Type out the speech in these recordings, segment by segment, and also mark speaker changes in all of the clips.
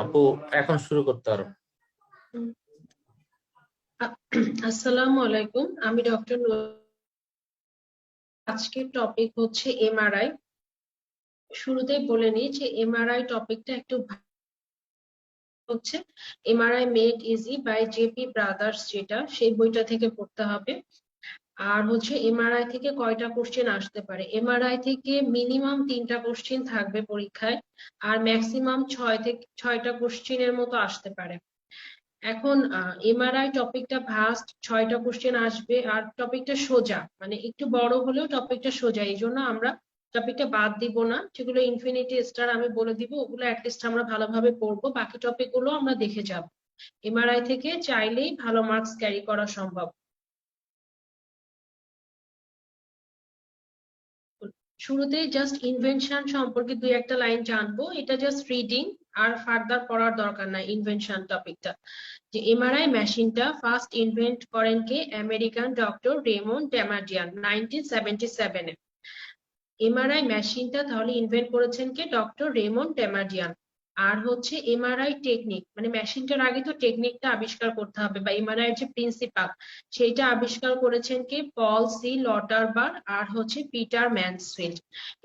Speaker 1: আপু এখন শুরু করতে পারো।
Speaker 2: আসসালামু আলাইকুম, আমি ডক্টর। আজকের টপিক হচ্ছে এমআরআই। শুরুতেই বলে নিই যে এমআরআই টপিকটা একটু হচ্ছে MRI made easy by Jaypee Brothers, যেটা সেই বইটা থেকে পড়তে হবে। আর হচ্ছে এমআরআই থেকে কয়টা কোশ্চেন আসতে পারে? এমআরআই থেকে মিনিমাম 3টা কোশ্চেন থাকবে পরীক্ষায়, আর ম্যাক্সিমাম 6টা কোশ্চেনের মতো আসতে পারে। এখন এমআরআই টপিকটা ভাস্ট, 6টা কোশ্চেন আসবে, আর টপিকটা সোজা, মানে একটু বড় হলেও টপিকটা সোজা, এই জন্য আমরা টপিকটা বাদ দিব না। যেগুলো ইনফিনিটি স্টার আমি বলে দিব, ওগুলো অ্যাটলিস্ট আমরা ভালোভাবে পড়বো, বাকি টপিক গুলো আমরা দেখে যাব। এমআরআই থেকে চাইলেই ভালো মার্কস ক্যারি করা সম্ভব। শুরুতেই জাস্ট ইনভেনশন সম্পর্কে 2-একটা লাইন জানবো, এটা জাস্ট রিডিং, আর ফার্দার পড়ার দরকার নাই ইনভেনশন টপিকটা। যে এমআরআই মেশিনটা ফার্স্ট ইনভেন্ট করেন কে? আমেরিকান ডক্টর রেমন্ড ড্যামাডিয়ান 1977-এ। এমআরআই মেশিনটা তাহলে ইনভেন্ট করেছেন কে? Doctor Raymond ড্যামাডিয়ান। আর হচ্ছে এমআরআই টেকনিক, মানে মেশিনটার আগে তো টেকনিকটা আবিষ্কার করতে হবে, বা এমআরআই যে প্রিন্সিপাল সেইটা আবিষ্কার করেছেন কে? পল সি লটারবার আর হচ্ছে পিটার ম্যানসফিল্ড।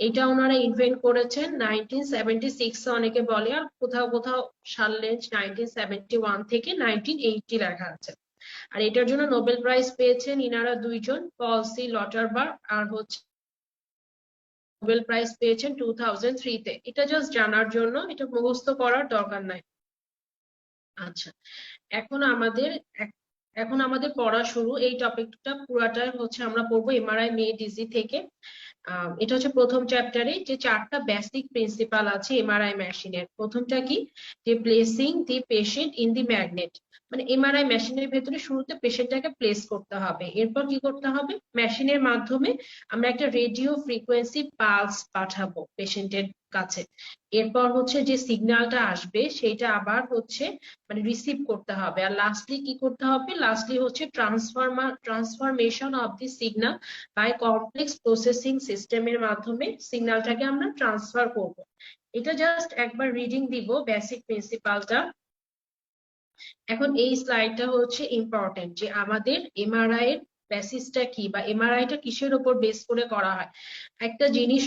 Speaker 2: এটা ওনারা ইনভেন্ট করেছেন 1976-এ অনেকে বলে, আর কোথাও কোথাও সালের 1971 থেকে 1980 লেখা আছে। আর এটার জন্য নোবেল প্রাইজ পেয়েছেন ইনারা দুইজন, পল সি লটারবার আর হচ্ছে নোবেল প্রাইজ পেয়েছেন 2003-তে। এটা জাস্ট জানার জন্য, এটা মুখস্থ করার দরকার নাই। আচ্ছা, এখন আমাদের এখন আমাদের পড়া শুরু। এই টপিকটা পুরাটাই হচ্ছে আমরা পড়বো এমআরআই মেড ইজি থেকে। এটা হচ্ছে প্রথম চ্যাপ্টারে যে 4টা বেসিক প্রিন্সিপাল আছে এমআরআই মেশিনের। প্রথমটা কি? যে placing the patient in the magnet, মানে এমআরআই মেশিনের ভেতরে শুরুতে পেশেন্টটাকে প্লেস করতে হবে। এরপর কি করতে হবে? মেশিনের মাধ্যমে আমরা একটা রেডিও ফ্রিকোয়েন্সি পালস পাঠাবো পেশেন্টের কাছে। এরপর হচ্ছে যে সিগন্যালটা আসবে সেটা আবার হচ্ছে মানে রিসিভ করতে হবে। আর লাস্টলি কি করতে হবে? লাস্টলি হচ্ছে transformation of the signal by complex processing সিস্টেমের মাধ্যমে সিগন্যালটাকে আমরা ট্রান্সফার করব। এটা জাস্ট একবার রিডিং দিব বেসিক প্রিন্সিপালটা। এখন এই স্লাইডটা হচ্ছে ইম্পর্টেন্ট, যে আমাদের এমআরআই এর বেসিসটা কি, বা এমআরআইটা কিসের উপর বেস করে করা হয়। একটা জিনিস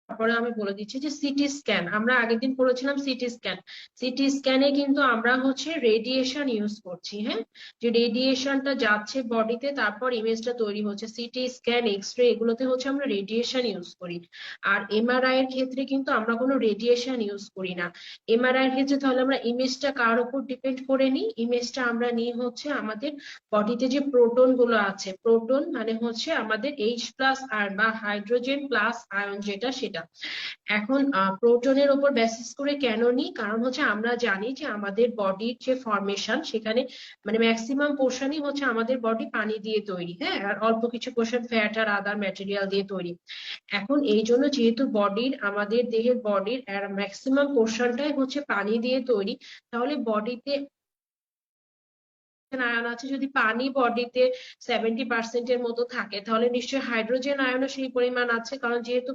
Speaker 2: তারপরে আমি বলে দিচ্ছি যে সিটি স্ক্যান, আমরা আগের দিন পড়েছিলাম সিটি স্ক্যান। সিটি স্ক্যানে কিন্তু আমরা হচ্ছে রেডিয়েশন ইউজ করছি, হ্যাঁ, যে রেডিয়েশনটা যাচ্ছে বডিতে, তারপর ইমেজটা তৈরি হচ্ছে। সিটি স্ক্যান, এক্সরে, এগুলোতে হচ্ছে আমরা রেডিয়েশন ইউজ করি। আর এমআরআই এর ক্ষেত্রে কিন্তু আমরা কোনো রেডিয়েশন ইউজ করি না। এমআরআই এর ক্ষেত্রে তাহলে আমরা ইমেজটা কার উপর ডিপেন্ড করে নিই? ইমেজটা আমরা নিই হচ্ছে আমাদের বডিতে যে প্রোটন গুলো আছে। প্রোটন মানে হচ্ছে আমাদের H+ আয়ন বা হাইড্রোজেন প্লাস আয়ন যেটা, সেটা। এখন প্রোটনের উপর বেসিস করে কেন নিই? কারণ হচ্ছে আমরা জানি যে আমাদের বডির যে ফরমেশন সেখানে মানে ম্যাক্সিমাম পোর্শনই হচ্ছে আমাদের বডি পানি দিয়ে তৈরি, হ্যাঁ, আর অল্প কিছু পোর্শন ফ্যাট আর আদার ম্যাটেরিয়াল দিয়ে তৈরি। এখন এই জন্য যেহেতু আমাদের দেহের বডির ম্যাক্সিমাম পোর্শনটাই হচ্ছে পানি দিয়ে তৈরি, তাহলে বডিতে আয়ন আছে, যদি পানি বডিতে 70% মতো থাকে, তাহলে নিশ্চয়ই হাইড্রোজেন আয়নও সেই পরিমাণ আছে, কারণ যেহেতু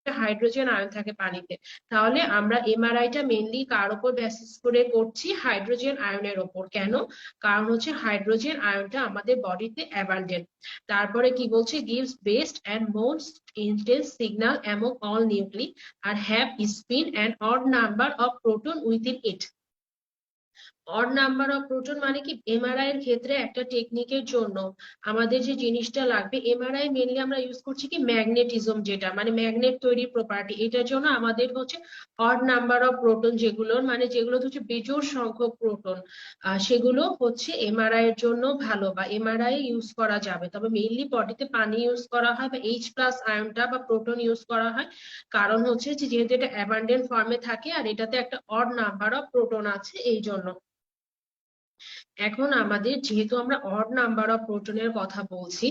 Speaker 2: হাইড্রোজেন আয়ন থাকে পানিতে। তাহলে আমরা এমআরআইটা মেইনলি কার উপর বেসিস করে করছি? হাইড্রোজেন আয়নের উপর। কেন? কারণ হচ্ছে হাইড্রোজেন আয়নটা আমাদের বডিতে অ্যাবান্ডেন্ট। তারপরে কি বলছে? Gives best and most intense signal among all nuclei are have spin and odd number of proton within it. Odd number of proton মানে কি? এমআরআই এর ক্ষেত্রে একটা টেকনিকের জন্য আমাদের যে জিনিসটা লাগবে, এমআরআই মেনলি আমরা ইউজ করছি কি ম্যাগনেটিজম, যেটা মানে ম্যাগনেট তৈরির প্রপার্টি, এটার জন্য আমাদের হচ্ছে অড নাম্বার অফ প্রোটন, যেগুলোর মানে যেগুলো হচ্ছে বেজোড় সংখ্যক প্রোটন, সেগুলো হচ্ছে এমআরআই এর জন্য ভালো, বা এমআরআই ইউজ করা যাবে। তবে মেইনলি বডিতে পানি ইউজ করা হয়, বা H+ আয়নটা বা প্রোটন ইউজ করা হয়, কারণ হচ্ছে যে যেহেতু এটা অ্যাবান্ডেন্ট ফর্মে থাকে আর এটাতে একটা অড নাম্বার অফ প্রোটন আছে, এই জন্য। এখন আমাদের যেহেতু আমরা অড নাম্বার অফ প্রোটনের কথা বলছি,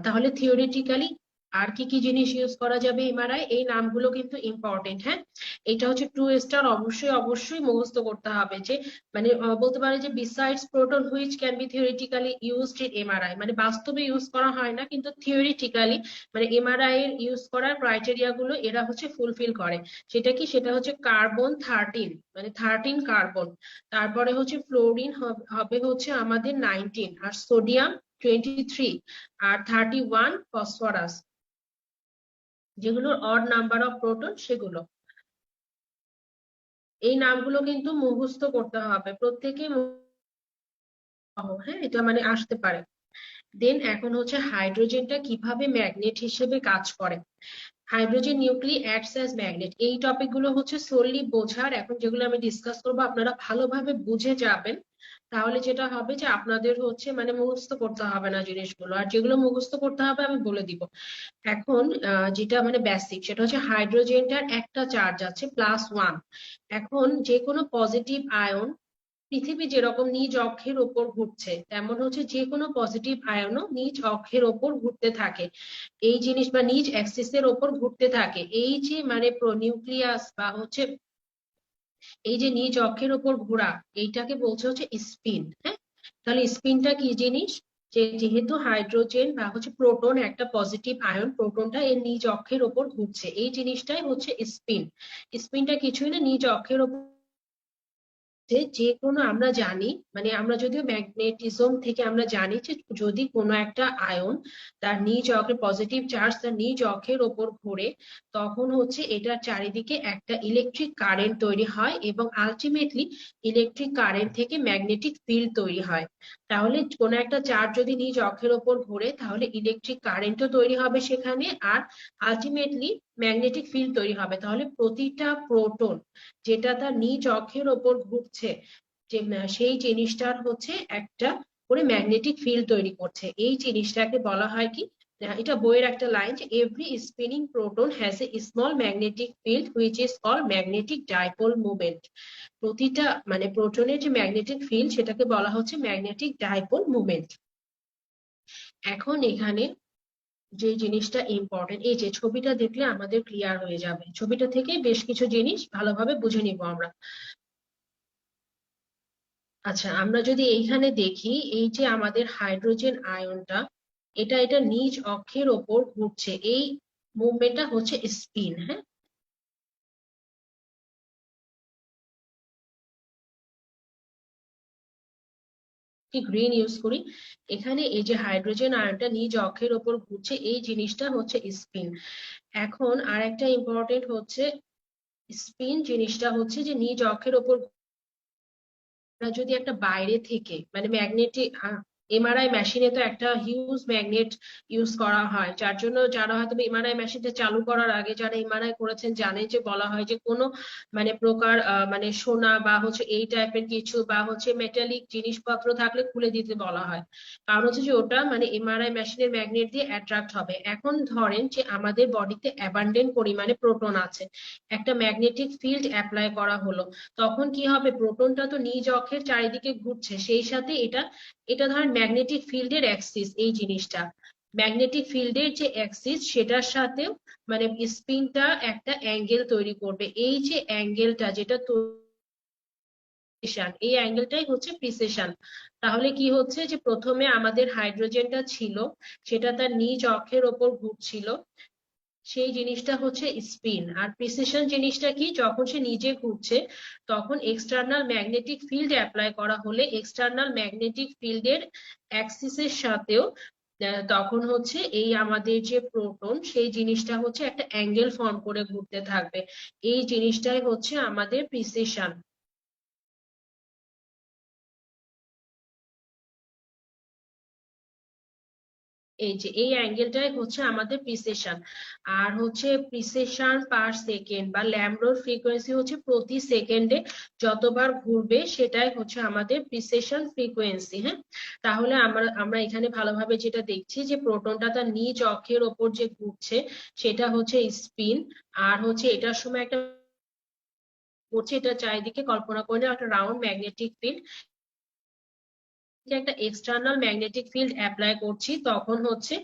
Speaker 2: তাহলে থিওরিটিক্যালি আর কি কি জিনিস ইউজ করা যাবে এমআরআই? এই নামগুলো কিন্তু ইম্পর্টেন্ট, হ্যাঁ। এটা হচ্ছে 2 স্টার, অবশ্যই অবশ্যই মুখস্থ করতে হবে যে মানে বলতে পারে যে besides proton which can be theoretically used in MRI, মানে বাস্তবে ইউজ করা হয় না কিন্তু থিওরিটিক্যালি মানে এমআরআই এর ইউজ করার ক্রাইটেরিয়া গুলো এরা হচ্ছে ফুলফিল করে। সেটা কি, সেটা হচ্ছে কার্বন 13, মানে 13 কার্বন, তারপরে হচ্ছে ফ্লোরিন হবে হচ্ছে আমাদের 19, আর সোডিয়াম 23, আর 31 ফসফরাস, যেগুলো অড নাম্বার অফ প্রোটন সেগুলো। এই নামগুলো কিন্তু মুখস্থ করতে হবে প্রত্যেকে, হ্যাঁ এটা মানে আসতে পারে। দেন এখন হচ্ছে হাইড্রোজেনটা কিভাবে ম্যাগনেট হিসেবে কাজ করে। Hydrogen nuclei acts as magnet, এই টপিক গুলো হচ্ছে সোললি বোঝার, এখন যেগুলো আমি ডিসকাস করবো আপনারা ভালোভাবে বুঝে যাবেন, তাহলে যেটা হবে যে আপনাদের হচ্ছে মানে মুখস্থ করতে হবে না জিনিসগুলো, আর যেগুলো মুখস্থ করতে হবে আমি বলে দিব। এখন যেটা মানে বেসিক সেটা হচ্ছে হাইড্রোজেনটার একটা চার্জ আছে +1। এখন যে কোনো পজিটিভ আয়ন পৃথিবী যেরকম নিজ অক্ষের ওপর ঘুরছে, তেমন হচ্ছে যে কোনো পজিটিভ আয়নও নিজ অক্ষের ওপর ঘুরতে থাকে, এই জিনিস বা নিজ অ্যাক্সিসের ওপর ঘুরতে থাকে। এই যে মানে নিউক্লিয়াস বা হচ্ছে এই যে নিজ অক্ষের ওপর ঘোরা, এইটাকে বলছে হচ্ছে স্পিন। হ্যাঁ, তাহলে স্পিনটা কি জিনিস, যে যেহেতু হাইড্রোজেন বা হচ্ছে প্রোটন একটা পজিটিভ আয়ন, প্রোটনটা এর নিজ অক্ষের ওপর ঘুরছে, এই জিনিসটাই হচ্ছে স্পিন। স্পিনটা কিছুই না, নিজ অক্ষের ওপর যে কোনো আমরা জানি, মানে আমরা যদিও ম্যাগনেটিজম থেকে আমরা জানি যে যদি কোনো একটা আয়ন তার নিজ অক্ষের পজিটিভ চার্জ তার নিজ অক্ষের ওপর ঘোরে, তখন হচ্ছে এটার চারিদিকে একটা ইলেকট্রিক কারেন্ট তৈরি হয় এবং আলটিমেটলি ইলেকট্রিক কারেন্ট থেকে ম্যাগনেটিক ফিল্ড তৈরি হয়। তাহলে কোনো একটা চার্জ যদি নিজ অক্ষের ওপর ঘোরে তাহলে ইলেকট্রিক কারেন্টও তৈরি হবে সেখানে, আর আলটিমেটলি ম্যাগনেটিক ফিল্ড তৈরি হবে। তাহলে প্রতিটা প্রোটন যেটা তার নিজ অক্ষের ওপর ঘুরছে, যে সেই জিনিসটার হচ্ছে একটা করে ম্যাগনেটিক ফিল্ড তৈরি করছে, এই জিনিসটাকে বলা হয় কি, এটা বইয়ের একটা লাইন যে every spinning proton has a small magnetic field which is called magnetic dipole moment. প্রতিটা মানে প্রোটনের যে ম্যাগনেটিক ফিল্ড সেটাকে বলা হচ্ছে ম্যাগনেটিক ডাইপোল মোমেন্ট। এখন এখানে যে জিনিসটা ইম্পর্টেন্ট, এই যে ছবিটা দেখলে আমাদের ক্লিয়ার হয়ে যাবে, ছবিটা থেকে বেশ কিছু জিনিস ভালোভাবে বুঝে নিব আমরা। আচ্ছা, আমরা যদি এইখানে দেখি এই যে আমাদের হাইড্রোজেন আয়নটা, এটা নিজ অক্ষের ওপর ঘুরছে, এই মুভমেন্টটা হচ্ছে স্পিন। হ্যাঁ, কি গ্রিন ইউজ করি, এখানে এই যে হাইড্রোজেন আয়নটা নিজ অক্ষের ওপর ঘুরছে, এই জিনিসটা হচ্ছে স্পিন। এখন আর একটা ইম্পর্টেন্ট হচ্ছে স্পিন জিনিসটা হচ্ছে যে নিজ অক্ষের ওপর যদি একটা বাইরে থেকে মানে ম্যাগনেটিক, এমআরআই মেশিনে তো একটা হিউজ ম্যাগনেট ইউজ করা হয়, যার জন্য যারা হয়তো এমআরআই মেশিনটা চালু করার আগে যারা এমআরআই করেছেন জানে যে বলা হয় যে কোনো মানে প্রকার মানে সোনা বা হচ্ছে এই টাইপের কিছু বা হচ্ছে মেটালিক জিনিসপত্র থাকলে খুলে দিতে বলা হয়, কারণ হচ্ছে যে ওটা মানে এমআরআই মেশিনের ম্যাগনেট দিয়ে অ্যাট্রাক্ট হবে। এখন ধরেন যে আমাদের বডিতে অ্যাবান্ডেন্ট পরিমাণে প্রোটন আছে, একটা ম্যাগনেটিক ফিল্ড অ্যাপ্লাই করা হলো, তখন কি হবে, প্রোটনটা তো নিজ অক্ষের চারিদিকে ঘুরছে, সেই সাথে এটা এটা ধরেন ম্যাগনেটিক ফিল্ডের অ্যাক্সিস, এই জিনিসটা ম্যাগনেটিক ফিল্ডের যে অ্যাক্সিস সেটার সাথেও মানে স্পিনটা একটা অ্যাঙ্গেল তৈরি করবে, এই যে অ্যাঙ্গেলটা যেটা এই অ্যাঙ্গেলটাই হচ্ছে প্রিসেশন। তাহলে কি হচ্ছে যে প্রথমে আমাদের হাইড্রোজেনটা ছিল সেটা তার নিজ অক্ষের ওপর ঘুরছিল, সেই জিনিসটা হচ্ছে স্পিন। আর প্রিসিশন জিনিসটা কি, যখন সে নিজে ঘুরছে তখন এক্সটার্নাল ম্যাগনেটিক ফিল্ড অ্যাপ্লাই করা হলে এক্সটার্নাল ম্যাগনেটিক ফিল্ডের অ্যাক্সিসের সাথেও তখন হচ্ছে এই আমাদের যে প্রোটন সেই জিনিসটা হচ্ছে একটা অ্যাঙ্গেল ফর্ম করে ঘুরতে থাকবে, এই জিনিসটাই হচ্ছে আমাদের প্রিসিশন। এই যে এই অ্যাঙ্গেলটাই হচ্ছে আমাদের প্রিসেশন। আর হচ্ছে প্রিসেশন পার সেকেন্ড বা ল্যামডোর ফ্রিকোয়েন্সি হচ্ছে প্রতি সেকেন্ডে যতবার ঘুরবে সেটাই হচ্ছে আমাদের প্রিসেশন ফ্রিকোয়েন্সি। হ্যাঁ, তাহলে আমরা আমরা এখানে ভালোভাবে যেটা দেখছি যে প্রোটনটা তার নিজ অক্ষের ওপর যে ঘুরছে সেটা হচ্ছে স্পিন, আর হচ্ছে এটার সময় একটা ঘুরছে, এটা চারিদিকে কল্পনা করে একটা রাউন্ড ম্যাগনেটিক ফিল্ড, একটা এক্সটার্নাল ম্যাগনেটিক ফিল্ড অ্যাপ্লাই করছি, তখন হচ্ছে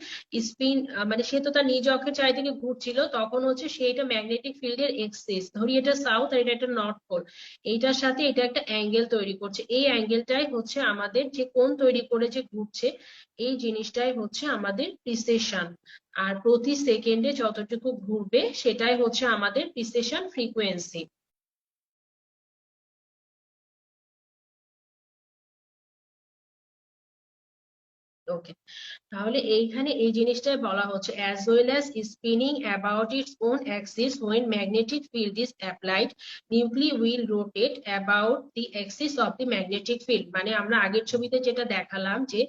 Speaker 2: স্পিন মানে সে তো তার নিজ অক্ষের চারিদিকে ঘুরছিল, তখন হচ্ছে সেইটা ম্যাগনেটিক ফিল্ডের এক্সিস, ধরি এটা সাউথ আর এটা একটা নর্থ পোল, এইটার সাথে এটা একটা অ্যাঙ্গেল তৈরি করছে। এই অ্যাঙ্গেলটাই হচ্ছে আমাদের যে কোণ তৈরি করে যে ঘুরছে, এই জিনিসটাই হচ্ছে আমাদের প্রিসেশন। আর প্রতি সেকেন্ডে যতটুকু ঘুরবে সেটাই হচ্ছে আমাদের প্রিসেশন ফ্রিকোয়েন্সি। ওকে, তাহলে এইখানে এই জিনিসটাই বলা হচ্ছে as well as spinning about its own axis when magnetic field is applied, nuclei will rotate about the axis of the magnetic field। মানে আমরা আগের ছবিতে যেটা দেখালাম যে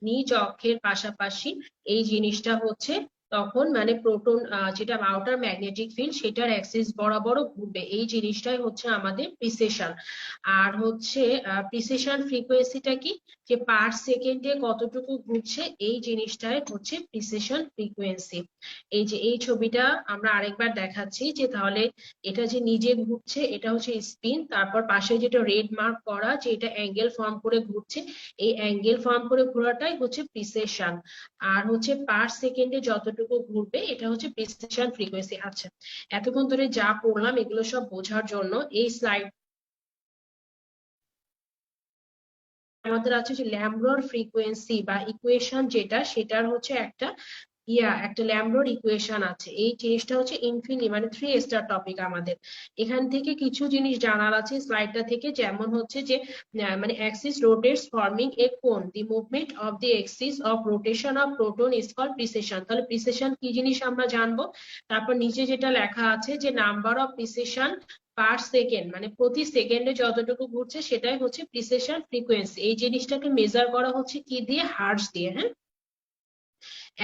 Speaker 2: নিজ অক্ষের পাশাপাশি এই জিনিসটা হচ্ছে তখন মানে প্রোটন যেটা আউটার ম্যাগনেটিক ফিল্ড সেটার অ্যাক্সিস বরাবর ঘুরবে, এই জিনিসটাই হচ্ছে আমাদের প্রিসেশন। আর হচ্ছে প্রিসেশন ফ্রিকোয়েন্সিটা কি, যে পার সেকেন্ডে কতটুকু ঘুরছে এই জিনিসটাই হচ্ছে প্রিসেশন ফ্রিকোয়েন্সি। এই যে এই ছবিটা আমরা আরেকবার দেখাচ্ছি, যে তাহলে এটা যে নিজে ঘুরছে এটা হচ্ছে স্পিন, তারপর পাশে যেটা রেড মার্ক করা যে এটা অ্যাঙ্গেল ফর্ম করে ঘুরছে, এই অ্যাঙ্গেল ফর্ম করে ঘোরাটাই হচ্ছে প্রিসেশন। আর হচ্ছে পার সেকেন্ডে যতটুকু ঘুরবে এটা হচ্ছে প্রিসেশন ফ্রিকোয়েন্সি। আচ্ছা, এতক্ষণ ধরে যা পড়লাম এগুলো সব বোঝার জন্য এই স্লাইড আমাদের আছে যে ল্যামডার ফ্রিকোয়েন্সি বা ইকুয়েশন যেটা, সেটার হচ্ছে একটা ল্যামডার ইকুয়েশন আছে। এই জিনিসটা হচ্ছে ইনফিনি মানে 3 স্টার টপিক আমাদের। এখান থেকে কিছু জিনিস জানার আছে স্লাইডটা থেকে, যেমন হচ্ছে যে মানে Axis rotates forming a cone, the movement of the axis of rotation of proton is called precession. তাহলে প্রিসেশন কি জিনিস আমরা জানবো। তারপর নিচে যেটা লেখা আছে যে number of precision per second, মানে প্রতি সেকেন্ডে যতটুকু ঘুরছে সেটাই হচ্ছে প্রিসেশন ফ্রিকোয়েন্সি। এই জিনিসটাকে মেজার করা হচ্ছে কি দিয়ে, হার্টজ দিয়ে। হ্যাঁ,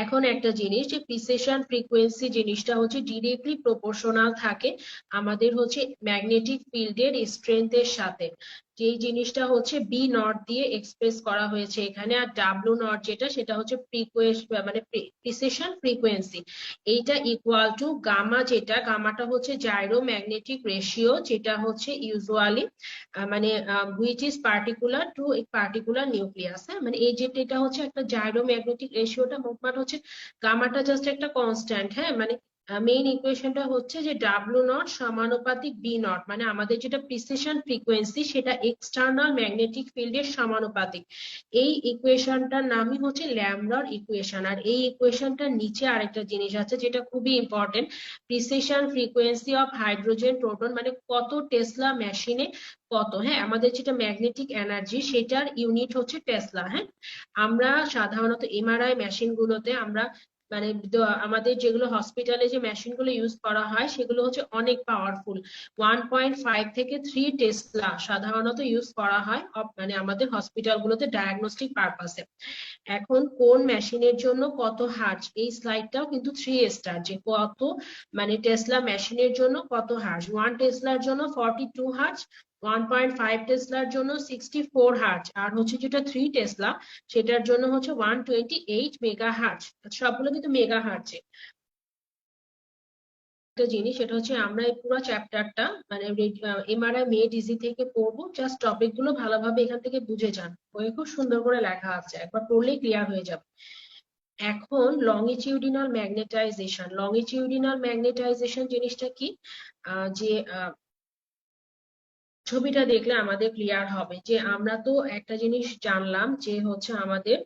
Speaker 2: এখন একটা জিনিস যে প্রিসেশন ফ্রিকোয়েন্সি জিনিসটা হচ্ছে ডিরেক্টলি প্রপোর্শনাল থাকে আমাদের হচ্ছে ম্যাগনেটিক ফিল্ডের স্ট্রেংথের সাথে। যে জিনিসটা হচ্ছে বি নট দিয়ে এক্সপ্রেস করা হয়েছে এখানে, আর ডাব্লিউ নট যেটা সেটা হচ্ছে মানে প্রিসেশন ফ্রিকোয়েন্সি। এইটা ইকুয়াল টু গামা, যেটা গামাটা হচ্ছে জাইরো ম্যাগনেটিক রেশিও, যেটা হচ্ছে ইউজুয়ালি মানে which is particular to a particular nucleus. হ্যাঁ, মানে এই যেটা এটা হচ্ছে একটা জাইরো ম্যাগনেটিক রেশিওটা, মোটমাট হচ্ছে গামাটা জাস্ট একটা কনস্ট্যান্ট। হ্যাঁ, মানে মেইন ইকুয়েশনটা হচ্ছে যে ডাব্লিউ নট সমানুপাতিক বি নট, মানে আমাদের যেটা প্রিসিশন ফ্রিকোয়েন্সি সেটা এক্সটার্নাল ম্যাগনেটিক ফিল্ডের সমানুপাতিক। এই ইকুয়েশনটার নামই হচ্ছে ল্যামডার ইকুয়েশন। আর এই ইকুয়েশনটার নিচে আরেকটা জিনিস আছে যেটা খুবই important, precision frequency of hydrogen proton, মানে কত টেসলা মেশিনে কত। হ্যাঁ, আমাদের যেটা ম্যাগনেটিক এনার্জি সেটার ইউনিট হচ্ছে টেসলা। হ্যাঁ, আমরা সাধারণত এমআরআই মেশিন গুলোতে আমরা মানে আমাদের যেগুলো হসপিটালে যে মেশিন গুলো ইউজ করা হয় সেগুলো হচ্ছে অনেক পাওয়ারফুল, 1.5 থেকে 3 টেসলা সাধারণত ইউজ করা হয় মানে আমাদের হসপিটাল গুলোতে ডায়াগনস্টিক পারপাসে। এখন কোন মেশিনের জন্য কত হার্জ, এই স্লাইডটাও কিন্তু 3 স্টার, যে কত মানে টেসলা মেশিনের জন্য কত হার্জ। 1 টেসলার জন্য 42 হার্জ, 1.5 টেসলার জন্য 64 হার্জ, আর হচ্ছে যেটা 3 টেসলা সেটার জন্য হচ্ছে 128 মেগা হার্জ। সবগুলো কিন্তু মেগা হার্জে। একটা জিনিস সেটা হচ্ছে আমরা এই পুরো চ্যাপ্টারটা মানে এমআরআই মেড ইজি থেকে পড়বো, জাস্ট টপিক গুলো ভালোভাবে এখান থেকে বুঝে যান, বইয়ে খুব সুন্দর করে লেখা আছে, একবার পড়লেই ক্লিয়ার হয়ে যাবে। এখন লংগিটিউডিনাল ম্যাগনেটাইজেশন। লংগিটিউডিনাল ম্যাগনেটাইজেশন জিনিসটা কি, যে ছবিটা দেখলে আমাদের ক্লিয়ার হবে যে আমরা তো একটা জিনিস জানলাম যে হচ্ছে আমাদের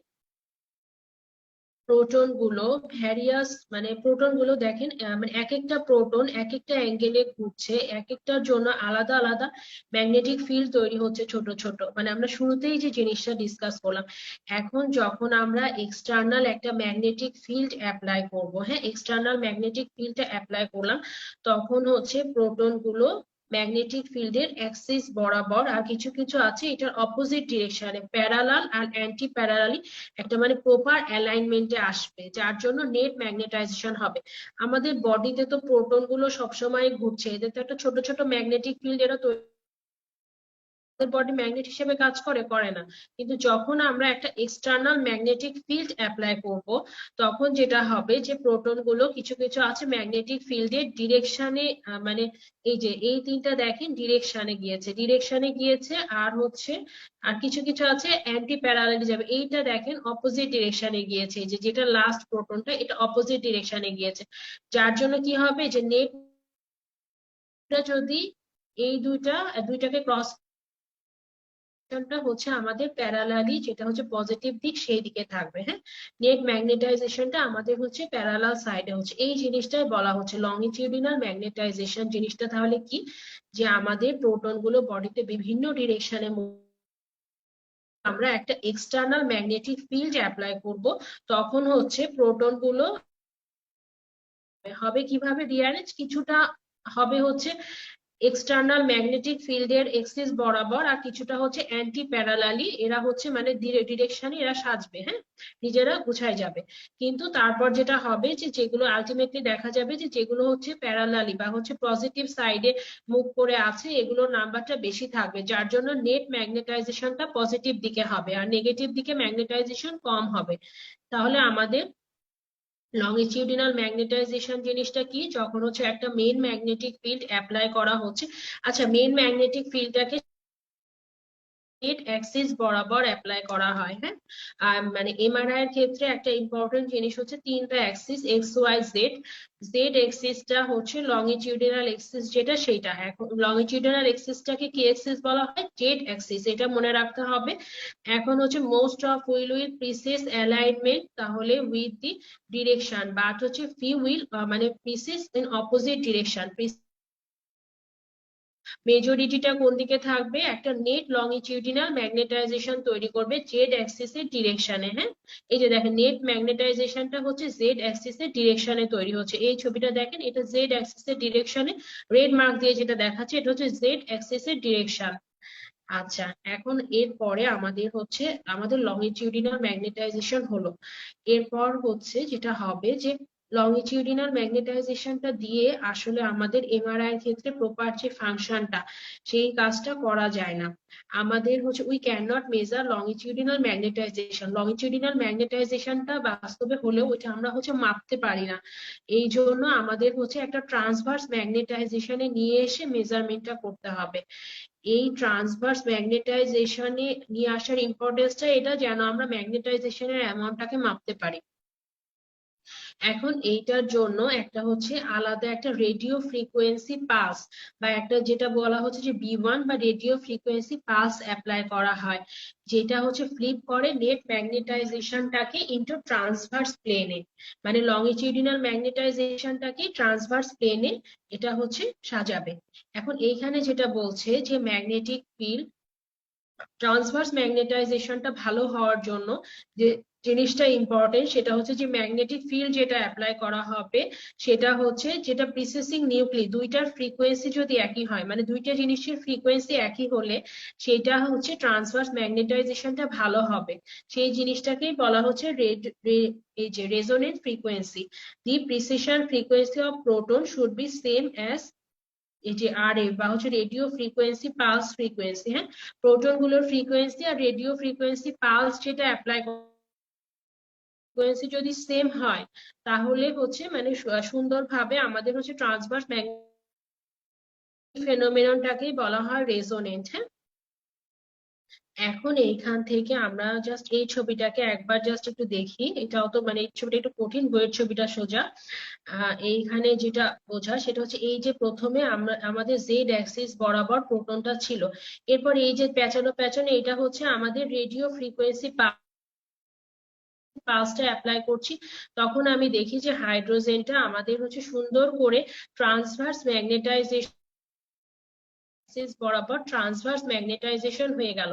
Speaker 2: প্রোটন গুলো ভ্যারিয়াস, মানে প্রোটন গুলো দেখেন মানে এক একটা প্রোটন এক একটা অ্যাঙ্গেলে ঘুরছে, এক একটার জন্য আলাদা আলাদা ম্যাগনেটিক ফিল্ড তৈরি হচ্ছে ছোট ছোট, মানে আমরা শুরুতেই যে জিনিসটা ডিসকাস করলাম। এখন যখন আমরা এক্সটার্নাল একটা ম্যাগনেটিক ফিল্ড অ্যাপ্লাই করব, হ্যাঁ এক্সটার্নাল ম্যাগনেটিক ফিল্ডটা অ্যাপ্লাই করলাম, তখন হচ্ছে প্রোটন গুলো ম্যাগনেটিক ফিল্ডের অ্যাক্সিস বরাবর, আর কিছু কিছু আছে এটার অপোজিট ডিরেকশনে প্যারালাল আর অ্যান্টি প্যারালালি একটা মানে প্রপার অ্যালাইনমেন্টে আসবে, যার জন্য নেট ম্যাগনেটাইজেশন হবে। আমাদের বডিতে তো প্রোটন গুলো সবসময় ঘুরছে, এদের তো একটা ছোট ছোট ম্যাগনেটিক ফিল্ড এরা তৈরি বডি ম্যাগনেট হিসেবে কাজ করে করে না, কিন্তু যখন আমরা একটা এক্সটার্নাল ম্যাগনেটিক ফিল্ড অ্যাপ্লাই করব তখন যেটা হবে যে প্রোটন গুলো কিছু কিছু আছে ম্যাগনেটিক ফিল্ডের ডিরেকশনে, মানে এই যে এই তিনটা দেখেন ডিরেকশনে গিয়েছে আর হচ্ছে আর কিছু কিছু আছে অ্যান্টি প্যারালালি যাবে, এইটা দেখেন অপোজিট ডিরেকশনে গিয়েছে, এই যে যেটা লাস্ট প্রোটনটা এটা অপোজিট ডিরেকশনে গিয়েছে, যার জন্য কি হবে যে নেট যদি এই দুইটাকে ক্রস হচ্ছে আমাদের প্যারালালি, যেটা হচ্ছে পজিটিভ দিক সেই দিকে থাকবে। হ্যাঁ, নেট ম্যাগনেটাইজেশনটা আমাদের হচ্ছে প্যারালাল সাইডে হচ্ছে, এই জিনিসটাই বলা হচ্ছে লংজিটিউডিনাল ম্যাগনেটাইজেশন। জিনিসটা তাহলে কি, যে আমাদের প্রোটন গুলো বডিতে বিভিন্ন ডিরেকশনে, আমরা একটা এক্সটার্নাল ম্যাগনেটিক ফিল্ড অ্যাপ্লাই করব তখন হচ্ছে প্রোটন গুলো হবে কিভাবে রিঅ্যারেঞ্জ, কিছুটা হবে হচ্ছে এক্সটার্নাল ম্যাগনেটিক ফিল্ডের এক্সিস বরাবর আর কিছুটা হচ্ছে অ্যান্টি প্যারালালি, এরা হচ্ছে মানে ডিরেকশনে এরা সাজবে, হ্যাঁ নিজেরা গুছায় যাবে। কিন্তু তারপর যেটা হবে যে যেগুলো আলটিমেটলি দেখা যাবে যে যেগুলো হচ্ছে প্যারালালি বা হচ্ছে পজিটিভ সাইডে মুভ করে আছে এগুলোর নাম্বারটা বেশি থাকবে, যার জন্য নেট ম্যাগনেটাইজেশনটা পজিটিভ দিকে হবে আর নেগেটিভ দিকে ম্যাগনেটাইজেশন কম হবে। তাহলে আমাদের লংজিটিউডিনাল ম্যাগনেটাইজেশন জিনিসটা কি, যখন হচ্ছে একটা মেইন ম্যাগনেটিক ফিল্ড অ্যাপ্লাই করা হচ্ছে, আচ্ছা মেইন ম্যাগনেটিক ফিল্ডটাকে নেট অ্যাক্সিস বরাবর অ্যাপ্লাই করা হয়। হ্যাঁ, মানে এমআরআই এর ক্ষেত্রে একটা ইম্পর্টেন্ট জিনিস হচ্ছে তিনটা axis X Y Z. Z এক্সিসটা হচ্ছে লংজিটিউডিনাল এক্সিস যেটা সেইটা, এখন লংজিটিউডিনাল এক্সিসটাকে কি এক্সিস বলা হয়, জেড অ্যাক্সিস, এটা মনে রাখতে হবে। এখন হচ্ছে most of will will precise alignment, তাহলে উইথ দি ডিরেকশন, বাট হচ্ছে ফিউ উইল মানে প্রিসিস ইন অপোজিট ডিরেকশন। মেজরিটিটা কোন দিকে থাকবে, একটা নেট লংজিটিউডিনাল ম্যাগনেটাইজেশন তৈরি করবে জেড অ্যাক্সিস এর ডিরেকশনে। হ্যাঁ, এই যে দেখেন নেট ম্যাগনেটাইজেশনটা হচ্ছে জেড অ্যাক্সিস এর ডিরেকশনে তৈরি হচ্ছে, এই ছবিটা দেখেন এটা জেড অ্যাক্সিস এর ডিরেকশনে, রেড মার্ক দিয়ে যেটা দেখাচ্ছে এটা হচ্ছে জেড অ্যাক্সিস এর ডিরেকশন। আচ্ছা, এখন এরপরে আমাদের হচ্ছে আমাদের লংজিটিউডিনাল ম্যাগনেটাইজেশন হলো, এরপর হচ্ছে যেটা হবে যে লংজিটিউডিনাল ম্যাগনেটাইজেশনটা দিয়ে আসলে আমাদের এমআরআই এর ক্ষেত্রে প্রপার যে ফাংশনটা সেই কাজটা করা যায় না। আমাদের হচ্ছে we can not measure longitudinal magnetization, longitudinal ম্যাগনেটাইজেশনটা বাস্তবে হলেও ওইটা আমরা হচ্ছে মাপতে পারি না, এই জন্য আমাদের হচ্ছে একটা ট্রান্সভার্স ম্যাগনেটাইজেশনে নিয়ে এসে মেজারমেন্টটা করতে হবে। এই ট্রান্সভার্স ম্যাগনেটাইজেশনে নিয়ে আসার ইম্পর্টেন্সটা এটা যেন আমরা ম্যাগনেটাইজেশনের অ্যামাউন্টটাকে মাপতে পারি। এখন এইটার জন্য একটা হচ্ছে আলাদা একটা রেডিও ফ্রিকোয়েন্সি পালস বা একটা যেটা বলা হচ্ছে যে বি1 বা রেডিও ফ্রিকোয়েন্সি পালস অ্যাপ্লাই করা হয়, যেটা হচ্ছে ফ্লিপ করে নেট ম্যাগনেটাইজেশনটাকে ইনটু ট্রান্সভার্স প্লেনে, মানে লংজিটিউডিনাল ম্যাগনেটাইজেশনটাকে ট্রান্সভার্স প্লেনে এটা হচ্ছে সাজাবে। এখন এইখানে যেটা বলছে যে ম্যাগনেটিক ফিল্ড ট্রান্সভার্স ম্যাগনেটাইজেশনটা ভালো হওয়ার জন্য যে জিনিসটা ইম্পর্টেন্ট সেটা হচ্ছে যে ম্যাগনেটিক ফিল্ড যেটা অ্যাপ্লাই করা হবে সেটা হচ্ছে যেটা প্রিসেসিং নিউক্লি দুইটার ফ্রিকোয়েন্সি যদি একই হয়, মানে দুইটা জিনিসের ফ্রিকোয়েন্সি একই হলে সেটা হচ্ছে ট্রান্সভার্স ম্যাগনেটাইজেশনটা ভালো হবে, সেই জিনিসটাকেই বলা হচ্ছে এই যে resonant frequency. The precision frequency of proton should be same as এই যে আরএফ বা হচ্ছে রেডিও ফ্রিকোয়েন্সি পালস ফ্রিকোয়েন্সি। হ্যাঁ, প্রোটন গুলোর ফ্রিকোয়েন্সি আর রেডিও ফ্রিকোয়েন্সি পালস যেটা অ্যাপ্লাই ফ্রিকোয়েন্সি যদি সেম হয় তাহলে হচ্ছে মানে সুন্দরভাবে আমাদের হচ্ছে ট্রান্সভার্স ম্যাগনেটিক ফেনোমেননটাকেই বলা হয় রেজোনেন্ট। হ্যাঁ, এখন এইখান থেকে আমরা জাস্ট এই ছবিটাকে একবার জাস্ট একটু দেখি, এটাও তো মানে এই ছবিটা একটু কঠিন, বইয়ের ছবিটা সোজা। এইখানে যেটা বোঝা সেটা হচ্ছে এই যে প্রথমে আমরা আমাদের জেড অ্যাক্সিস বরাবর প্রোটনটা ছিল, এরপর এই যে পেঁচানো পেঁচানো এটা হচ্ছে আমাদের রেডিও ফ্রিকোয়েন্সি পালসটা অ্যাপ্লাই করছি, তখন আমি দেখি যে হাইড্রোজেনটা আমাদের হচ্ছে সুন্দর করে ট্রান্সভার্স ম্যাগনেটাইজেশন বরাবর ট্রান্সভার্স ম্যাগনেটাইজেশন হয়ে গেল।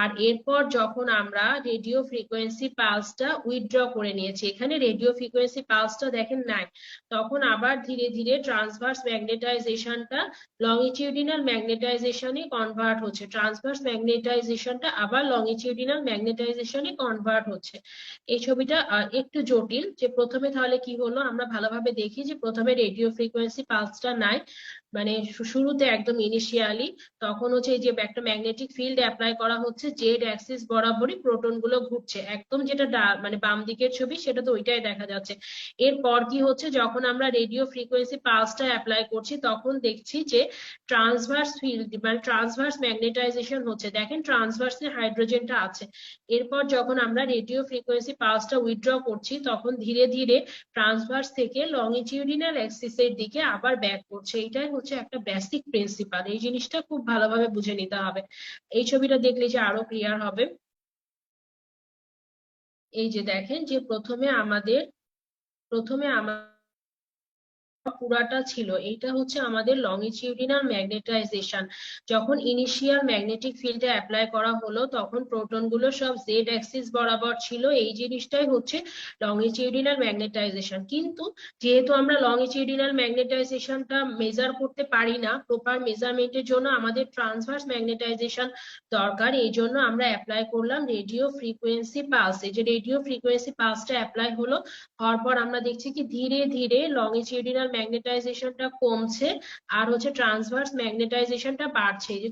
Speaker 2: আর এরপর যখন আমরা রেডিও ফ্রিকোয়েন্সি পালসটা উইথড্র করে নিয়েছি, এখানে রেডিও ফ্রিকোয়েন্সি পালসটা দেখেন নাই, তখন আবার ধীরে ধীরে ট্রান্সভার্স ম্যাগনেটাইজেশনটা লংজিটিউডিনাল ম্যাগনেটাইজেশনে কনভার্ট হচ্ছে, ট্রান্সভার্স ম্যাগনেটাইজেশনটা আবার লংজিটিউডিনাল ম্যাগনেটাইজেশনে কনভার্ট হচ্ছে। এই ছবিটা একটু জটিল, যে প্রথমে তাহলে কি হলো আমরা ভালোভাবে দেখি যে প্রথমে রেডিও ফ্রিকোয়েন্সি পালসটা নাই, মানে শুরুতে একদম ইনিশিয়ালি, তখন হচ্ছে এই যে একটা ম্যাগনেটিক ফিল্ড অ্যাপ্লাই করা হচ্ছে, জেড অ্যাক্সিস বরাবরই প্রোটন গুলো ঘুরছে, একদম যেটা মানে বাম দিকের ছবি সেটা তো ওইটাই দেখা যাচ্ছে। এরপর কি হচ্ছে, যখন আমরা রেডিও ফ্রিকোয়েন্সি পালসটা অ্যাপ্লাই করছি তখন দেখছি যে ট্রান্সভার্স ফিল্ড মানে ট্রান্সভার্স ম্যাগনেটাইজেশন হচ্ছে, দেখেন ট্রান্সভার্সে হাইড্রোজেনটা আছে। এরপর যখন আমরা রেডিও ফ্রিকোয়েন্সি পালসটা উইথড্র করছি তখন ধীরে ধীরে ট্রান্সভার্স থেকে লংজিটিউডিনাল অ্যাক্সিসের দিকে আবার ব্যাক করছে। এটাই হচ্ছে একটা বেসিক প্রিন্সিপাল, এই জিনিসটা খুব ভালোভাবে বুঝে নিতে হবে। এই ছবিটা দেখলে যে আরো ক্লিয়ার হবে। এই যে দেখেন যে প্রথমে আমাদের পুরাটা ছিল, এইটা হচ্ছে আমাদের লংজিটিউডিনাল ম্যাগনেটাইজেশন। যখন ইনিশিয়াল ম্যাগনেটিক ফিল্ডে অ্যাপ্লাই করা হলো তখন প্রোটন গুলো সব জেড অ্যাক্সিস বরাবর ছিল, এই জিনিসটাই হচ্ছে লংজিটিউডিনাল ম্যাগনেটাইজেশন। কিন্তু যেহেতু আমরা লংজিটিউডিনাল ম্যাগনেটাইজেশনটা মেজার করতে পারি না, প্রপার মেজারমেন্টের জন্য আমাদের ট্রান্সভার্স ম্যাগনেটাইজেশন দরকার, এই জন্য আমরা অ্যাপ্লাই করলাম রেডিও ফ্রিকোয়েন্সি পালস। এই যে রেডিও ফ্রিকোয়েন্সি পালসটা অ্যাপ্লাই হলো, হওয়ার পর আমরা দেখছি কি ধীরে ধীরে লংজিটিউডিনাল ম্যাগনেটাইজেশনটা কমছে আর হচ্ছে ট্রান্সভার্স ম্যাগনেটাইজেশনটা বাড়ছে, এই যে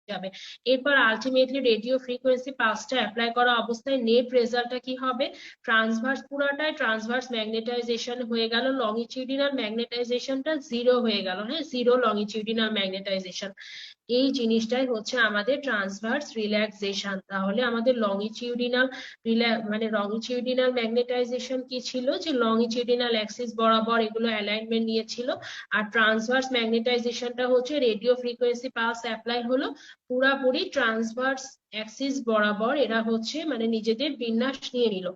Speaker 2: যাবে। এরপর আলটিমেটলি রেডিও ফ্রিকোয়েন্সি পালসটা অ্যাপ্লাই করা অবস্থায় নেট রেজাল্টটা কি হবে, ট্রান্সভার্স পুরাটাই ট্রান্সভার্স ম্যাগনেটাইজেশন হয়ে গেল, লংজিটিউডিনাল ম্যাগনেটাইজেশনটা জিরো হয়ে গেল, হ্যাঁ জিরো লংজিটিউডিনাল ম্যাগনেটাইজেশন। এই জিনিসটাই হচ্ছে আমাদের ট্রান্সভার্স রিল্যাক্সেশন। তাহলে আমাদের লংজিটিউডিনাল মানে লংজিটিউডিনাল ম্যাগনেটাইজেশন কি ছিল, যে লংজিটিউডিনাল অ্যাক্সিস বরাবর এগুলো অ্যালাইনমেন্ট নিয়েছিল, আর ট্রান্সভার্স ম্যাগনেটাইজেশনটা হচ্ছে রেডিও ফ্রিকোয়েন্সি পালস অ্যাপ্লাই হলো, পুরাপুরি ট্রান্সভার্স অ্যাক্সিস বরাবর এরা হচ্ছে মানে নিজেদের বিন্যাস নিয়ে নিল।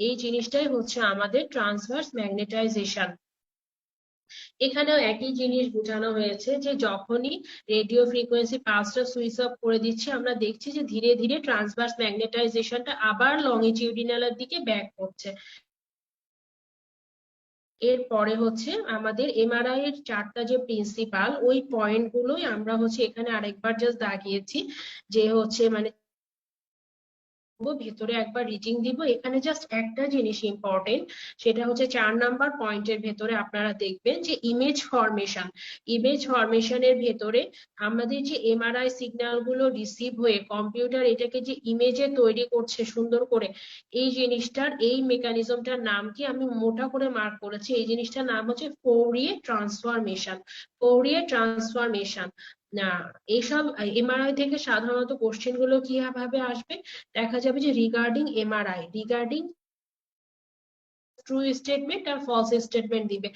Speaker 2: এই জিনিসটাই হচ্ছে আমাদের ট্রান্সভার্স ম্যাগনেটাইজেশন। এখানেও একই জিনিস বোঝানো হয়েছে যে যখনই রেডিও ফ্রিকোয়েন্সি পালসটা সুইচ অফ করে দিচ্ছি আমরা দেখছি যে ধীরে ধীরে ট্রান্সভার্স ম্যাগনেটাইজেশনটা আবার লংজিটিউডিনালের দিকে ব্যাক করছে। এরপরে হচ্ছে আমাদের এমআরআই এর চারটা যে প্রিন্সিপাল, ওই পয়েন্ট গুলোই আমরা হচ্ছে এখানে আরেকবার জাস্ট দাগিয়েছি, যে হচ্ছে মানে ভেতরে একবার রিডিং দিব। এখানে জাস্ট একটা জিনিস ইম্পর্টেন্ট, সেটা হচ্ছে 4 নাম্বার পয়েন্টের ভেতরে আপনারা দেখবেন যে ইমেজ ফরমেশন। ইমেজ ফরমেশনের ভেতরে আমাদের যে এমআরআই সিগন্যাল গুলো রিসিভ হয়ে কম্পিউটার এটাকে যে ইমেজে তৈরি করছে সুন্দর করে, এই জিনিসটার এই মেকানিজমটার নাম কি আমি মোটা করে মার্ক করেছি, এই জিনিসটার নাম হচ্ছে ফোরিয়ে ট্রান্সফরমেশন। ফোরিয়ে ট্রান্সফরমেশন না, এইসব এমআরআই থেকে সাধারণত কোশ্চেন গুলো কিভাবে আসবে, দেখা যাবে যে regarding MRI, regarding true statement আর ফলস স্টেটমেন্ট দিবে।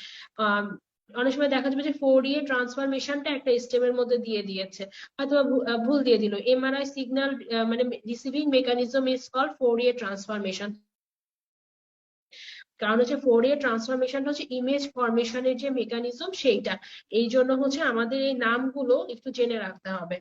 Speaker 2: অনেক সময় দেখা যাবে যে ফোরিয়ে ট্রান্সফরমেশনটা একটা স্টেপের মধ্যে দিয়ে দিয়েছে, অথবা ভুল দিয়ে দিল, এমআরআই সিগন্যাল মানে receiving mechanism is called Fourier transformation. কারণ হচ্ছে ফোরিয়ে ট্রান্সফরমেশনটা হচ্ছে ইমেজ ফরমেশনের যে মেকানিজম সেইটা, এই জন্য হচ্ছে আমাদের এই নামগুলো একটু জেনে রাখতে হবে।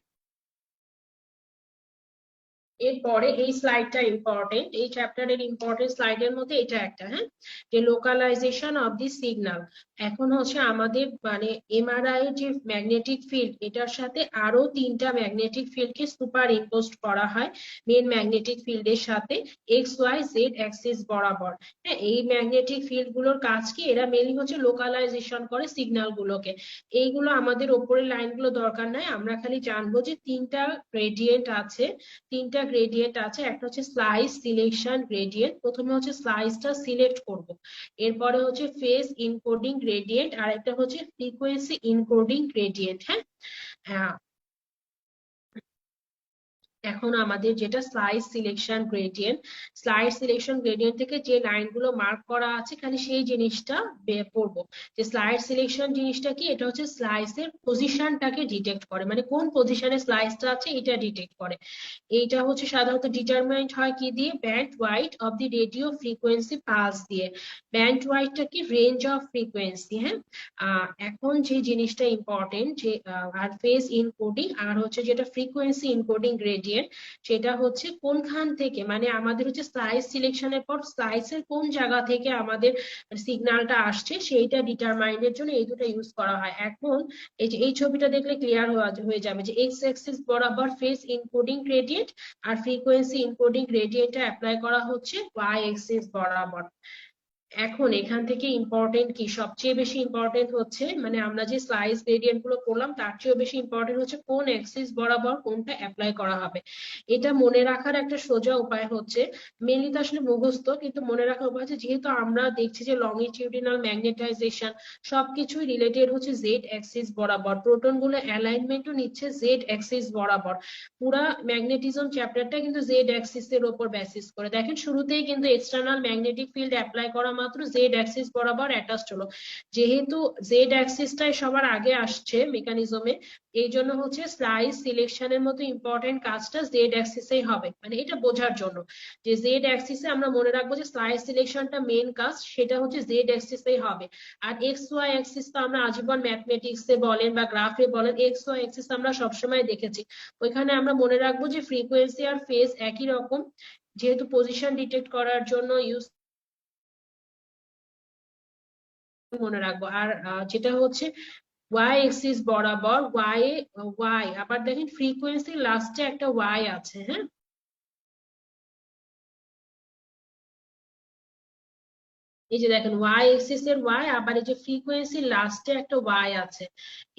Speaker 2: এরপরে এই স্লাইডটা ইম্পর্টেন্ট, এই চ্যাপ্টারের ইম্পর্টেন্ট স্লাইডের মধ্যে এটা একটা, হ্যাঁ, যে লোকালাইজেশন অফ দি সিগন্যাল। এখন হচ্ছে আমাদের মানে এমআরআই যে ম্যাগনেটিক ফিল্ড, এটার সাথে আরো 3টা ম্যাগনেটিক ফিল্ডকে সুপার ইম্পোজড করা হয় মেন ম্যাগনেটিক ফিল্ডের সাথে এক্স ওয়াই জেড অ্যাক্সিস বরাবর। হ্যাঁ, এই ম্যাগনেটিক ফিল্ড গুলোর কাজ কি, এরা মেনলি হচ্ছে লোকালাইজেশন করে সিগন্যাল গুলোকে। এইগুলো আমাদের ওপরের লাইনগুলো দরকার নাই, আমরা খালি জানবো যে 3টা গ্রেডিয়েন্ট আছে, 3টা গ্রেডিয়েন্ট আছে। একটা হচ্ছে স্লাইস সিলেকশন গ্রেডিয়েন্ট, প্রথমে হচ্ছে স্লাইসটা সিলেক্ট করব, এরপরে হচ্ছে ফেজ ইনকোডিং গ্রেডিয়েন্ট, আর একটা হচ্ছে ফ্রিকোয়েন্সি ইনকোডিং গ্রেডিয়েন্ট। হ্যাঁ, হ্যাঁ, এখন আমাদের যেটা slice selection gradient, slice selection gradient থেকে যে লাইনগুলো মার্ক করা আছে খালি সেই জিনিসটা পড়বো। যে স্লাইস সিলেকশন জিনিসটা কি, এটা হচ্ছে স্লাইসের পজিশনটাকে ডিটেক্ট করে, মানে কোন পজিশনে স্লাইসটা আছে এটা ডিটেক্ট করে। এইটা হচ্ছে সাধারণত ডিটারমাইন্ড হয় কি দিয়ে, band wide of the radio frequency pulse দিয়ে। ব্যান্ড ওয়াইডটা কি, রেঞ্জ অফ ফ্রিকোয়েন্সি। হ্যাঁ, এখন যে জিনিসটা ইম্পর্টেন্ট, যে আর ফেজ ইনকোডিং আর হচ্ছে যেটা ফ্রিকোয়েন্সি ইনকোডিং গ্রেডিয়েন্ট, সেটা হচ্ছে কোনখান থেকে মানে আমাদের হচ্ছে স্লাইস সিলেকশনের পর স্লাইসের কোন জায়গা থেকে আমাদের সিগন্যালটা আসছে সেইটা ডিটারমাইনের জন্য এই দুটো ইউজ করা হয়। এখন এই যে এই ছবিটা দেখলে ক্লিয়ার হয়ে যাবে যে এক্স অ্যাক্সিস বরাবর ফেজ ইনকোডিং গ্রেডিয়েন্ট আর ফ্রিকোয়েন্সি ইনকোডিং গ্রেডিয়েন্টটা অ্যাপ্লাই করা হচ্ছে ওয়াই অ্যাক্সিস বরাবর। এখন এখান থেকে ইম্পর্টেন্ট কি, সবচেয়ে বেশি ইম্পর্টেন্ট হচ্ছে মানে আমরা যে স্লাইস গ্রেডিয়েন্ট গুলো করলাম তার চেয়েও বেশি ইম্পর্টেন্ট হচ্ছে কোন অ্যাক্সিস বরাবর কোনটা অ্যাপ্লাই করা হবে। এটা মনে রাখার একটা সোজা উপায় হচ্ছে, মেনলি তো আসলে মুখস্থ, কিন্তু মনে রাখার উপায় হচ্ছে যেহেতু আমরা দেখছি যে লংজিটিউডিনাল ম্যাগনেটাইজেশন সবকিছুই রিলেটেড হচ্ছে জেড অ্যাক্সিস বরাবর, প্রোটন গুলো অ্যালাইনমেন্টও নিচ্ছে জেড অ্যাক্সিস বরাবর। পুরা ম্যাগনেটিজম চ্যাপ্টারটা কিন্তু জেড অ্যাক্সিস এর উপর বেসিস করে। দেখেন শুরুতেই কিন্তু এক্সটার্নাল ম্যাগনেটিক ফিল্ড অ্যাপ্লাই করা মাত্র জেড অ্যাক্সিস বরাবর অ্যাটাচড হলো। যেহেতু জেড অ্যাক্সিসটাই সবার আগে আসছে মেকানিজমে, এই জন্য হচ্ছে স্লাইস সিলেকশনের মতো ইম্পর্টেন্ট কাজটা জেড অ্যাক্সিসেই হবে। মানে এটা বোঝার জন্য যে জেড অ্যাক্সিসে আমরা মনে রাখবো যে স্লাইস সিলেকশনটা মেন কাজ, সেটা হচ্ছে জেড অ্যাক্সিসেই হবে। আর এক্স ওয়াই অ্যাক্সিস তো আমরা আজীবন ম্যাথমেটিক্সে বলেন বা গ্রাফে বলেন, এক্স ওয়াই অ্যাক্সিস আমরা সবসময় দেখেছি। ওইখানে আমরা মনে রাখবো যে ফ্রিকোয়েন্সি আর ফেজ একই রকম, যেহেতু পজিশন ডিটেক্ট করার জন্য ইউজ মনে রাখবো। আর যেটা হচ্ছে ওয়াই এক্সিস বরাবর ওয়াই আবার দেখেন ফ্রিকোয়েন্সি লাস্টে একটা ওয়াই আছে, হ্যাঁ, এই যে দেখেন ওয়াই এক্সিস এর ওয়াই, আবার এই যে ফ্রিকোয়েন্সি লাস্টে একটা ওয়াই আছে।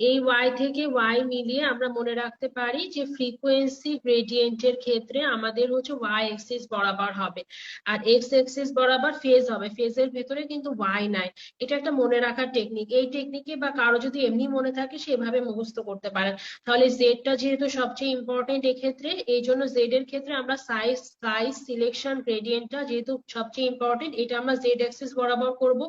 Speaker 2: এই ওয়াই থেকে ওয়াই মিলিয়ে আমরা মনে রাখতে পারি যে ফ্রিকোয়েন্সি গ্রেডিয়েন্টের ক্ষেত্রে আমাদের হচ্ছে ওয়াই এক্সিস বরাবর হবে, আর এক্স এক্সিস বরাবর ফেজ হবে। ফেজের ভেতরে কিন্তু ওয়াই নাই। এটা একটা মনে রাখার টেকনিক। এই টেকনিকে বা কারো যদি এমনি মনে থাকে সেভাবে মুখস্থ করতে পারেন। তাহলে জেডটা যেহেতু সবচেয়ে ইম্পর্টেন্ট এক্ষেত্রে, এই জন্য জেড এর ক্ষেত্রে আমরা সাইজ সিলেকশন গ্রেডিয়েন্টটা যেহেতু সবচেয়ে ইম্পর্টেন্ট, এটা আমরা জেড অ্যাক্সিস বরাবর করব।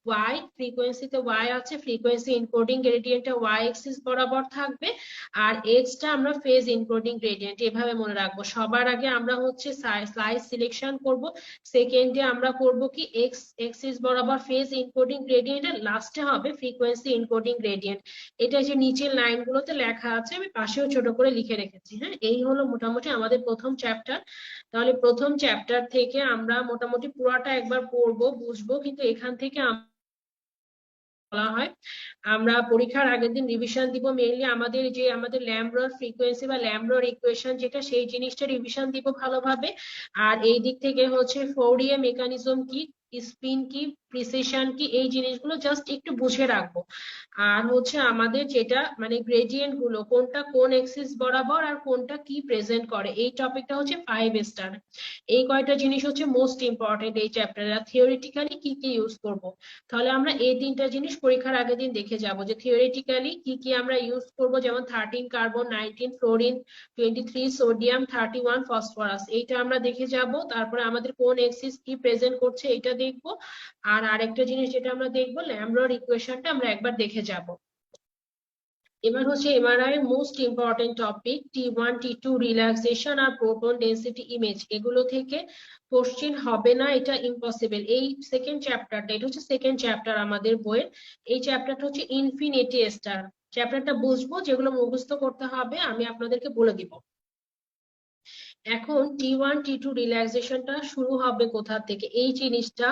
Speaker 2: ওয়াই ফ্রিকোয়েন্সিতে ওয়াই আছে, ফ্রিকোয়েন্সি ইনকোডিং গ্রেডিয়েন্টটা ওয়াই অ্যাক্সিস বরাবর থাকবে, আর এক্সটা আমরা ফেজ ইনকোডিং গ্রেডিয়েন্ট এভাবে মনে রাখবো। সবার আগে আমরা হচ্ছে স্লাইস সিলেকশন করব, সেকেন্ডে আমরা করব কি এক্স অ্যাক্সিস বরাবর ফেজ ইনকোডিং গ্রেডিয়েন্ট, আর লাস্টে হবে ফ্রিকোয়েন্সি ইনকোডিং গ্রেডিয়েন্ট। এটা যে নিচের লাইনগুলোতে লেখা আছে, আমি পাশেও ছোট করে লিখে রেখেছি। হ্যাঁ, এই হলো মোটামুটি আমাদের প্রথম চ্যাপ্টার। তাহলে প্রথম চ্যাপ্টার থেকে আমরা মোটামুটি পুরাটা একবার পড়বো, বুঝবো, কিন্তু এখান থেকে বলা হয় আমরা পরীক্ষার আগের দিন রিভিশন দিব। মেইনলি আমাদের ল্যামব্রোর ফ্রিকোয়েন্সি বা ল্যামব্রোর ইকুয়েশন যেটা, সেই জিনিসটা রিভিশন দিব ভালোভাবে। আর এই দিক থেকে হচ্ছে ফোরিয়ে মেকানিজম কি, স্পিন কি, প্রিসিশন কি, এই জিনিসগুলো জাস্ট একটু বুঝে রাখবো। আর হচ্ছে আমাদের যেটা মানে গ্রেডিয়েন্ট গুলো কোনটা কোন এক্সিস বরাবর আর কোনটা কি প্রেজেন্ট করে, এই টপিকটা হচ্ছে 5 স্টার। এই কয়টা জিনিস হচ্ছে মোস্ট ইম্পর্টেন্ট এই চ্যাপ্টারে। থিওরিটিক্যালি কি কি ইউজ করব, তাহলে আমরা এই তিনটা জিনিস পরীক্ষার আগের দিন দেখে যাব যে থিওরিটিক্যালি কি কি আমরা ইউজ করব। যেমন 13 কার্বন, 19 ফ্লোরিন, 23 সোডিয়াম, 31 ফসফরাস, এইটা আমরা দেখে যাব। তারপরে আমাদের কোন এক্সিস কি প্রেজেন্ট করছে এটা দেখব। আর আরেকটা জিনিস যেটা আমরা দেখবো, ল্যামব্রোর ইকুয়েশনটা আমরা একবার দেখে যাব। এবার হচ্ছে MRI most important topic, T1 T2 relaxation আর প্রোটন ডেনসিটি ইমেজ, এগুলো থেকে কোশ্চেন হবে না, এটা ইম্পসিবল। এই সেকেন্ড চ্যাপ্টারটা, এটা হচ্ছে সেকেন্ড চ্যাপ্টার আমাদের বইয়ের। এই চ্যাপ্টারটা হচ্ছে ইনফিনিটি স্টার। চ্যাপ্টারটা বুঝবো, যেগুলো মুখস্থ করতে হবে আমি আপনাদেরকে বলে দিব। এখন T1 T2 রিল্যাক্সেশনটা শুরু হবে কোথা থেকে, এই জিনিসটা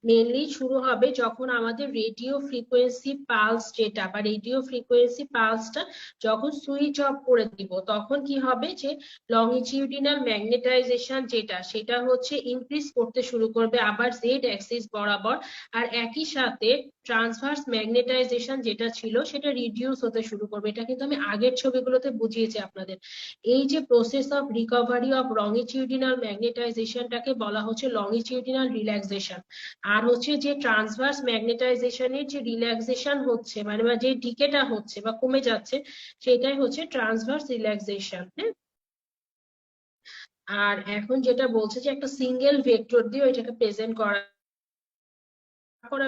Speaker 2: মেনলি শুরু হবে যখন আমাদের রেডিও ফ্রিকোয়েন্সি পালস যেটা বা রেডিও ফ্রিকোয়েন্সি পালসটা যখন সুইচ অফ করে দিব, তখন কি হবে যে লংজিটিউডিনাল ম্যাগনেটাইজেশন যেটা, সেটা হচ্ছে ইনক্রিজ করতে শুরু করবে আবার জেড অ্যাক্সিস বরাবর। আর একই সাথে ট্রান্সভার্স ম্যাগনেটাইজেশন যেটা ছিল সেটা রিডিউস হতে শুরু করবে। এটা কিন্তু আমি আগের ছবিগুলোতে বুঝিয়েছি আপনাদের। এই যে প্রসেস অফ রিকভারি অফ লংজিটিউডিনাল ম্যাগনেটাইজেশনটাকে বলা হচ্ছে লংজিটিউডিনাল রিল্যাক্সেশন। আর হচ্ছে যে ট্রান্সভার্স ম্যাগনেটাইজেশনের যে রিল্যাক্সেশন হচ্ছে মানে বা যে ডিকেটা হচ্ছে বা কমে যাচ্ছে, সেটাই হচ্ছে ট্রান্সভার্স রিল্যাক্সেশন। হ্যাঁ, আর এখন যেটা বলছে যে একটা সিঙ্গেল ভেক্টর দিয়ে এটাকে প্রেজেন্ট করা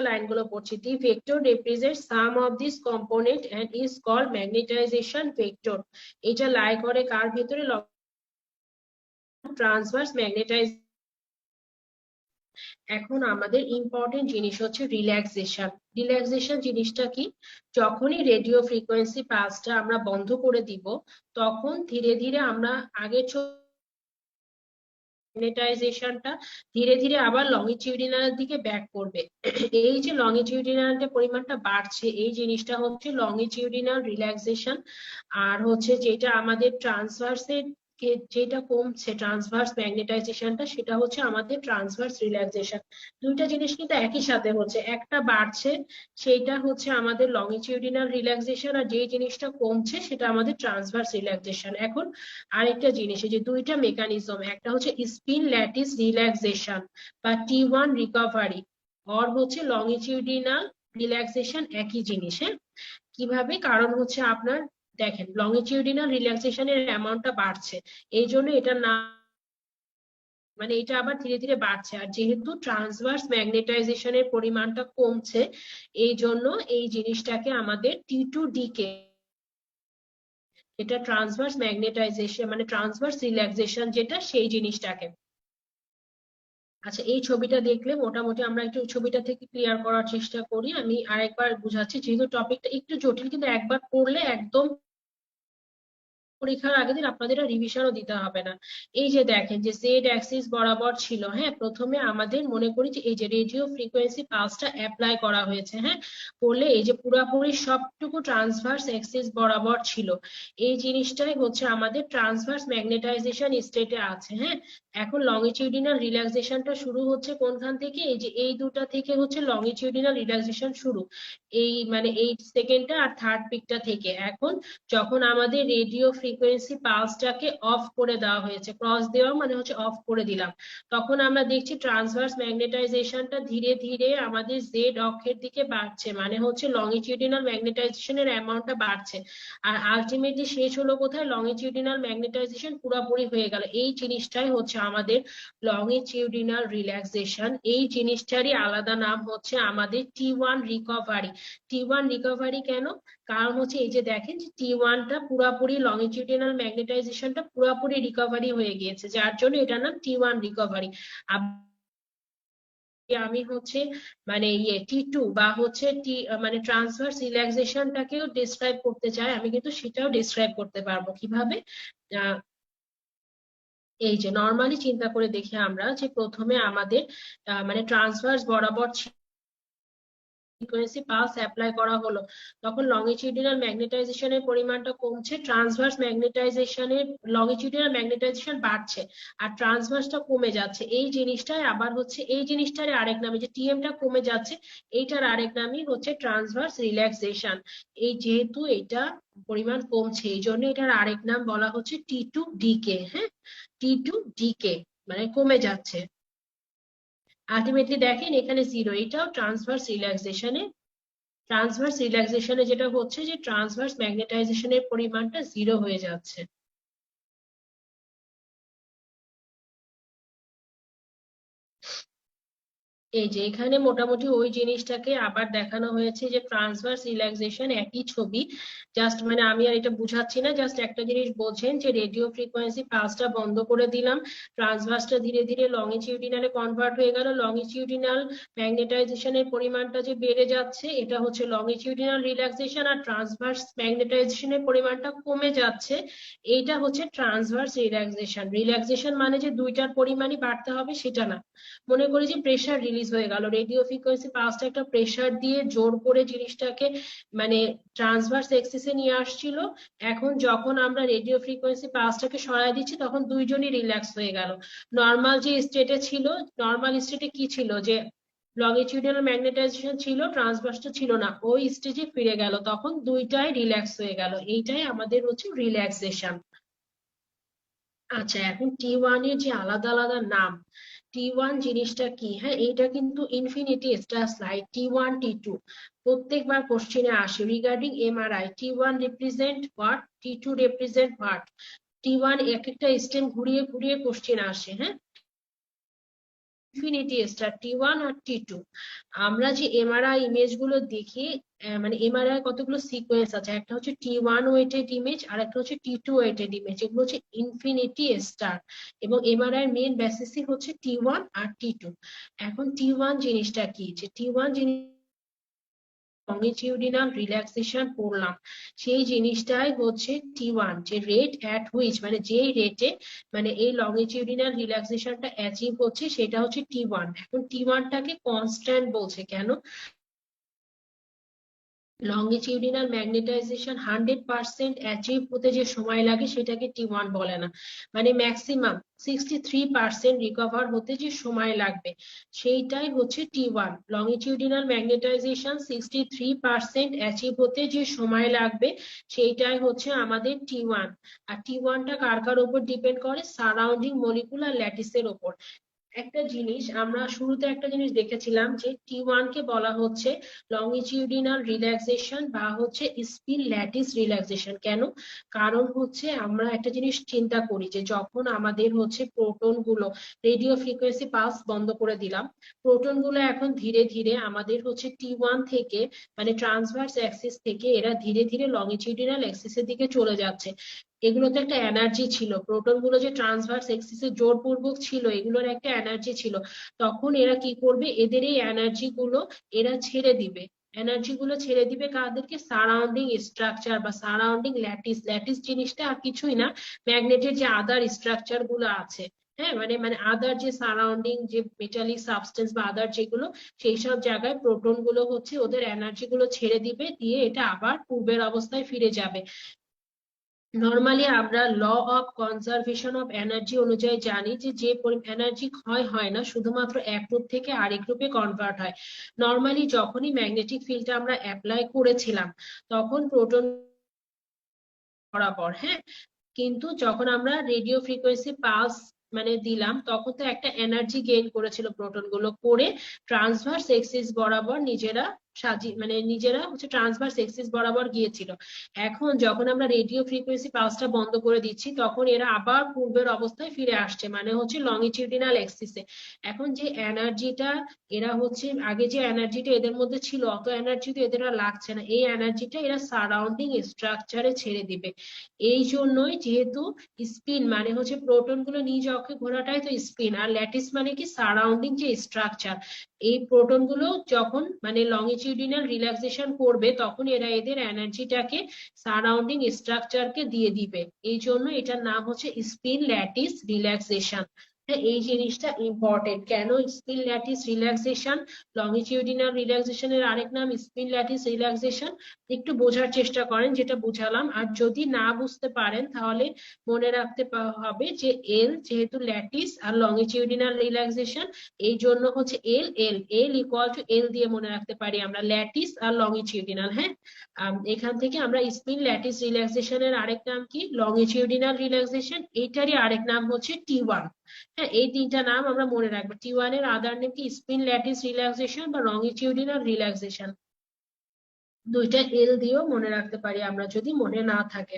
Speaker 2: লাইনগুলো পড়ছি। The vector represents sum of this component and is called magnetization vector. এটা লাই করে কার ভিতরে, ট্রান্সভার্স ম্যাগনেটাইজ। এখন আমাদের ইম্পর্টেন্ট জিনিস হচ্ছে রিল্যাক্সেশন। রিল্যাক্সেশন জিনিসটা কি, যখনই রেডিও ফ্রিকোয়েন্সি পালসটা আমরা বন্ধ করে দিব, তখন ধীরে ধীরে আমরা আগের ম্যাগনেটাইজেশনটা ধীরে ধীরে আবার লংজিটিউডিনাল দিকে ব্যাক করবে। এই যে লংজিটিউডিনালের পরিমাণটা বাড়ছে, এই জিনিসটা হচ্ছে লংজিটিউডিনাল রিল্যাক্সেশন। আর হচ্ছে যেটা আমাদের ট্রান্সভার্সের যেটা কমছে ট্রান্সভার্স ম্যাগনেটাইজেশনটা, সেটা হচ্ছে আমাদের ট্রান্সভার্স রিল্যাক্সেশন। দুইটা জিনিস কিন্তু একই সাথে হচ্ছে, একটা বাড়ছে সেইটা হচ্ছে আমাদের লংজিটিউডিনাল রিল্যাক্সেশন, আর যেই জিনিসটা কমছে সেটা আমাদের ট্রান্সভার্স রিল্যাক্সেশন। এখন আরেকটা জিনিস, এই যে দুইটা মেকানিজম, একটা হচ্ছে স্পিন ল্যাটিস রিল্যাক্সেশন বা T1 রিকভারি, আর হচ্ছে লংজিটিউডিনাল রিল্যাক্সেশন, একই জিনিস। হ্যাঁ, কিভাবে? কারণ হচ্ছে আপনার দেখেন লংজিটিউডিনাল রিল্যাক্সেশনের অ্যামাউন্টটা বাড়ছে, এই জন্য এটার নাম, মানে এটা আবার ধীরে ধীরে বাড়ছে। আর যেহেতু ট্রান্সভার্স ম্যাগনেটাইজেশনের পরিমাণটা কমছে, এই জন্য এই জিনিসটাকে আমাদের T2D-কে, এটা ট্রান্সভার্স ম্যাগনেটাইজেশন মানে ট্রান্সভার্স রিল্যাক্সেশন যেটা, সেই জিনিসটাকে। আচ্ছা, এই ছবিটা দেখলে মোটামুটি আমরা একটু ছবিটা থেকে ক্লিয়ার করার চেষ্টা করি। আমি আরেকবার বুঝাচ্ছি, যেহেতু টপিকটা একটু জটিল, কিন্তু একবার পড়লে একদম পরীক্ষার আগের দিন আপনাদের রিভিশনও দিতে হবে না। এই যে দেখেন যে জেড অ্যাক্সিস বরাবর ছিল, হ্যাঁ, প্রথমে আমাদের মনে করি যে এই যে রেডিও ফ্রিকোয়েন্সি পালসটা অ্যাপ্লাই করা হয়েছে, হ্যাঁ, করলে এই যে পুরাপুরি সবটুকু ট্রান্সভার্স অ্যাক্সিস বরাবর ছিল, এই জিনিসটাই হচ্ছে আমাদের ট্রান্সভার্স ম্যাগনেটাইজেশন স্টেটে আছে। হ্যাঁ, এখন লংজিটিউডিনাল রিল্যাক্সেশনটা শুরু হচ্ছে কোনখান থেকে? এই যে এই দুটা থেকে হচ্ছে লংজিটিউডিনাল রিল্যাক্সেশন শুরু, এই মানে এই সেকেন্ডটা আর থার্ড পিকটা থেকে। এখন যখন আমাদের রেডিও ফ্রিকোয়েন্সি পালসটাকে অফ করে দেওয়া হয়েছে, ক্রস দেওয়া মানে হচ্ছে অফ করে দিলাম, তখন আমরা দেখছি ট্রান্সভার্স ম্যাগনেটাইজেশনটা ধীরে ধীরে আমাদের জেড অক্ষের দিকে বাড়ছে, মানে হচ্ছে লংজিটিউডিনাল ম্যাগনেটাইজেশনের অ্যামাউন্টটা বাড়ছে। আর আলটিমেটলি শেষ হলো কোথায়? লংজিটিউডিনাল ম্যাগনেটাইজেশন পুরোপুরি হয়ে গেল। এই জিনিসটাই হচ্ছে আমাদের লংজিটিউডিনাল রিল্যাক্সেশন। এই জিনিসটারই আলাদা নাম হচ্ছে আমাদের T1 রিকভারি। T1 রিকভারি কেন? কারণ হচ্ছে এই যে দেখেন যে T1টা পুরাপুরি লংজিটিউডিনাল ম্যাগনেটাইজেশনটা পুরাপুরি রিকভারি হয়ে গিয়েছে, যার জন্য এটার নাম T1 রিকভারি। আমি হচ্ছে মানে T2 বা হচ্ছে মানে ট্রান্সভার্স রিল্যাক্সেশনটাকেও ডিসক্রাইব করতে চাই, আমি কিন্তু সেটাও ডিসক্রাইব করতে পারবো। কিভাবে? এই যে নর্মালি চিন্তা করে দেখি আমরা, যে প্রথমে আমাদের মানে ট্রান্সভার্স বরাবর ফ্রিকোয়েন্সি পালস অ্যাপ্লাই করা হলো, তখন লংজিটিউডিনাল ম্যাগনেটাইজেশনের পরিমাণটা কমছে, ট্রান্সভার্স ম্যাগনেটাইজেশনের লংজিটিউডিনাল ম্যাগনেটাইজেশন বাড়ছে, আর ট্রান্সভার্সটা কমে যাচ্ছে। এই জিনিসটাই আবার হচ্ছে, এই জিনিসটার আরেক নামে, যে টিএমটা কমে যাচ্ছে, এইটার আরেক নামই হচ্ছে ট্রান্সভার্স রিল্যাক্সেশন। এই যেহেতু এটা পরিমাণ কমছে, এই জন্য এটার আরেক নাম বলা হচ্ছে T2D-কে। হ্যাঁ, T2D-কে মানে কমে যাচ্ছে। আলটিমেটলি দেখেন এখানে জিরো, এটাও ট্রান্সভার্স রিল্যাক্সেশনে যেটা হচ্ছে যে ট্রান্সভার্স ম্যাগনেটাইজেশনের পরিমাণটা জিরো হয়ে যাচ্ছে। এই যে এখানে মোটামুটি ওই জিনিসটাকে আবার দেখানো হয়েছে, যে ট্রান্সভার্স রিল্যাক্সেশন একই ছবি, জাস্ট মানে আমি আর এটা বুঝাচ্ছি না, জাস্ট একটা জিনিস বোঝেন যে রেডিও ফ্রিকোয়েন্সি পালসটা বন্ধ করে দিলাম, ট্রান্সভার্সটা ধীরে ধীরে লংজিটিউডিনালে কনভার্ট হয়ে গেল, লংজিটিউডিনাল ম্যাগনেটাইজেশনের পরিমাণটা যে বেড়ে যাচ্ছে এটা হচ্ছে লংজিটিউডিনাল রিল্যাক্সেশন, আর ট্রান্সভার্স ম্যাগনেটাইজেশনের পরিমাণটা কমে যাচ্ছে, এইটা হচ্ছে ট্রান্সভার্স রিল্যাক্সেশন। রিল্যাক্সেশন মানে যে দুইটার পরিমাণই বাড়তে হবে সেটা না। মনে করি যে প্রেসার রিলিজ হয়ে গেল, রেডিও ফ্রিকোয়েন্সি পালসটা একটা প্রেসার দিয়ে জোর করে জিনিসটাকে মানে ট্রান্সভার্স এক্সিসে নিয়ে আসছিল, এখন যখন আমরা রেডিও ফ্রিকোয়েন্সি পালসটাকে সরাই দিচ্ছি তখন দুইজনই রিল্যাক্স হয়ে গেল। নর্মাল যে স্টেটে ছিল, নর্মাল স্টেটে কি ছিল, যে লংজিটিউডিনাল ম্যাগনেটাইজেশন ছিল, ট্রান্সভার্সটা ছিল না, ওই স্টেজে ফিরে গেল, তখন দুইটাই রিল্যাক্স হয়ে গেল, এইটাই আমাদের হচ্ছে রিল্যাক্সেশন। আচ্ছা, এখন T1 এর যে আলাদা আলাদা নাম, T1 জিনিসটা কি? হ্যাঁ, এইটা কিন্তু infinity star slide T1 T2 প্রত্যেকবার কোশ্চেনে আসে। Regarding MRI, T1 represent what, T2 represent what, T1 এক একটা স্টেম ঘুরিয়ে ঘুরিয়ে কোশ্চেন আসে। হ্যাঁ, ইনফিনিটি স্টার T1 আর T2। আমরা যে এমআরআই ইমেজ গুলো দেখি, মানে এমআরআই কতগুলো সিকোয়েন্স আছে, একটা হচ্ছে T1 ওয়েটেড ইমেজ, আর একটা হচ্ছে T2 ওয়েটেড ইমেজ, এগুলো হচ্ছে ইনফিনিটি স্টার, এবং এমআরআই এর মেইন বেসিসই হচ্ছে T1 আর T2। এখন T1 জিনিসটা কি? যে T1 জিনিস লংজিটিউডিনাল রিল্যাক্সেশন পড়লাম, সেই জিনিসটাই হচ্ছে T1, যে রেট অ্যাট হুইচ মানে যেই রেটে মানে এই লংজিটিউডিনাল রিল্যাক্সেশনটা অ্যাচিভ হচ্ছে সেটা হচ্ছে T1। এখন T1টাকে কনস্ট্যান্ট বলছে কেন? লংগিটিউডিনাল ম্যাগনেটাইজেশন 100% অ্যাচিভ হতে যে সময় লাগে সেটাকে T1 বলে না, মানে ম্যাক্সিমাম 63% রিকভার হতে যে সময় লাগবে সেইটাই হচ্ছে T1। লংগিটিউডিনাল ম্যাগনেটাইজেশন 63% অ্যাচিভ হতে যে সময় লাগবে সেইটাই হচ্ছে আমাদের T1। আর T1টা কার কার উপর ডিপেন্ড করে? সারাউন্ডিং মলিকুলার ল্যাটিসের উপর। একটা জিনিস আমরা শুরুতে একটা জিনিস দেখেছিলাম যে T1 কে বলা হচ্ছে লংগিটিউডিনাল রিল্যাক্সেশন বা হচ্ছে স্পিন ল্যাটিস রিল্যাক্সেশন। কেন? কারণ হচ্ছে আমরা একটা জিনিস চিন্তা করি যে যখন আমাদের হচ্ছে প্রোটন গুলো রেডিও ফ্রিকোয়েন্সি পালস বন্ধ করে দিলাম, প্রোটন গুলো এখন ধীরে ধীরে আমাদের হচ্ছে T1 থেকে মানে ট্রান্সভার্স অ্যাক্সিস থেকে এরা ধীরে ধীরে লংগিটিউডিনাল অ্যাক্সিসের দিকে চলে যাচ্ছে। এগুলোতে একটা এনার্জি ছিল, প্রোটন গুলো যে ট্রান্সভার্স এক্সিসে জোরপূর্বক ছিল এগুলোর একটা এনার্জি ছিল। তখন এরা কি করবে? এদের এই এনার্জি গুলো এরা ছেড়ে দিবে। এনার্জি গুলো ছেড়ে দিবে কাদেরকে? সারাউন্ডিং স্ট্রাকচার বা সারাউন্ডিং ল্যাটিস। ল্যাটিস জিনিসটা আর কিছুই না, ম্যাগনেটের যে আদার স্ট্রাকচার গুলো আছে, হ্যাঁ, মানে মানে আদার যে সারাউন্ডিং যে মেটালিক সাবস্টেন্স বা আদার যেগুলো, সেই সব জায়গায় প্রোটন গুলো হচ্ছে ওদের এনার্জি গুলো ছেড়ে দিবে, দিয়ে এটা আবার পূর্বের অবস্থায় ফিরে যাবে। নর্মালি আমরা law of conservation of energy অনুযায়ী জানি যে যে এনার্জি ক্ষয় হয় না, শুধুমাত্র এক রূপ থেকে আরেক রূপে কনভার্ট হয়। নর্মালি যখনই ম্যাগনেটিক ফিল্ডটা আমরা অ্যাপ্লাই করেছিলাম তখন প্রোটন বরাবর, হ্যাঁ, কিন্তু যখন আমরা রেডিও ফ্রিকোয়েন্সি পালস মানে দিলাম তখন তো একটা এনার্জি গেইন করেছিল প্রোটন গুলো, করে ট্রান্সভার্স এক্সিস বরাবর নিজেরা মানে নিজেরা হচ্ছে ট্রান্সভার্স এক্সিস বরাবর গিয়েছিল। এখন যখন আমরা রেডিও ফ্রিকোয়েন্সি পালসটা বন্ধ করে দিচ্ছি তখন এরা আবার পূর্বের অবস্থায় ফিরে আসছে, মানে হচ্ছে লংগিটিউডিনাল এক্সিসে। এখন যে এনার্জিটা এরা হচ্ছে আগে যে এনার্জিটা এদের মধ্যে ছিল অত এনার্জি তো এদের আর লাগছে না, এই এনার্জিটা এরা সারাউন্ডিং স্ট্রাকচারে ছেড়ে দিবে। এই জন্যই যেহেতু স্পিন মানে হচ্ছে প্রোটন গুলো নিজ অক্ষে ঘোরাটাই তো স্পিন, আর ল্যাটিস মানে কি? সারাউন্ডিং যে স্ট্রাকচার। এই প্রোটন গুলো যখন মানে লংগিটিউডিনাল রিল্যাক্সেশন করবে তখন এরা এদের এনার্জিটাকে সারাউন্ডিং স্ট্রাকচারকে দিয়ে দিবে। এই জন্য এটার নাম হচ্ছে স্পিন ল্যাটিস রিল্যাক্সেশন। হ্যাঁ, এই জিনিসটা ইম্পর্টেন্ট। কেন স্পিন ল্যাটিস রিল্যাক্সেশন? লংগিটিউডিনাল রিল্যাক্সেশনের আরেক নাম স্পিন ল্যাটিস রিল্যাক্সেশন। একটু বোঝার চেষ্টা করেন যেটা বুঝালাম, আর যদি না বুঝতে পারেন তাহলে মনে রাখতে হবে যে এল যেহেতু ল্যাটিস আর লংগিটিউডিনাল রিল্যাক্সেশন, এই জন্য হচ্ছে এল এল এল ইকুয়াল টু এল দিয়ে মনে রাখতে পারি আমরা ল্যাটিস আর লংগিটিউডিনাল। হ্যাঁ, এখান থেকে আমরা স্পিন ল্যাটিস রিল্যাক্সেশনের আরেক নাম কি? Longitudinal relaxation. এইটারই আরেক নাম হচ্ছে T1। হ্যাঁ, এই তিনটা নাম আমরা মনে রাখবো। T1 এর আদার নেম কি? স্পিন ল্যাটিস রিল্যাক্সেশন বা লংগিটিউডিনাল রিল্যাক্সেশন। দুইটা এল দিয়েও মনে রাখতে পারি আমরা যদি মনে না থাকে।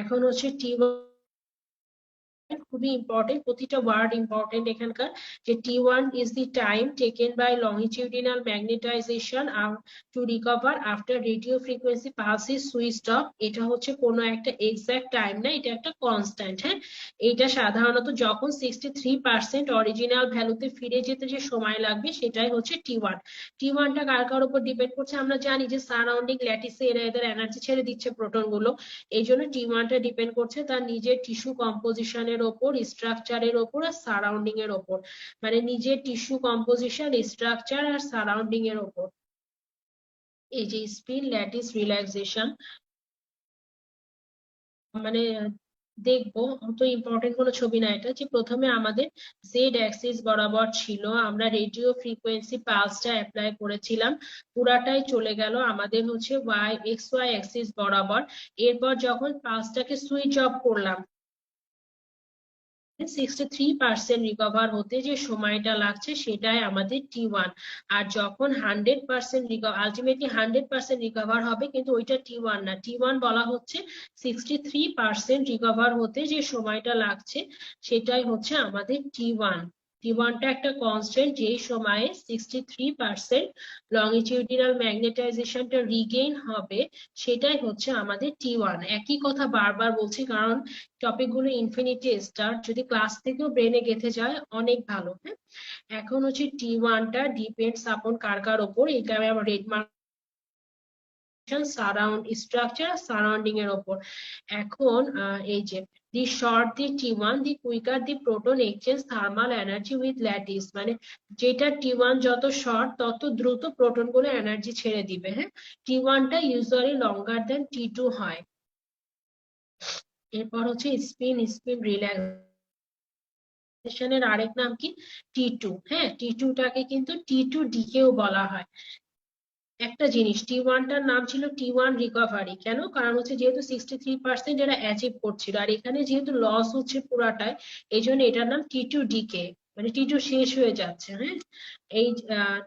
Speaker 2: এখন হচ্ছে T1 খুবই ইম্পর্টেন্ট, প্রতিটা ওয়ার্ড ইম্পর্টেন্ট এখানকার। যে T1 is the time taken by longitudinal magnetization to recover after radio frequency pulse is switched off। এটা হচ্ছে কোনো একটা এক্সাক্ট টাইম না, এটা একটা কনস্ট্যান্ট। হ্যাঁ, এটা সাধারণত যখন 63% অরিজিনাল ভ্যালুতে ফিরে যেতে যে সময় লাগবে সেটাই হচ্ছে T1। T1টা কার কার উপর ডিপেন্ড করছে? আমরা জানি যে সারাউন্ডিং ল্যাটিসে এরা এদের এনার্জি ছেড়ে দিচ্ছে প্রোটন গুলো। এই জন্য T1টা ডিপেন্ড করছে তার নিজের টিস্যু কম্পোজিশনের ওপর, স্ট্রাকচারের ওপর আর সারাউন্ডিং এর ওপর, মানে নিজের টিস্যু কম্পোজিশন, স্ট্রাকচার আর সারাউন্ডিং এর ওপর। এই যে স্পিন ল্যাটিস রিল্যাক্সেশন মানে দেখবো, অত ইম্পর্টেন্ট কোনো ছবি না এটা। যে প্রথমে আমাদের জেড অ্যাক্সিস বরাবর ছিল, আমরা রেডিও ফ্রিকোয়েন্সি পালসটা অ্যাপ্লাই করেছিলাম, পুরাটাই চলে গেল আমাদের হচ্ছে ওয়াই এক্স ওয়াই অ্যাক্সিস বরাবর। এরপর যখন পালসটাকে সুইচ অফ করলাম 63% রিকভার হতে যে সময়টা লাগছে সেটাই আমাদের T1। আর যখন 100% আলটিমেটলি 100% রিকভার হবে, কিন্তু ওইটা T1 না, T1 বলা হচ্ছে 63% রিকভার হতে যে সময়টা লাগছে সেটাই হচ্ছে আমাদের T1। T1টা একটা কনস্ট্যান্ট, যেই সময়ে 63% লংগিটিউডিনাল ম্যাগনেটাইজেশনটা রিগেইন হবে সেটাই হচ্ছে আমাদের T1। একই কথা বারবার বলছি কারণ টপিক গুলো ইনফিনিটি স্টার, যদি ক্লাস থেকেও ব্রেনে গেঁথে যায় অনেক ভালো। হ্যাঁ, এখন হচ্ছে T1টা ডিপেন্ডস আপন কার কার ওপর, এটা আমি আমার red mark surround structure surrounding এর ওপর। এখন এই যে the short the T1 the quicker the proton exchange thermal energy with lattice, মানে যেটা T1 যত শর্ট তত দ্রুত প্রোটন গুলো এনার্জি ছেড়ে দিবে। হ্যাঁ, T1 টা ইউজুয়ালি লঙ্গার দেন T2 হয়। এরপর হচ্ছে স্পিন রিল্যাক্সেশনের আরেক নাম কি T2। হ্যাঁ, T2 টাকে কিন্তু T2 ডিকেও বলা হয়। একটা জিনিস, T1 টার নাম ছিল T1 রিকভারি, কেন? কারণ হচ্ছে যেহেতু 63% এরা অ্যাচিভ করছিল, আর এখানে যেহেতু লস হচ্ছে পুরাটাই, এই জন্য এটার নাম T2 ডিকে, মানে T2 শেষ হয়ে যাচ্ছে। হ্যাঁ, এই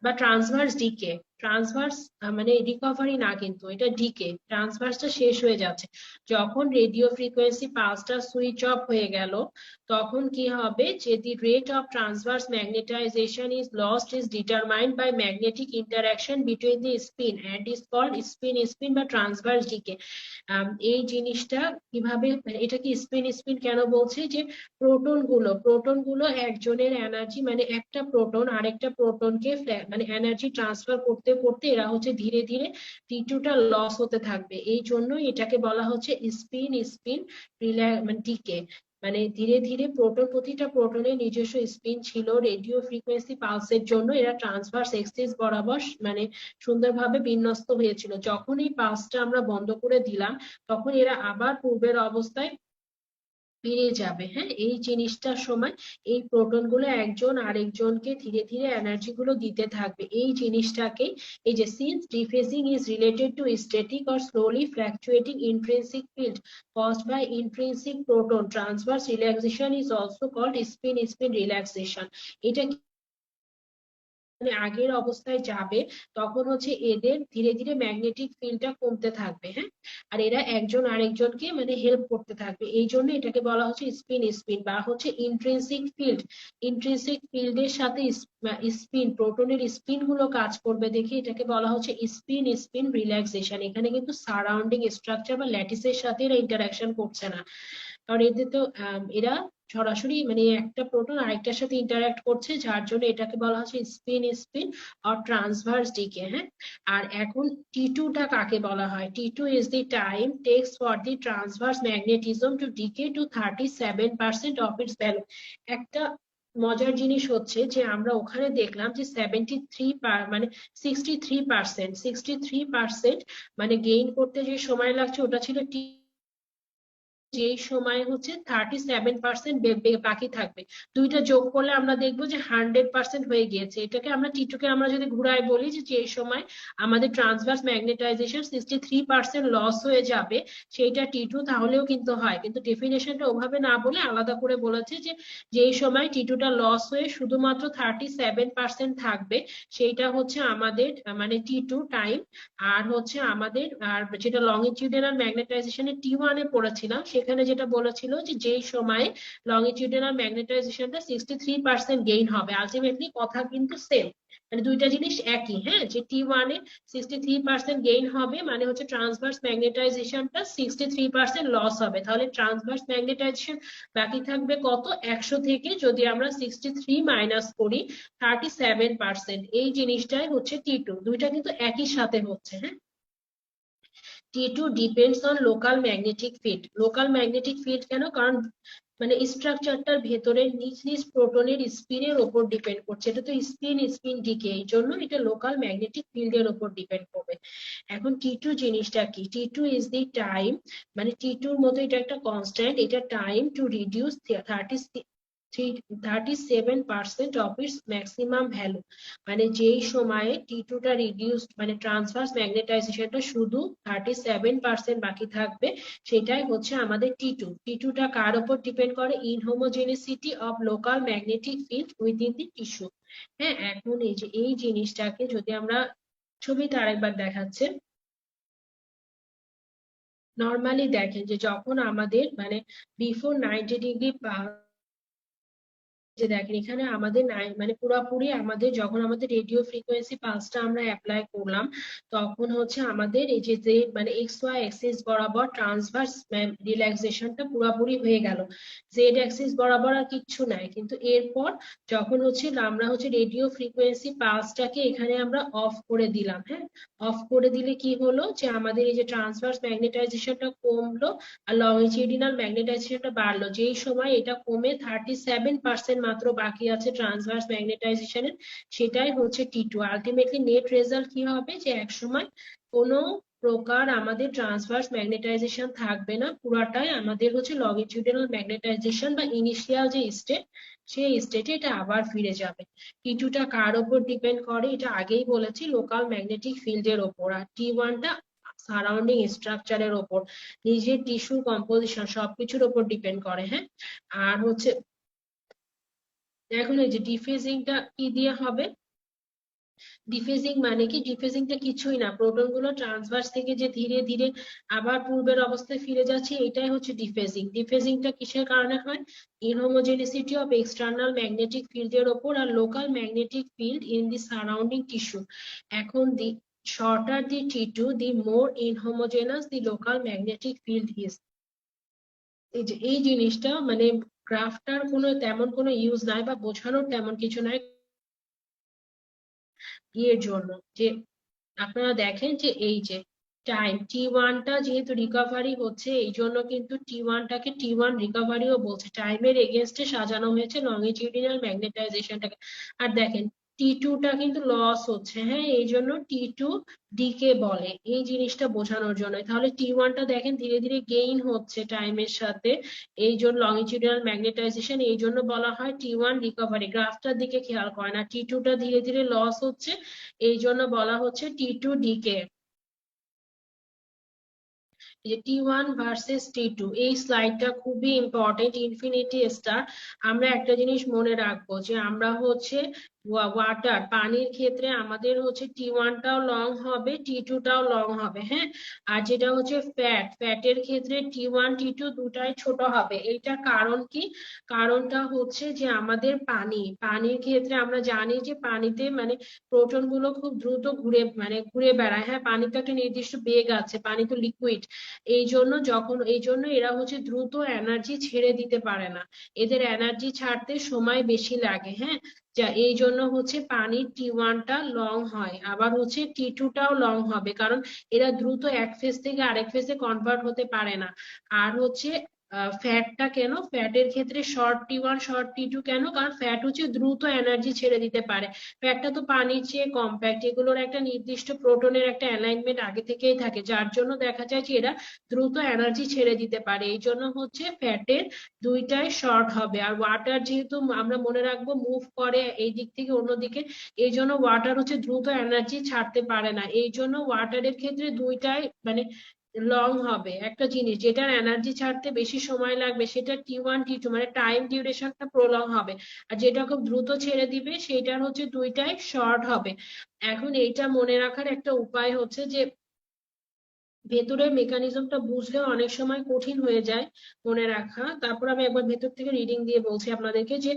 Speaker 2: বা ট্রান্সভার্স ডিকে, ট্রান্সভার্স মানে রিকভারি না, কিন্তু এটা ডিকে, ট্রান্সভার্সটা শেষ হয়ে যাচ্ছে। যখন রেডিও ফ্রিকোয়েন্সি পালসটা সুইচ অফ হয়ে গেল, তখন কি হবে যে the rate of transverse magnetization is lost is determined by magnetic interaction between the spin and is called spin বা ট্রান্সভার্স ডিকে। এই জিনিসটা কিভাবে, এটা কি স্পিন কেন বলছে? যে প্রোটন গুলো একজনের এনার্জি, মানে একটা প্রোটন আরেকটা প্রোটনকে মানে এনার্জি ট্রান্সফার করতে করতে এরা হচ্ছে ধীরে ধীরে T2 টা লস হতে থাকবে। এই জন্য এটাকে বলা হচ্ছে স্পিন মানে ডিকে। মানে ধীরে ধীরে প্রতিটা প্রোটনের নিজস্ব স্পিন ছিল, রেডিও ফ্রিকোয়েন্সি পালসের জন্য এরা ট্রান্সভার্স এক্সিস বরাবর মানে সুন্দরভাবে বিন্যস্ত হয়েছিল। যখন এই পালসটা আমরা বন্ধ করে দিলাম, তখন এরা আবার পূর্বের অবস্থায় ফিরে যাবে। হ্যাঁ, এই জিনিসটার সময় এই প্রোটন গুলো একজন আরেকজনকে ধীরে ধীরে এনার্জি গুলো দিতে থাকবে। এই জিনিসটাকে, এই যে since dephasing is related to static or slowly fluctuating intrinsic field caused by intrinsic proton transverse relaxation is also called spin relaxation। এটা মানে আগের অবস্থায় যাবে, তখন হচ্ছে এদের ধীরে ধীরে ম্যাগনেটিক ফিল্ডটা কমতে থাকবে। হ্যাঁ, আর এরা একজন আরেকজনকে মানে হেল্প করতে থাকবে। এই জন্য এটাকে বলা হচ্ছে স্পিন বা হচ্ছে ইন্ট্রিনসিক ফিল্ডের সাথে স্পিন প্রোটনের স্পিন গুলো কাজ করবে দেখে এটাকে বলা হচ্ছে স্পিন রিল্যাক্সেশন। এখানে কিন্তু সারাউন্ডিং স্ট্রাকচার বা ল্যাটিসের সাথে এরা ইন্টারাকশন করছে না, কারণ এদের তো এরা সরাসরি মানে একটা প্রোটন আরেকটার সাথে ইন্টারঅ্যাক্ট করছে, যার জন্য এটাকে বলা হচ্ছে স্পিন আর ট্রান্সভার্স ডিকে। হ্যাঁ, আর এখন T2 টা কাকে বলা হয়? T2 is the time takes for the transverse magnetism to decay to 37% of its value। একটা মজার জিনিস হচ্ছে যে আমরা ওখানে দেখলাম যে 63% মানে গেইন করতে যে সময় লাগছে ওটা ছিল যেই সময় হচ্ছে 37% বাকি থাকবে। দুইটা যোগ করলে আমরা দেখবো যে 100% হয়ে গিয়েছে। এটাকে আমরা T2 কে আমরা যদি ঘুরায় বলি যে যেই সময় আমাদের ট্রান্সভার্স ম্যাগনেটাইজেশন 63% লস হয়ে যাবে, সেইটা T2 তাহলেও কিন্তু হয়, কিন্তু ডেফিনেশনটা ওভাবে না বলে আলাদা করে বলেছে যে যেই সময় T2 টা লস হয়ে শুধুমাত্র 37% থাকবে, সেইটা হচ্ছে আমাদের মানে T2 টাইম। আর হচ্ছে আমাদের আর যেটা লংজিটিউডিনাল ম্যাগনেটাইজেশনের T1 এ পড়েছিলাম, সেখানে যেটা বলেছিল যে যেই সময়ে লংজিটিউডিনাল ম্যাগনেটাইজেশনটা 63% গেইন হবে। আলটিমেটলি কথা কিন্তু সেম, মানে দুইটা জিনিস একই। হ্যাঁ, যে T1 এ 63% গেইন হবে মানে হচ্ছে ট্রান্সভার্স ম্যাগনেটাইজেশনটা 63% লস হবে। তাহলে ট্রান্সভার্স ম্যাগনেটাইজেশন বাকি থাকবে কত? 100 থেকে যদি আমরা 63 মাইনাস করি 37%, এই জিনিসটাই হচ্ছে T2। দুইটা কিন্তু একই সাথে হচ্ছে। হ্যাঁ, T2 depends on local magnetic field. Local magnetic field কেন? কারণ মানে স্ট্রাকচারটার ভেতরে নিজ নিজ প্রোটনের স্পিনের উপর ডিপেন্ড করছে। এটা তো স্পিন ডিকে, এই জন্য এটা লোকাল ম্যাগনেটিক ফিল্ডের উপর ডিপেন্ড করবে। এখন T2 জিনিসটা কি? T2 ইজ দি টাইম, মানে T2 এর মতো এটা একটা কনস্ট্যান্ট, এটা time to reduce 37% of its maximum value. মানে যেই সময়ে T2 টা রিডিউস মানে ট্রান্সভার্স ম্যাগনেটাইজেশনটা শুধু 37% বাকি থাকবে, সেটাই হচ্ছে আমাদের T2 টা কার উপর ডিপেন্ড করে? Inhomogeneity of local magnetic field within the tissue. হ্যাঁ, এখন এই যে এই জিনিসটাকে যদি আমরা ছবিতে আরেকবার দেখাচ্ছে, নর্মালি দেখেন যে যখন আমাদের মানে বিফোর 90 ডিগ্রি যে দেখেন এখানে আমাদের মানে পুরোপুরি আমাদের যখন আমাদের রেডিও ফ্রিকোয়েন্সি পালসটা আমরা অ্যাপ্লাই করলাম তখন হচ্ছে আমাদের এই যে মানে এক্স ওয়াই অ্যাক্সিস বরাবর ট্রান্সভার্স রিল্যাক্সেশনটা পুরোপুরি হয়ে গেল। জেড অ্যাক্সিস বরাবর আর কিচ্ছু নাই, কিন্তু এরপর যখন হচ্ছে আমরা হচ্ছে রেডিও ফ্রিকোয়েন্সি পালসটাকে এখানে আমরা অফ করে দিলাম। হ্যাঁ, অফ করে দিলে কি হলো যে আমাদের এই যে ট্রান্সভার্স ম্যাগনেটাইজেশনটা কমলো আর লংজিটিউডিনাল ম্যাগনেটাইজেশনটা বাড়লো। যেই সময় এটা কমে 37% মাত্র বাকি আছে ট্রান্সভার্স ম্যাগনেটাইজেশনের, সেটাই হচ্ছে T2। আলটিমেটলি নেট রেজাল্ট কি হবে যে একসময় কোনো প্রকার আমাদের ট্রান্সভার্স ম্যাগনেটাইজেশন থাকবে না, পুরাটাই আমাদের হচ্ছে লংজিটিউডিনাল ম্যাগনেটাইজেশন বা ইনিশিয়াল যে স্টেট সেই স্টেটে এটা আবার ফিরে যাবে। T2টা কার উপর ডিপেন্ড করে, এটা আগেই বলেছি, লোকাল ম্যাগনেটিক ফিল্ডের ওপর। আর T1টা সারাউন্ডিং স্ট্রাকচারের ওপর, নিজের টিস্যু কম্পোজিশন সবকিছুর ওপর ডিপেন্ড করে। হ্যাঁ, আর হচ্ছে এখন এই যে ডিফেজিংটা কি দিয়ে হবে, ডিফেজিং মানে কি, ডিফেজিংটা কিছুই না, প্রোটন গুলো ট্রান্সভার্স থেকে যে ধীরে ধীরে আবার পূর্বের অবস্থায় ফিরে যাচ্ছে, এটাই হচ্ছে ডিফেজিং। ডিফেজিংটা কিসের কারণে হয়, ইনহোমোজেনিসিটি অফ এক্সটার্নাল ম্যাগনেটিক ফিল্ডের ওপর আর local magnetic field in the surrounding tissue. এখন the shorter the T2, the more inhomogeneous the local magnetic field is. এই যে এই জিনিসটা মানে গ্রাফটার কোনো তেমন কোনো ইউজ নাই বা বোঝানোর তেমন কিছু নাই এর জন্য, যে আপনারা দেখেন যে এই যে টাইম T1টা যেহেতু রিকভারি হচ্ছে এই জন্য কিন্তু T1টাকে T1 রিকভারিও বলছে, টাইমের এগেনস্টে সাজানো হয়েছে লংজিটিউডিনাল ম্যাগনেটাইজেশনটাকে। আর দেখেন T2টা কিন্তু লস হচ্ছে, হ্যাঁ, এই জন্য T2 ডিকে বলে, এই জিনিসটা বোঝানোর জন্য। তাহলে T1টা দেখেন ধীরে ধীরে গেইন হচ্ছে টাইমের সাথে, এই জন্য লংজিটিউডিনাল ম্যাগনেটাইজেশন, এই জন্য বলা হয় T1 রিকভারি। গ্রাফটার দিকে খেয়াল করে না, T2টা ধীরে ধীরে লস হচ্ছে, এই জন্য বলা হচ্ছে T2 ডিকে। যে T1 ভার্সেস T2, এই স্লাইডটা খুবই ইম্পর্টেন্ট, ইনফিনিটি স্টার। আমরা একটা জিনিস মনে রাখবো যে আমরা হচ্ছে ওয়াটার পানির ক্ষেত্রে আমাদের হচ্ছে T1টাও লং হবে, T2টাও লং হবে। হ্যাঁ, আর যেটা হচ্ছে ফ্যাটের ক্ষেত্রে T1 T2 দুটাই ছোট হবে। এইটার কারণ কি, কারণটা হচ্ছে যে আমাদের পানির ক্ষেত্রে আমরা জানি যে পানিতে মানে প্রোটন গুলো খুব দ্রুত ঘুরে বেড়ায়। হ্যাঁ, পানি তো একটা নির্দিষ্ট বেগ আছে, পানি তো লিকুইড, এই জন্য এরা হচ্ছে দ্রুত এনার্জি ছেড়ে দিতে পারে না, এদের এনার্জি ছাড়তে সময় বেশি লাগে। হ্যাঁ, যা এই জন্য হচ্ছে পানির T1টা লং হয়, আবার হচ্ছে T2টাও লং হবে, কারণ এরা দ্রুত এক ফেজ থেকে আরেক ফেজে কনভার্ট হতে পারে না। আর হচ্ছে ফ্যাটটা কেন, ফ্যাটের ক্ষেত্রে শর্ট T1 শর্ট T2 কেন, কারণ ফ্যাট হচ্ছে দ্রুত এনার্জি ছেড়ে দিতে পারে, ফ্যাটটা তো পানির চেয়ে কম্প্যাক্ট, এগুলোর একটা নির্দিষ্ট প্রোটনের একটা অ্যালাইনমেন্ট আগে থেকেই থাকে, যার জন্য দেখা যায় যে এরা দ্রুত এনার্জি ছেড়ে দিতে পারে, এই জন্য হচ্ছে ফ্যাটের দুইটাই শর্ট হবে। আর ওয়াটার যেহেতু আমরা মনে রাখবো মুভ করে এই দিক থেকে অন্যদিকে, এই জন্য ওয়াটার হচ্ছে দ্রুত এনার্জি ছাড়তে পারে না, এই জন্য ওয়াটারের ক্ষেত্রে দুইটাই মানে লং হবে। একটা জিনিস যেটার এনার্জি ছাড়তে বেশি সময় লাগবে সেটা T1 T2 মানে টাইম ডিউরেশনটা প্রলং হবে, আর যেটা খুব দ্রুত ছেড়ে দিবে সেটার হচ্ছে দুইটাই শর্ট হবে। এখন এইটা মনে রাখার একটা উপায় হচ্ছে যে ভেতরের মেকানিজমটা বুঝলে অনেক সময় কঠিন হয়ে যায় মনে রাখা। তারপর আমি একবার ভেতর থেকে রিডিং দিয়ে বলছি আপনাদেরকে যে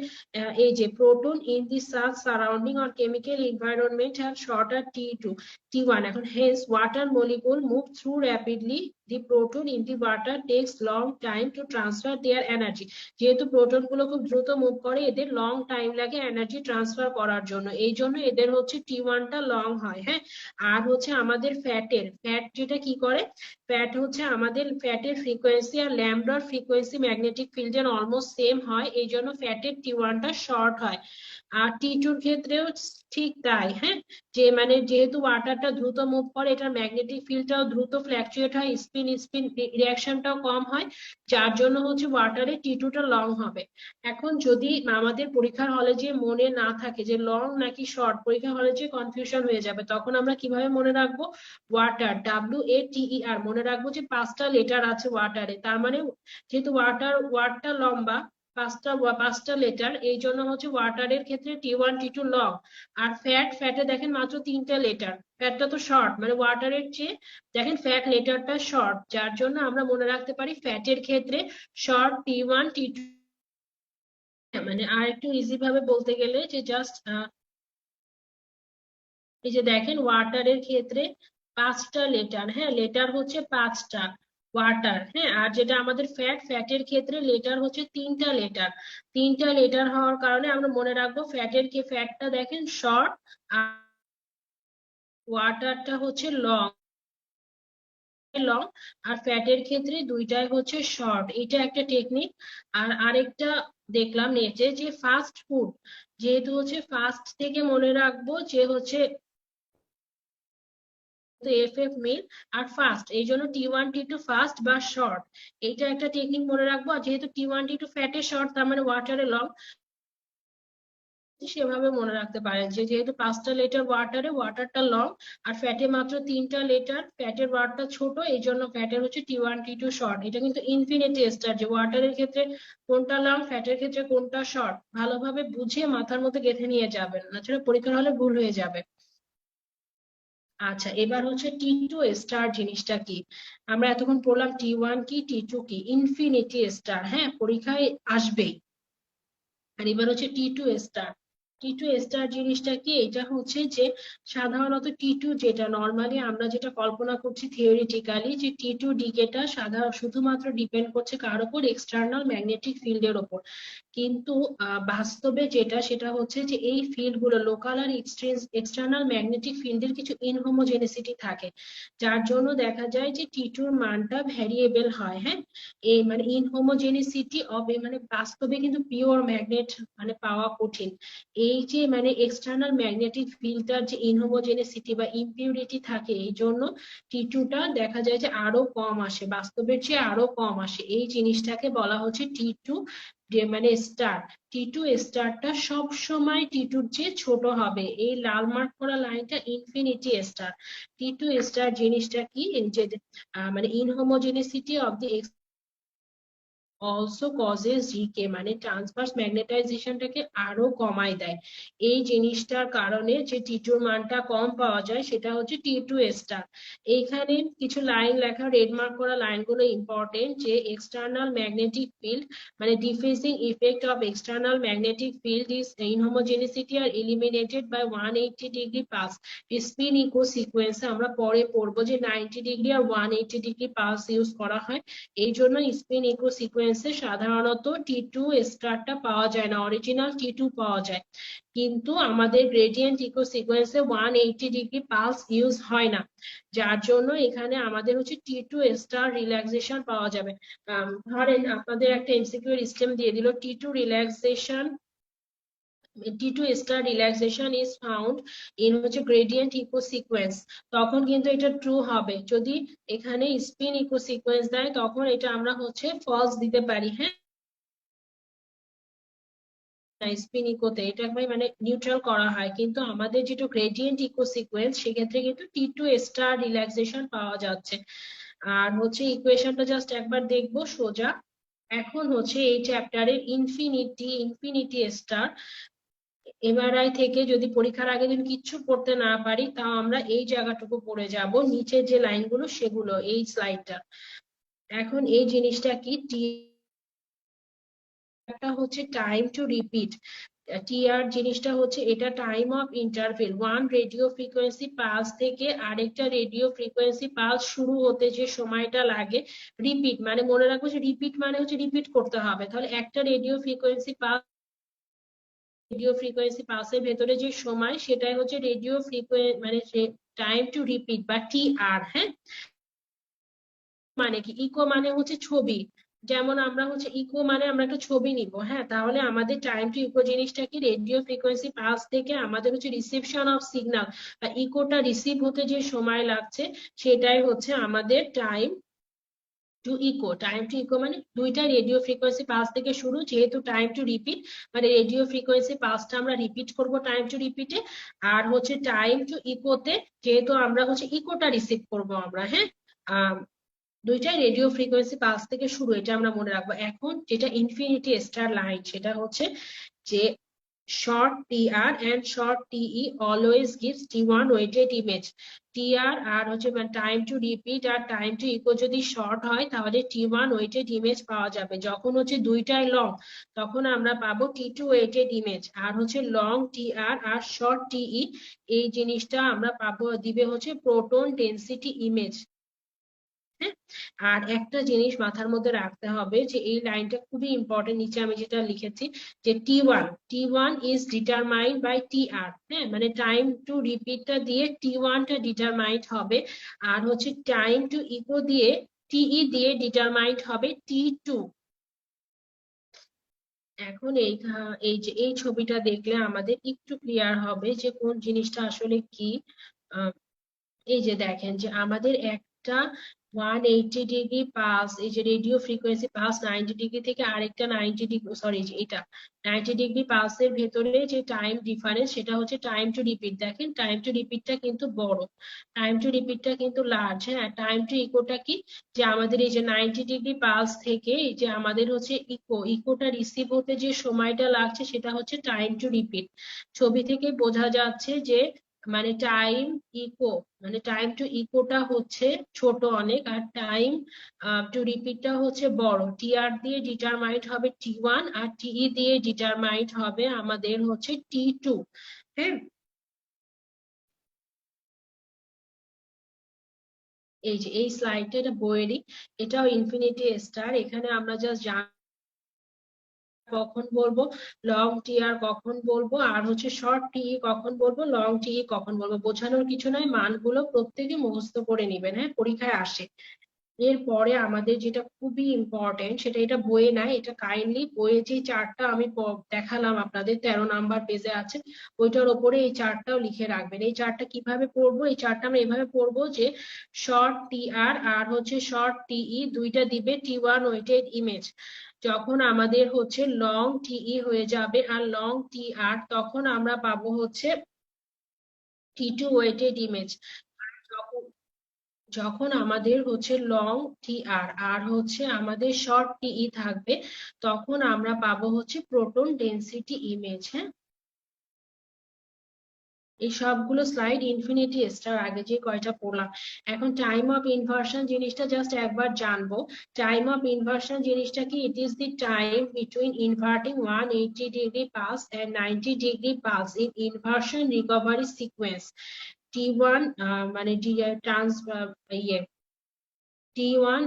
Speaker 2: এই যে proton in the surrounding or chemical environment have shorter T2 T1, এখন hence water molecule move through rapidly, the proton in the water takes long time to transfer their energy. যেহেতু প্রোটন গুলো খুব দ্রুত মুভ করে এদের long time লাগে energy transfer করার জন্য, এই জন্য এদের হচ্ছে T1টা লং হয়। হ্যাঁ, আর হচ্ছে আমাদের ফ্যাট যেটা কি করে, ফ্যাট হচ্ছে আমাদের ফ্যাটের ফ্রিকোয়েন্সি আর ল্যামডার ফ্রিকোয়েন্সি ম্যাগনেটিক ফিল্ডের অলমোস্ট সেম হয়, এই জন্য ফ্যাটের T1টা শর্ট হয়। আর T2র ক্ষেত্রেও ঠিক তাই। হ্যাঁ, যে মানে যেহেতু ওয়াটারটা দ্রুত মুভ করে এটার ম্যাগনেটিক ফিল্ডটাও দ্রুত ফ্ল্যাকচুয়েট হয়, স্পিন রিয়াকশনটাও কম হয়, যার জন্য হচ্ছে ওয়াটারে T2টা লং হবে। এখন যদি আমাদের পরীক্ষার হলে যে মনে না থাকে যে লং নাকি শর্ট, পরীক্ষার হলে যে কনফিউশন হয়ে যাবে, তখন আমরা কিভাবে মনে রাখবো, ওয়াটার WATER মনে রাখবো যে 5টা লেটার আছে ওয়াটারে, তার মানে যেহেতু ওয়ার্ডটা লম্বা, পাঁচটা লেটার, এই জন্য হচ্ছে ওয়াটারের ক্ষেত্রে T1 T2 লং। আর ফ্যাটে দেখেন মাত্র 3টা লেটার, ফ্যাটটা তো শর্ট, মানে ওয়াটারের চেয়ে দেখেন ফ্যাট লেটারটা শর্ট, যার জন্য আমরা মনে রাখতে পারি ফ্যাটের ক্ষেত্রে শর্ট T1 T2 মানে আর একটু ইজি ভাবে বলতে গেলে যে জাস্ট এই যে দেখেন ওয়াটারের ক্ষেত্রে 5টা লেটার, হ্যাঁ লেটার হচ্ছে 5টা ওয়াটার, হ্যাঁ আর যেটা আমাদের ফ্যাটের ক্ষেত্রে লেটার হচ্ছে 3টা লেটার। 3টা লেটার হওয়ার কারণে আমরা মনে রাখবো ফ্যাটটা দেখেন শর্ট আর ওয়াটারটা হচ্ছে লং লং আর ফ্যাটের ক্ষেত্রে দুইটাই হচ্ছে শর্ট। এটা একটা টেকনিক। আর আরেকটা দেখলাম নেটে যে ফাস্ট ফুড, যেহেতু হচ্ছে ফাস্ট থেকে মনে রাখবো যে হচ্ছে এফএফ মিল আর ফাস্ট, এই জন্য T1 T2 ফাস্ট বা শর্ট। এইটা একটা টেকনিক মনে রাখবো। আর যেহেতু T1 T2 ফ্যাটে শর্ট তার মানে ওয়াটারে লং, সেভাবে মনে রাখতে পারেন যে যেহেতু 5টা লেটার ওয়াটারে, ওয়াটারটা লং আর ফ্যাটে মাত্র 3টা লেটার, ফ্যাটের ওয়ার্ডটা ছোট, এই জন্য ফ্যাটের হচ্ছে T1 T2 শর্ট। এটা কিন্তু ইনফিনিটি স্টার, যে ওয়াটারের ক্ষেত্রে কোনটা লং, ফ্যাটের ক্ষেত্রে কোনটা শর্ট, ভালোভাবে বুঝে মাথার মধ্যে গেঁথে নিয়ে যাবেন, নাহলে পরীক্ষার হলে ভুল হয়ে যাবে। আচ্ছা, এবার হচ্ছে T2 স্টার জিনিসটা কি? আমরা এতক্ষণ পড়লাম T1 কি T2 কি, ইনফিনিটি স্টার, হ্যাঁ পরীক্ষায় আসবেই। আর এবার হচ্ছে T2 স্টার। T2 স্টার জিনিসটা কি? এটা হচ্ছে যে সাধারণত T2 যেটা নর্মালি আমরা যেটা কল্পনা করছি থিওরিটিক্যালি, যে T2 ডিকেটা শুধুমাত্র ডিপেন্ড করছে কার উপর, এক্সটার্নাল ম্যাগনেটিক ফিল্ডের উপর। কিন্তু বাস্তবে যেটা সেটা হচ্ছে যে এই ফিল্ড গুলো লোকাল আর এক্সটার্নাল ম্যাগনেটিক ফিল্ডের কিছু ইনহোমোজেনিসিটি থাকে, যার জন্য দেখা যায় যে T2 এর মানটা ভ্যারিয়েবল হয়। হ্যাঁ, এই মানে ইনহোমোজেনিসিটি অফ, মানে বাস্তবে কিন্তু পিওর ম্যাগনেট মানে পাওয়া কঠিন। এই যে মানে এক্সটার্নাল ম্যাগনেটিক ফিল্ডটার যে ইনহোমোজেনিসিটি বা ইমপিউরিটি থাকে, এই জন্য T2টা দেখা যায় যে আরো কম আসে, বাস্তবের চেয়ে আরো কম আসে। এই জিনিসটাকে বলা হচ্ছে T2 মানে স্টার। T2 স্টারটা সব সময় T2 চেয়ে ছোট হবে। এই লাল মার্ক করা লাইনটা ইনফিনিটি স্টার। T2 স্টার জিনিসটা কি? যে মানে inhomogeneity of the also causes decay, মানে ট্রান্সভার্স ম্যাগনেটাইজেশনটাকে আরো কমায় দেয়। এই জিনিসটার কারণে যে T2 মানটা কম পাওয়া যায় সেটা হচ্ছে T2 স্টার। এইখানে কিছু লাইন লেখা, রেড মার্ক করা লাইনগুলো ইম্পর্টেন্ট, যে এক্সটার্নাল ম্যাগনেটিক ফিল্ড মানে diffusing effect of external magnetic field is inhomogeneity are eliminated by 180 degree pulse spin echo সিকোয়েন্সে। আমরা পরে পড়বো যে 90 ডিগ্রি আর 180 ডিগ্রি পাস ইউজ করা হয়, এই জন্য স্পিন ইকো সিকোয়েন্সে সাধারণত T2 স্টারটা পাওয়া যায় না, অরিজিনাল T2 পাওয়া যায়। কিন্তু আমাদের গ্রেডিয়েন্ট ইকো সিকোয়েন্সে 180 ডিগ্রি পালস ইউজ হয় না, যার জন্য এখানে আমাদের হচ্ছে T2 স্টার রিল্যাক্সেশন পাওয়া যাবে। ধরেন আপনাদের একটা এমসিকিউ সিস্টেম দিয়ে দিল T2 star relaxation is found in হচ্ছে gradient echo sequence, তখন কিন্তু এটা ট্রু হবে। যদি এখানে স্পিন ইকো সিকোয়েন্স দেয় তখন এটা আমরা হচ্ছে ফলস দিতে পারি। হ্যাঁ, স্পিন ইকোতে এটা মানে নিউট্রাল করা হয়, কিন্তু আমাদের যেটা গ্রেডিয়েন্ট ইকো সিকোয়েন্স সেক্ষেত্রে কিন্তু T2 স্টার রিল্যাক্সেশন পাওয়া যাচ্ছে। আর হচ্ছে ইকুয়েশনটা জাস্ট একবার দেখবো সোজা। এখন হচ্ছে এই চ্যাপ্টারের ইনফিনিটি স্টার এমআরআই থেকে যদি পরীক্ষার আগের দিন কিচ্ছু পড়তে না পারি, তাও আমরা এই জায়গাটুকু পড়ে যাব, নিচের যে লাইনগুলো সেগুলো, এই স্লাইডটা। এখন এই জিনিসটা কি? টা হচ্ছে টাইম টু রিপিট। টিআর জিনিসটা হচ্ছে এটা time of interval, one radio frequency pulse থেকে আরেকটা রেডিও ফ্রিকোয়েন্সি পালস শুরু হতে যে সময়টা লাগে। রিপিট মানে মনে রাখবো যে রিপিট মানে হচ্ছে রিপিট করতে হবে, তাহলে একটা রেডিও ফ্রিকোয়েন্সি পালসের ভেতরে যে সময় সেটাই হচ্ছে রেডিও ফ্রিকোয়েন্সি মানে টাইম টু রিপিট বা টিআর। হ্যাঁ, মানে কি? ইকো মানে হচ্ছে ছবি, যেমন আমরা হচ্ছে ইকো মানে আমরা একটা ছবি নিব, হ্যাঁ তাহলে আমাদের টাইম টু ইকো জিনিসটা কি? রেডিও ফ্রিকোয়েন্সি পালস থেকে আমাদের হচ্ছে রিসিপশন অফ সিগন্যাল বা ইকোটা রিসিভ হতে যে সময় লাগছে সেটাই হচ্ছে আমাদের time to echo. Time to echo মানে দুইটা রেডিও ফ্রিকোয়েন্সি পালস থেকে শুরু, যেহেতু টাইম টু রিপিট মানে রেডিও ফ্রিকোয়েন্সি পালসটা আমরা রিপিট করব টাইম টু রিপিটে, আর হচ্ছে টাইম টু ইকোতে যেহেতু আমরা হচ্ছে ইকোটা রিসিভ করব আমরা। হ্যাঁ, দুইটাই রেডিও ফ্রিকোয়েন্সি পালস থেকে শুরু, এটা আমরা মনে রাখবো। এখন যেটা ইনফিনিটি স্টার লাইন সেটা হচ্ছে যে short TR and short TE always gives T1 weighted image. TR আর হচ্ছে টাইম টু রিপিট আর টাইম টু ইকো যদি শর্ট হয় তাহলে T1 ওয়েটেড ইমেজ পাওয়া যাবে। যখন হচ্ছে দুইটাই লং তখন আমরা পাবো T2 ওয়েটেড ইমেজ। আর হচ্ছে লং TR আর শর্ট TE এই জিনিসটা আমরা পাবো দিবে হচ্ছে প্রোটন ডেনসিটি ইমেজ। হ্যাঁ, আর একটা জিনিস মাথার মধ্যে রাখতে হবে যে এই লাইনটা খুবই ইম্পর্টেন্ট, নিচে আমি যেটা লিখেছি যে T one is determined by TR. হ্যাঁ, মানে টাইম টু রিপিটটা দিয়ে টি1টা ডিটারমাইন্ড হবে, আর হচ্ছে টাইম টু ইকো দিয়ে টিই দিয়ে ডিটারমাইন্ড হবে টি2। এখন এই যে এই ছবিটা দেখলে আমাদের একটু ক্লিয়ার হবে যে কোন জিনিসটা আসলে কি। এই যে দেখেন যে আমাদের একটা 180 ডিগ্রি পালস, এই যে রেডিও ফ্রিকোয়েন্সি পালস 90 ডিগ্রি থেকে আরেকটা 90 ডিগ্রি, সরি এটা 90 ডিগ্রি পালসের ভেতরে যে টাইম ডিফারেন্স সেটা হচ্ছে টাইম টু রিপিট। দেখেন টাইম টু রিপিটটা কিন্তু বড়, টাইম টু রিপিটটা কিন্তু লার্জ। হ্যাঁ, টাইম টু ইকোটা কি, যে আমাদের এই যে 90 ডিগ্রি পালস থেকে এই যে আমাদের হচ্ছে ইকোটা রিসিভ হতে যে সময়টা লাগছে সেটা হচ্ছে টাইম টু রিপিট। ছবি থেকে বোঝা যাচ্ছে যে মানে টাইম ইকো মানে টাইম টু ইকোটা হচ্ছে ছোট অনেক, আর টাইম টু রিপিটটা হচ্ছে বড়। টিআর দিয়ে ডিটারমাইন্ড হবে টি1 আর টিই দিয়ে ডিটারমাইন্ড হবে আমাদের হচ্ছে টি2। হ্যাঁ, এই যে এই স্লাইডটা এটা বইয়েরই, এটাও ইনফিনিটি স্টার। এখানে আমরা জাস্ট কখন বলবো, লং টিআর কখন বলবো, আর হচ্ছে শর্ট টিই কখন বলবো, লং টিই কখন বলবো, বোঝানোর কিছু নাই, মানগুলো প্রত্যেকে মুখস্থ করে নিবেন। হ্যাঁ, পরীক্ষায় আসে। এরপরে আমাদের যেটা খুবই ইম্পর্টেন্ট সেটা এটা বইয়ে নাই, এটা কাইন্ডলি বইয়ে যে চার্টটা আমি দেখালাম আপনাদের 13 নাম্বার পেজে আছে, ওইটার ওপরে এই চার্টটাও লিখে রাখবেন। এই চার্টটা কিভাবে পড়বো, এই চার্টটা আমরা এভাবে পড়বো যে শর্ট টিআর আর হচ্ছে শর্ট টিই দুইটা দিবে টি1 ওয়েটেড ইমেজ। যখন আমাদের হচ্ছে লং টিই হয়ে যাবে আর লং টিআর তখন আমরা পাবো হচ্ছে টি2 ওয়েটেড ইমেজ। যখন যখন আমাদের হচ্ছে লং টিআর আর হচ্ছে আমাদের শর্ট টিই থাকবে তখন আমরা পাবো হচ্ছে প্রোটন ডেনসিটি ইমেজ। হ্যাঁ, এই সবগুলো স্লাইড ইনফিনিটি স্টার আগে যে কয়টা পড়লাম। এখন টাইম অফ ইনভার্সন জিনিসটা জাস্ট একবার জানবো। টাইম অফ ইনভার্সন জিনিসটা কি, it is the time between inverting 180 degree pulse and 90 degree pulse in inversion recovery sequence. T one মানে ট্রান্স ইয়ে টি1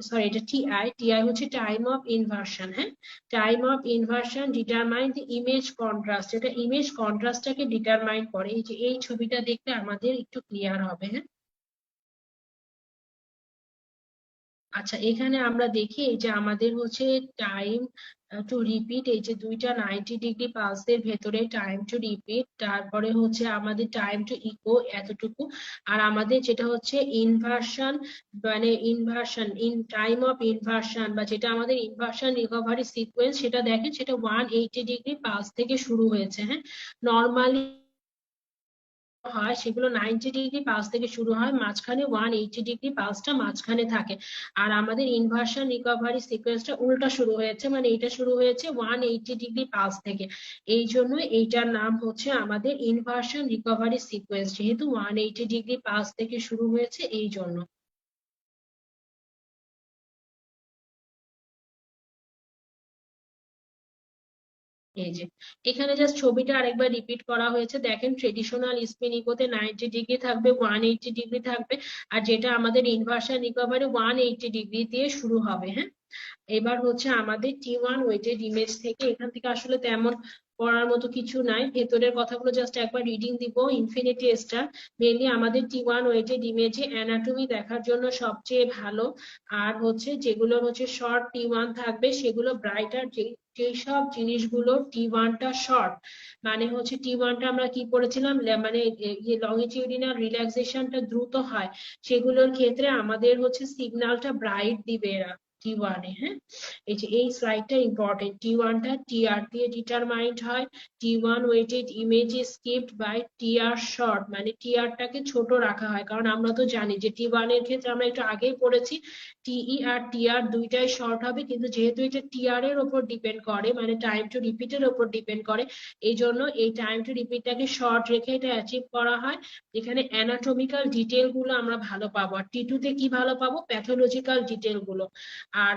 Speaker 2: সরি এটা টিআই হচ্ছে টাইম অফ ইনভার্সন। হ্যাঁ, time of inversion determine the image contrast, এটা image কন্ট্রাস্টটাকে determine করে। এই যে এই ছবিটা দেখলে আমাদের একটু ক্লিয়ার হবে। হ্যাঁ, আচ্ছা এখানে আমরা দেখি এই যে আমাদের হচ্ছে টাইম টু রিপিট, এই যে দুইটা 90 ডিগ্রি পালসের ভেতরে টাইম টু রিপিট, তারপরে হচ্ছে আমাদের টাইম টু ইকো এতটুকু, আর আমাদের যেটা হচ্ছে ইনভার্সন মানে inversion in time of inversion বা যেটা আমাদের ইনভার্সন রিকভারি সিকোয়েন্স সেটা দেখেন সেটা 180 ডিগ্রি পালস থেকে শুরু হয়েছে। হ্যাঁ, নর্মালি হয় সেগুলো 90 ডিগ্রি পালস থেকে শুরু হয়, মাঝখানে 180 ডিগ্রি পালসটা মাঝখানে থাকে। আর আমাদের ইনভার্সন রিকভারি সিকোয়েন্সটা উল্টা শুরু হয়েছে, মানে এটা শুরু হয়েছে 180 ডিগ্রি পালস থেকে। এই জন্য এইটার নাম হচ্ছে আমাদের ইনভার্সন রিকভারি সিকোয়েন্স, যেহেতু 180 ডিগ্রি পালস থেকে শুরু হয়েছে এই জন্য। এই যে এখানে জাস্ট ছবিটা আরেকবার রিপিট করা হয়েছে, দেখেন ট্রেডিশনাল স্পিন ইকোতে 90 ডিগ্রি থাকবে, 180 ডিগ্রি থাকবে, আর যেটা আমাদের ইনভার্সন রিকভারি 180 ডিগ্রি দিয়ে শুরু হবে। হ্যাঁ, এবার হচ্ছে আমাদের টি1 ওয়েটেড ইমেজ থেকে, এখান থেকে আসলে তেমন পড়ার মতো কিছু নাই, ভেতরের কথাগুলো জাস্ট একবার রিডিং দিব। ইনফিনিটি স্টার মেনলি আমাদের টি1 ওয়েটেড ইমেজে অ্যানাটমি দেখার জন্য সবচেয়ে ভালো, আর হচ্ছে যেগুলো হচ্ছে শর্ট টি1 থাকবে সেগুলো ব্রাইটার, যেই সব জিনিসগুলো টি1টা শর্ট, মানে হচ্ছে টি1টা আমরা কি পড়েছিলাম, মানে লংজিটিউডিনাল রিল্যাক্সেশনটা দ্রুত হয়, সেগুলোর ক্ষেত্রে আমাদের হচ্ছে সিগন্যালটা ব্রাইট দিবে এরা। T1 এ, হ্যাঁ। এই স্লাইডটা ইম্পর্টেন্ট। T1টা TR দিয়ে ডিটারমাইন্ড হয়। T1 weighted image is skipped by TR short, মানে TR টাকে ছোট রাখা হয়, কারণ আমরা তো জানি যে T1 এর ক্ষেত্রে আমরা একটু আগেই পড়েছি TE আর TR দুইটাই শর্ট হবে, কিন্তু যেহেতু এটা TR এর উপর ডিপেন্ড করে, মানে টাইম টু রিপিট এর উপর ডিপেন্ড করে, এই জন্য এই টাইম টু রিপিটটাকে শর্ট রেখে এটা অ্যাচিভ করা হয়। এখানে অ্যানাটমিক্যাল ডিটেল গুলো আমরা ভালো পাবো, আর T2 তে কি ভালো পাবো? প্যাথোলজিক্যাল ডিটেল গুলো। আর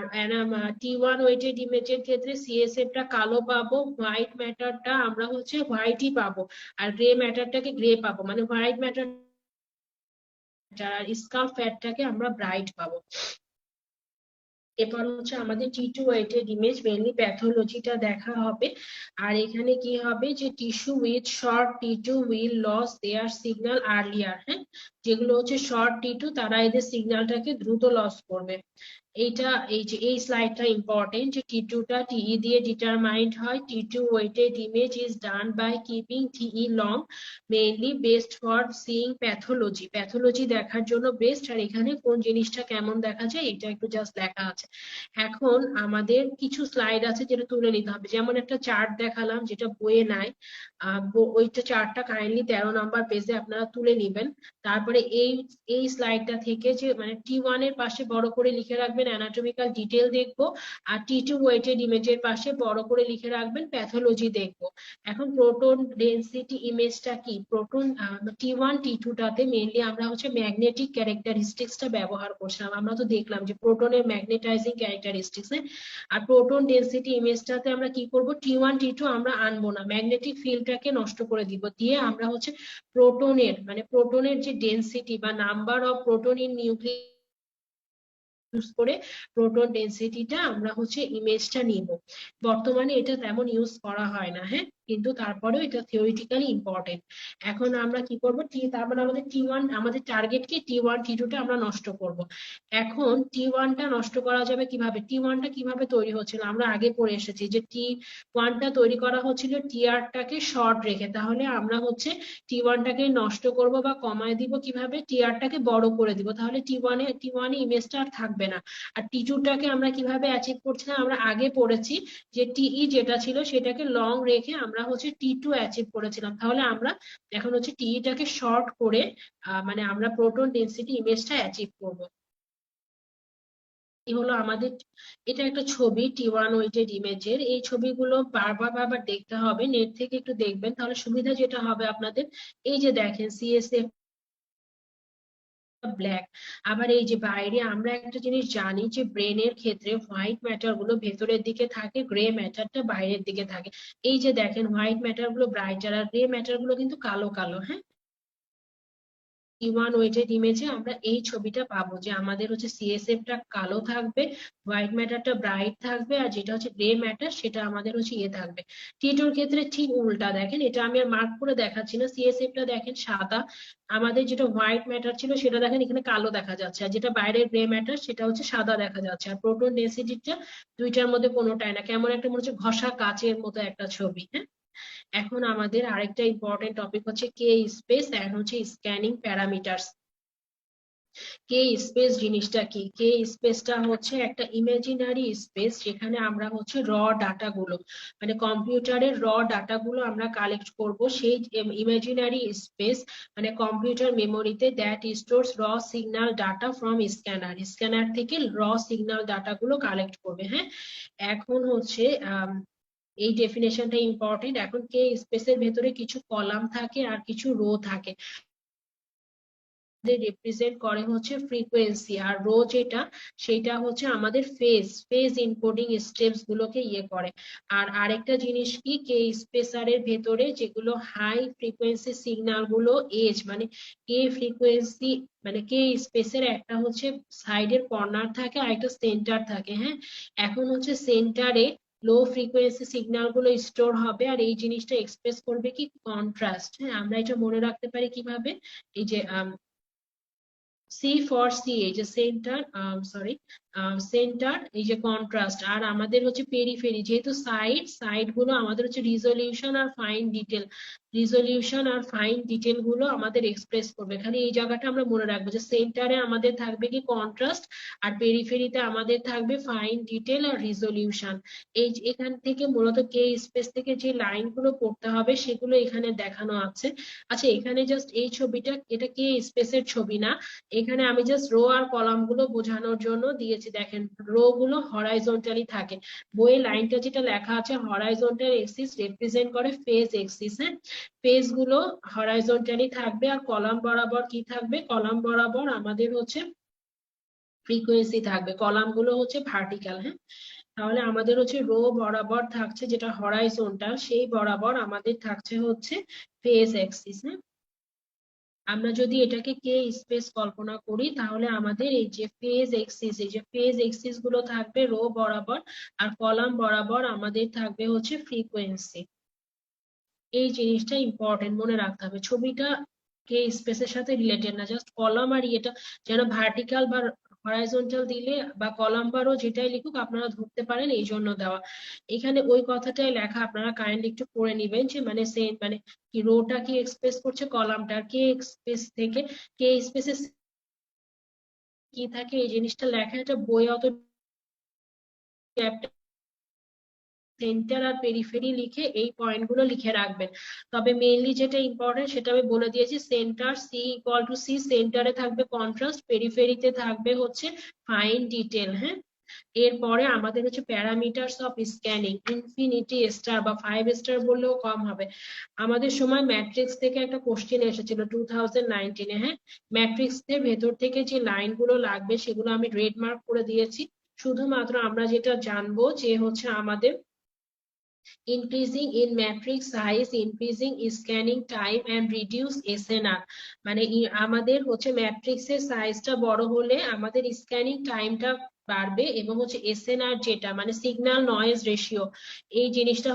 Speaker 2: T1 ওয়েটেড ইমেজের ক্ষেত্রে CSF টা কালো পাবো, হোয়াইট ম্যাটারটা আমরা হচ্ছে হোয়াইটই পাবো, আর গ্রে ম্যাটারটাকে গ্রে পাবো, মানে হোয়াইট ম্যাটার আর স্কাল্প ফ্যাটটাকে আমরা ব্রাইট পাবো। এরপর হচ্ছে আমাদের T2 ওয়েটেড ইমেজ, মেইনলি প্যাথোলজিটা দেখা হবে। আর এখানে কি হবে যে tissue with short T2 will lose their signal earlier, হ্যাঁ, যেগুলো হচ্ছে শর্ট T2 তারা এদের সিগন্যালটাকে দ্রুত লস করবে। এই স্লাইডটা ইম্পর্টেন্ট, যে T2 টা TE দিয়ে ডিটারমাইন্ড হয়। T2 weighted image is done by keeping TE long, mainly best for seeing pathology, pathology দেখার জন্য বেস্ট। আর এখানে কোন জিনিসটা কেমন দেখা যায় এটা একটু জাস্ট লেখা আছে। এখন আমাদের কিছু স্লাইড আছে যেটা তুলে নিতে হবে, যেমন একটা চার্ট দেখালাম যেটা বইয়ে নাই, ওইটা চার্টটা কাইন্ডলি 13 নম্বর পেজে আপনারা তুলে নিবেন। তারপরে এই স্লাইডটা থেকে যে মানে T1 এর পাশে বড় করে লিখে রাখবেন অ্যানাটমিক্যাল ডিটেল দেখবো, আর T2 ওয়েটেড ইমেজের পাশে বড় করে লিখে রাখবেন প্যাথোলজি দেখবো। এখন প্রোটন ডেনসিটি ইমেজটা কি? প্রোটন T1 T2 টাতে মেইনলি আমরা হচ্ছে ম্যাগনেটিক ক্যারেক্টারিস্টিক্সটা ব্যবহার করছিলাম। আমরা তো দেখলাম যে প্রোটনের ম্যাগনেটাইজিং ক্যারেক্টারিস্টিক্স, আর প্রোটন ডেনসিটি ইমেজটাতে আমরা কি করব? T1 T2 আমরা আনবো না, ম্যাগনেটিক ফিল্ডটাকে নষ্ট করে দিব, দিয়ে আমরা হচ্ছে প্রোটনের যে ডেনসিটি বা number of proton in nucleus use করে প্রোটন ডেনসিটিটা আমরা হচ্ছে ইমেজটা নিব। বর্তমানে এটা তেমন ইউজ করা হয় না, হ্যাঁ, কিন্তু তারপরেও এটা থিওরিটিক্যালি ইম্পর্টেন্ট। এখন আমরা কি করব? তার মানে আমাদের T1, আমাদের টার্গেট কি T1 T2 টা আমরা নষ্ট করব। এখন T1 টা নষ্ট করা যাবে কিভাবে? T1 টা কিভাবে তৈরি হচ্ছিল আমরা আগে পড়ে এসেছি যে T1 টা তৈরি করা হচ্ছিল TR টাকে শর্ট রেখে, তাহলে আমরা হচ্ছে T1 টাকে নষ্ট করব বা কমায় দিব কিভাবে? TR টাকে বড় করে দিব, তাহলে T1 এ ইমেজটা আর থাকবে না। আর T2 টাকে আমরা কিভাবে অ্যাচিভ করছিলাম আমরা আগে পড়েছি, যে TE যেটা ছিল সেটাকে লং রেখে আমরা হচ্ছে T2 অ্যাচিভ করেছিলাম। তাহলে আমরা এখন হচ্ছে TE টাকে শর্ট করে মানে আমরা প্রোটন ডেনসিটি ইমেজটা অ্যাচিভ করব। এই হলো আমাদের, এটা একটা ছবি T1 ওয়েটেড ইমেজের। এই ছবিগুলো বারবার বারবার দেখতে হবে, নেট থেকে একটু দেখবেন, তাহলে সুবিধা যেটা হবে আপনাদের, এই যে দেখেন CSF ব্ল্যাক। আবার এই যে বাইরে আমরা একটা জিনিস জানি যে ব্রেনের ক্ষেত্রে হোয়াইট ম্যাটার গুলো ভেতরের দিকে থাকে, গ্রে ম্যাটারটা বাইরের দিকে থাকে। এই যে দেখেন হোয়াইট ম্যাটার গুলো ব্রাইটার আর গ্রে ম্যাটার গুলো কিন্তু কালো কালো, হ্যাঁ। T1 ওয়েটেড ইমেজে আমরা এই ছবিটা পাবো যে আমাদের হচ্ছে CSF টা কালো থাকবে, হোয়াইট ম্যাটারটা ব্রাইট থাকবে, আর যেটা হচ্ছে গ্রে ম্যাটার সেটা আমাদের হচ্ছে ইয়ে থাকবে। T2 এর ক্ষেত্রে ঠিক উল্টা, দেখেন এটা আমি আর মার্ক করে দেখাচ্ছি না, CSF টা দেখেন সাদা, আমাদের যেটা হোয়াইট ম্যাটার ছিল সেটা দেখেন এখানে কালো দেখা যাচ্ছে, আর যেটা বাইরের গ্রে ম্যাটার সেটা হচ্ছে সাদা দেখা যাচ্ছে। আর প্রোটন ডেনসিটিটা দুইটার মধ্যে কোনোটাই না, কেমন একটা মনে হচ্ছে ঘষা কাচের মতো একটা ছবি, হ্যাঁ। এখন আমাদের আরেকটা ইম্পর্টেন্ট টপিক হচ্ছে কে স্পেস এন্ড হচ্ছে স্ক্যানিং প্যারামিটারস। কে স্পেস জিনিসটা কি? কে স্পেসটা হচ্ছে একটা ইমাজিনারি স্পেস, যেখানে আমরা হচ্ছে ডাটা গুলো মানে কম্পিউটারের ডাটা গুলো আমরা কালেক্ট করব। সেই ইমাজিনারি স্পেস মানে কম্পিউটার মেমোরিতে that stores signal data from scanner, scanner থেকে সিগন্যাল ডাটা গুলো কালেক্ট করবে, হ্যাঁ। এখন হচ্ছে এই ডেফিনেশনটা ইম্পর্টেন্ট। এখন কে স্পেসের ভেতরে কিছু কলাম থাকে আর কিছু রো থাকে, রিপ্রেজেন্ট করে হচ্ছে ফ্রিকোয়েন্সি, আর রো যেটা সেটা হচ্ছে আমাদের ফেজ ইনকোডিং স্টেপস গুলোকে ইয়ে করে। আর আরেকটা জিনিস কি, কে স্পেসারের ভেতরে যেগুলো হাই ফ্রিকোয়েন্সি সিগন্যাল গুলো এজ মানে কে ফ্রিকোয়েন্সি মানে কে স্পেসের একটা হচ্ছে সাইডের কর্নার থাকে আর একটা সেন্টার থাকে, হ্যাঁ। এখন হচ্ছে সেন্টারে লো ফ্রিকোয়েন্সি সিগন্যাল গুলো স্টোর হবে, আর এই জিনিসটা এক্সপ্রেস করবে কি কন্ট্রাস্ট, হ্যাঁ। আমরা এটা মনে রাখতে পারি কিভাবে, এই যে সি ফর সি এই যে সেন্টার, সরি সেন্টার, এই যে কন্ট্রাস্ট, আর আমাদের হচ্ছে পেরিফেরি, যেহেতু সাইড গুলো আমাদের হচ্ছে রিজলিউশন আর ফাইন ডিটেল, রিজলিউশন আর ফাইন ডিটেল গুলো আমাদের এক্সপ্রেস করবে। খালি এই জায়গাটা আমরা মনে রাখবো যে সেন্টারে আমাদের থাকবে কি কন্ট্রাস্ট, আর পেরিফেরিতে আমাদের থাকবে ফাইন ডিটেল আর রিজলিউশন। এই এখান থেকে মূলত কে স্পেস থেকে যে লাইন গুলো পড়তে হবে সেগুলো এখানে দেখানো আছে। আচ্ছা এখানে জাস্ট এই ছবিটা, এটা কে স্পেসের ছবি না, এখানে আমি জাস্ট রো আর কলাম গুলো বোঝানোর জন্য দিয়েছি। দেখেন রো গুলো হরাইজন্টালি থাকে, বইয়ে লাইনটা যেটা লেখা আছে হরাইজন্টাল এক্সিস রিপ্রেজেন্ট করে ফেজ এক্সিস, হ্যাঁ ফেজ গুলো হরাইজন্টালি থাকবে, আর কলাম বরাবর কি থাকবে, কলাম বরাবর আমাদের হচ্ছে ফ্রিকোয়েন্সি থাকবে, কলাম গুলো হচ্ছে ভার্টিক্যাল। হ্যাঁ তাহলে আমাদের হচ্ছে রো বরাবর থাকছে যেটা হরাইজন্টাল, সেই বরাবর আমাদের থাকছে হচ্ছে ফেজ এক্সিস। হ্যাঁ আমরা যদি এটাকে কে স্পেস কল্পনা করি তাহলে আমাদের এই যে ফেজ এক্সিস, এই যে ফেজ এক্সিস গুলো থাকবে রো বরাবর, আর কলাম বরাবর আমাদের থাকবে হচ্ছে ফ্রিকোয়েন্সি। এই জিনিসটা ইম্পর্টেন্ট মনে রাখতে হবে, ছবিটা কে স্পেসের সাথে রিলেটেড না, জাস্ট কলাম আর ইয়েটা যেন ভার্টিক্যাল বা হরাইজন্টাল দিলে বা কলাম বা রো যেটাই লিখুক আপনারা ধরতে পারেন এই জন্য দেওয়া। এখানে ওই কথাটাই লেখা, আপনারা কাইন্ডলি একটু পড়ে নিবেন যে মানে সেম মানে কি রোটা কি এক্সপ্রেস করছে কলামটা, কে স্পেস থেকে কে স্পেসে কি থাকে এই জিনিসটা লেখা, এটা বই অত সেন্টার আর পেরিফেরি লিখে এই পয়েন্টগুলো লিখে রাখবেন। তবে মেইনলি যেটা ইম্পর্টেন্ট সেটা আমি বলে দিয়েছি, center C equal to C, সেন্টারে থাকবে কন্ট্রাস্ট, পেরিফেরিতে থাকবে হচ্ছে ফাইন ডিটেল। হ্যাঁ এরপরে আমাদের হচ্ছে parameters of scanning, infinity star বা 5 স্টার বললেও কম হবে। আমাদের সময় ম্যাট্রিক্স থেকে একটা কোশ্চেন এসেছিল 2019-এ। হ্যাঁ ম্যাট্রিক্স এর ভেতর থেকে যে লাইন গুলো লাগবে সেগুলো আমি রেড মার্ক করে দিয়েছি। শুধুমাত্র আমরা যেটা জানবো যে হচ্ছে আমাদের increasing in matrix size, increasing scanning time and reduce SNR, মানে আমাদের হচ্ছে ম্যাট্রিক্সের সাইজটা বড় হলে আমাদের স্ক্যানিং টাইমটা বাড়বে, এবং হচ্ছে এসএনআর যেটা মানে সিগন্যাল নয়েজ রেশিও, এই জিনিসটা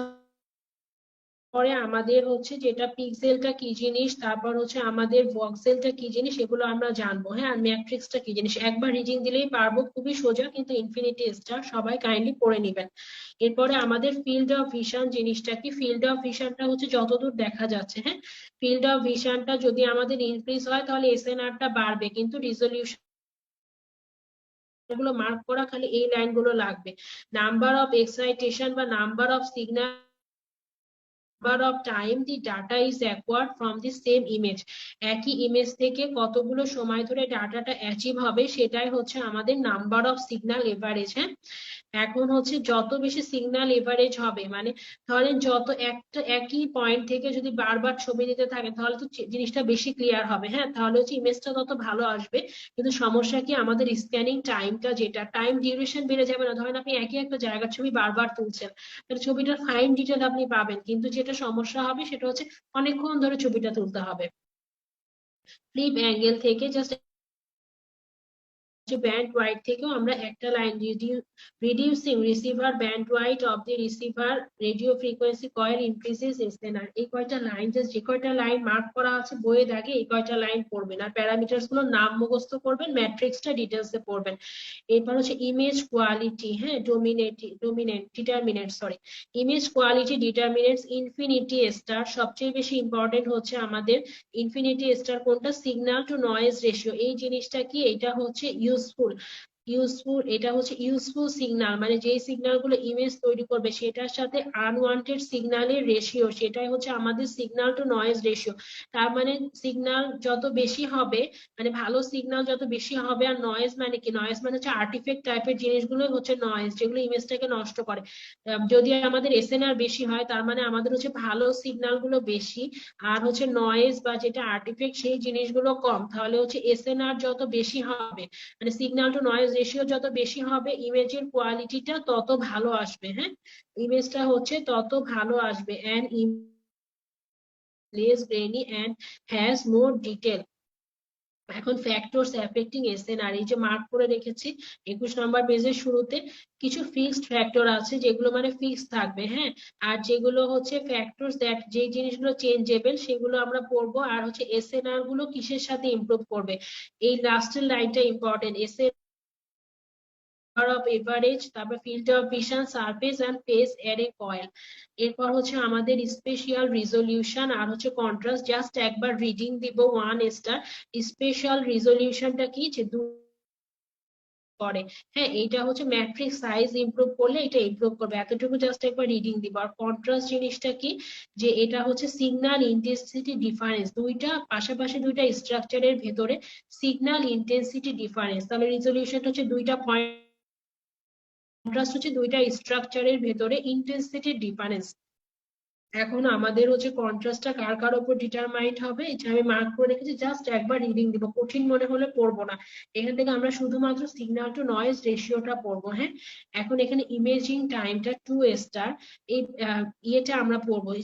Speaker 2: পরে আমাদের হচ্ছে যেটা পিক্সেলটা কি জিনিস, তারপর হচ্ছে আমাদের ভক্সেলটা কি জিনিস, এগুলো আমরা জানবো। হ্যাঁ আর ম্যাট্রিক্সটা কি জিনিস একবার রিডিং দিলেই পারবো, খুবই সোজা, কিন্তু ইনফিনিটি স্টার সবাই কাইন্ডলি পড়ে নিবেন। এরপরে আমাদের ফিল্ড অফ ভিশন জিনিসটা কি, ফিল্ড অফ ভিশনটা হচ্ছে যতদূর দেখা যাচ্ছে। হ্যাঁ ফিল্ড অফ ভিশনটা যদি আমাদের ইনক্রিজ হয় তাহলে এসএনআরটা বাড়বে, কিন্তু রিজলিউশন গুলো মার্ক করা, খালি এই লাইনগুলো লাগবে। নাম্বার অফ এক্সাইটেশন বা number of signal number of time the data is acquired from the same image, একই ইমেজ থেকে কতগুলো সময় ধরে ডাটাটা অ্যাচিভ হবে সেটাই হচ্ছে আমাদের নাম্বার অফ সিগন্যাল এভারেজ। হ্যাঁ এখন হচ্ছে যত বেশি সিগন্যাল এভারেজ হবে, মানে ধরেন যত একটা একই পয়েন্ট থেকে যদি বারবার ছবি নিতে থাকে তাহলে তো জিনিসটা বেশি ক্লিয়ার হবে। হ্যাঁ তাহলে হচ্ছে ইমেজটা তত ভালো আসবে, কিন্তু সমস্যা কি আমাদের স্ক্যানিং টাইমটা, যেটা টাইম ডিউরেশন বেড়ে যাবে না। ধরেন আপনি একই একটা জায়গার ছবি বারবার তুলছেন, তাহলে ছবিটার ফাইন ডিটেল আপনি পাবেন, কিন্তু যেটা সমস্যা হবে সেটা হচ্ছে অনেকক্ষণ ধরে ছবিটা তুলতে হবে। ফ্লিপ অ্যাঙ্গেল থেকে জাস্ট ব্যান্ড ওয়াইড থেকেও আমরা একটা line reducing receiver band wide of the receiver radio frequency coil increases SNR, এই কয়টা লাইন জাস্ট যে কয়টা লাইন মার্ক করা আছে বইয়ে দাগে এই কয়টা লাইন পড়বেন, আর প্যারামিটারস গুলো নাম মুখস্থ করবেন, ম্যাট্রিক্সটা ডিটেলসে পড়বেন। এরপর হচ্ছে ইমেজ কোয়ালিটি, হ্যাঁ ইমেজ কোয়ালিটি ডিটারমিনেটস ইনফিনিটি স্টার, সবচেয়ে বেশি ইম্পর্টেন্ট হচ্ছে আমাদের ইনফিনিটি স্টার কোনটা, সিগন্যাল টু নয়েজ রেশিও, এই জিনিসটা কি, এটা হচ্ছে এটা হচ্ছে ইউজফুল সিগন্যাল, মানে যে সিগন্যাল গুলো ইমেজ তৈরি করবে সেটার সাথে আনওয়ান্টেড সিগন্যালের রেশিও, সেটাই হচ্ছে আমাদের সিগন্যাল টু নয়েজ রেশিও। তার মানে সিগন্যাল যত বেশি হবে, মানে ভালো সিগন্যাল যত বেশি হবে, আর নয়েজ মানে কি, নয়েজ মানে হচ্ছে আর্টিফেক্ট টাইপের জিনিসগুলো হচ্ছে নয়েজ, যেগুলো ইমেজটাকে নষ্ট করে। যদি আমাদের এসএনআর বেশি হয় তার মানে আমাদের হচ্ছে ভালো সিগন্যাল গুলো বেশি, আর হচ্ছে নয়েজ বা যেটা আর্টিফেক্ট সেই জিনিসগুলো কম, তাহলে হচ্ছে এসএনআর যত বেশি হবে, মানে সিগন্যাল টু নয়েজ রেশিও যত বেশি হবে ইমেজের কোয়ালিটিটা তত ভালো আসবে। হ্যাঁ ইমেজটা হচ্ছে তত ভালো আসবে, and image less grainy and has more detail, এখন ফ্যাক্টরস অ্যাফেক্টিং এসএনআর, এই যে মার্ক করে রেখেছি 21 নম্বর পেজের শুরুতে। কিছু ফিক্সড ফ্যাক্টর আছে যেগুলো মানে ফিক্স থাকবে, হ্যাঁ, আর যেগুলো হচ্ছে ফ্যাক্টরস দ্যাট, যে জিনিসগুলো চেঞ্জেবল সেগুলো আমরা পড়বো। আর হচ্ছে এসএনআর গুলো কিসের সাথে ইমপ্রুভ করবে, এই লাস্টের লাইনটা ইম্পর্টেন্ট। অফ এভারেজ, তারপর field of vision, surface and phase array coil. এরপর হচ্ছে আমাদের স্পেশাল রিজলিউশন আর হচ্ছে কন্ট্রাস্ট। জাস্ট একবার রিডিং দিব 1 স্টার। স্পেশাল রিজলিউশনটা কি, যে করে, হ্যাঁ, এইটা হচ্ছে ম্যাট্রিক্স সাইজ ইমপ্রুভ করলে এটা ইমপ্রুভ করবে, এতটুকু জাস্ট একবার রিডিং দিব। আর কন্ট্রাস্ট জিনিসটা কি, যে এটা হচ্ছে সিগন্যাল ইন্টেন্সিটি ডিফারেন্স, দুইটা পাশাপাশি দুইটা স্ট্রাকচারের ভেতরে সিগন্যাল ইন্টেন্সিটি ডিফারেন্স। তাহলে রিজলিউশনটা হচ্ছে দুইটা পয়েন্ট, কন্ট্রাস্ট হচ্ছে দুইটা স্ট্রাকচারের ভেতরে ইন্টেন্সিটি ডিফারেন্স। এখন আমাদের হচ্ছে কন্ট্রাস্টটা কার কার উপর ডিটারমাইন্ড হবে, এটা আমি মার্ক করে রেখেছি, জাস্ট একবার রিডিং দিব, কঠিন মনে হলে পড়বো না। এখান থেকে আমরা শুধুমাত্র সিগন্যাল টু নয়েজ রেশিওটা পড়বো, হ্যাঁ। এখন এখানে ইমেজিং টাইমটা 2 স্টার, এই ইয়েটা আমরা পড়বো। এই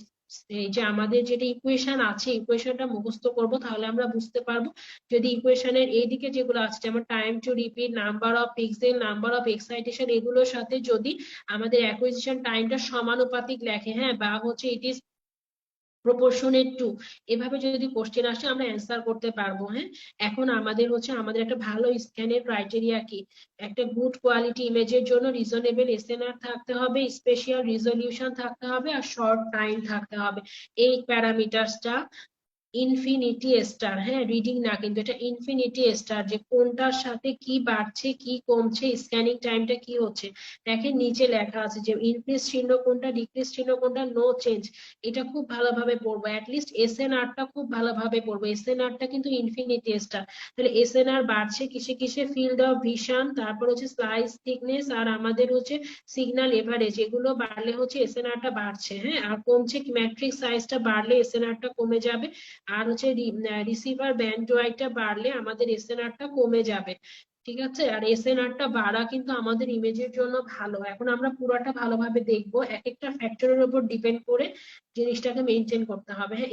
Speaker 2: যে আমাদের যেটা ইকুয়েশন আছে, ইকুয়েশনটা মুখস্থ করব, তাহলে আমরা বুঝতে পারবো। যদি ইকুয়েশনের এইদিকে যেগুলো আছে, যেমন time to repeat, number of pixel, number of excitation, এগুলোর সাথে যদি আমাদের অ্যাকুইজিশন টাইমটা সমানুপাতিক লেখে, হ্যাঁ, বা হচ্ছে ইট ইজ প্রপোর্শনেট টু, এভাবে যদি কোশ্চেন আসে আমরা অ্যান্সার করতে পারবো, হ্যাঁ। এখন আমাদের হচ্ছে আমাদের একটা ভালো স্ক্যানের ক্রাইটেরিয়া কি, একটা গুড কোয়ালিটি ইমেজের জন্য রিজনেবল এসএনআর থাকতে হবে, স্পেশাল রিজলিউশন থাকতে হবে, আর শর্ট টাইম থাকতে হবে। এই প্যারামিটারসটা ইনফিনিটি স্টার, হ্যাঁ, রিডিং না কিন্তু, এটা ইনফিনিটি স্টার, যে কোনটার সাথে কি বাড়ছে কি কমছে, স্ক্যানিং টাইমটা কি হচ্ছে। দেখেন নিচে লেখা আছে যে ইনক্রিজ চিহ্ন কোনটা, ডিক্রিজ চিহ্ন কোনটা, নো চেঞ্জ। এটা খুব ভালোভাবে পড়বো, অ্যাটলিস্ট এসএনআরটা খুব ভালোভাবে পড়বো, এসএনআরটা কিন্তু ইনফিনিটি স্টার। তাহলে এসএনআর বাড়ছে কিসে কিসে, ফিল্ড অফ ভিশন, তারপর হচ্ছে স্লাইস থিকনেস, আর আমাদের হচ্ছে সিগন্যাল এভারেজ, এগুলো বাড়লে হচ্ছে এসএনআরটা বাড়ছে, হ্যাঁ। আর কমছে ম্যাট্রিক্স সাইজটা বাড়লে এসএনআরটা কমে যাবে। আর হচ্ছে রিসিভার ব্যান্ডওয়াইটটা বাড়লে আমাদের এসএনআরটা কমে যাবে। ঠিক আছে, আর এসএনআরটা বাড়া কিন্তু আমাদের ইমেজের জন্য ভালো। এখন আমরা পুরোটা ভালোভাবে দেখবো, এক একটা ফ্যাক্টরের উপর ডিপেন্ড করে জিনিসটাকে মেনটেন করতে হবে, হ্যাঁ।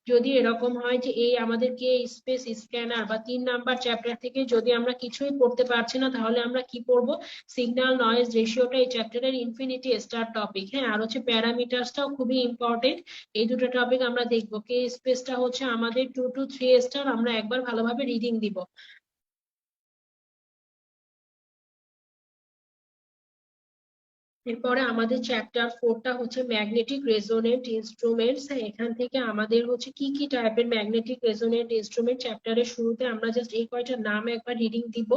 Speaker 2: যদি এরকম হয় যে এই আমাদের কে স্পেস স্ক্যানার বা 3 নাম্বার চ্যাপ্টার থেকে যদি আমরা কিছুই পড়তে পারছি না, তাহলে আমরা কি পড়ব, সিগন্যাল নয়েজ রেশিওটা এই চ্যাপ্টারের ইনফিনিটি স্টার টপিক, হ্যাঁ। আর হচ্ছে প্যারামিটারসটাও খুবই ইম্পর্টেন্ট, এই দুটো টপিক আমরা দেখবো। কে স্পেসটা হচ্ছে আমাদের 2 to 3 স্টার, আমরা একবার ভালোভাবে রিডিং দিব। এরপরে আমাদের চ্যাপ্টার 4টা হচ্ছে ম্যাগনেটিক রেজোনেন্ট ইনস্ট্রুমেন্টস। এখান থেকে আমাদের হচ্ছে কি কি টাইপের ম্যাগনেটিক রেজোনেন্ট ইনস্ট্রুমেন্ট, চ্যাপ্টারের শুরুতে আমরা জাস্ট এই কয়টা নাম একবার রিডিং দিব।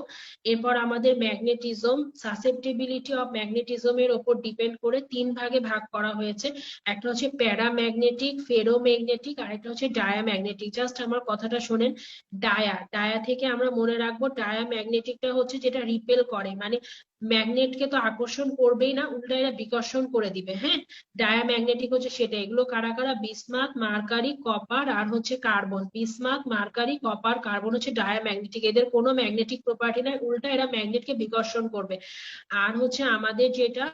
Speaker 2: এরপর আমাদের ম্যাগনেটিজম, সাসেপ্টিবিলিটি অফ ম্যাগনেটিজমের ওপর ডিপেন্ড করে 3 ভাগে ভাগ করা হয়েছে। একটা হচ্ছে প্যারাম্যাগনেটিক, ফেরোম্যাগনেটিক, আর একটা হচ্ছে ডায়াম্যাগনেটিক। জাস্ট আমার কথাটা শোনেন, ডায়া থেকে আমরা মনে রাখবো ডায়াম্যাগনেটিকটা হচ্ছে যেটা রিপেল করে, মানে ম্যাগনেটকে তো আকর্ষণ করবেই না, উল্টা এরা বিকর্ষণ করে দিবে, হ্যাঁ। ডায়াম্যাগনেটিক হচ্ছে সেটা। এগুলো কারা কারা, বিসমাথ, মার্কারি, কপার আর হচ্ছে carbon. Bismuth, mercury, copper, carbon হচ্ছে ডায়াম্যাগনেটিক, এদের কোনো ম্যাগনেটিক প্রপার্টি নাই, উল্টা এরা ম্যাগনেটকে বিকর্ষণ করবে। আর হচ্ছে আমাদের যেটা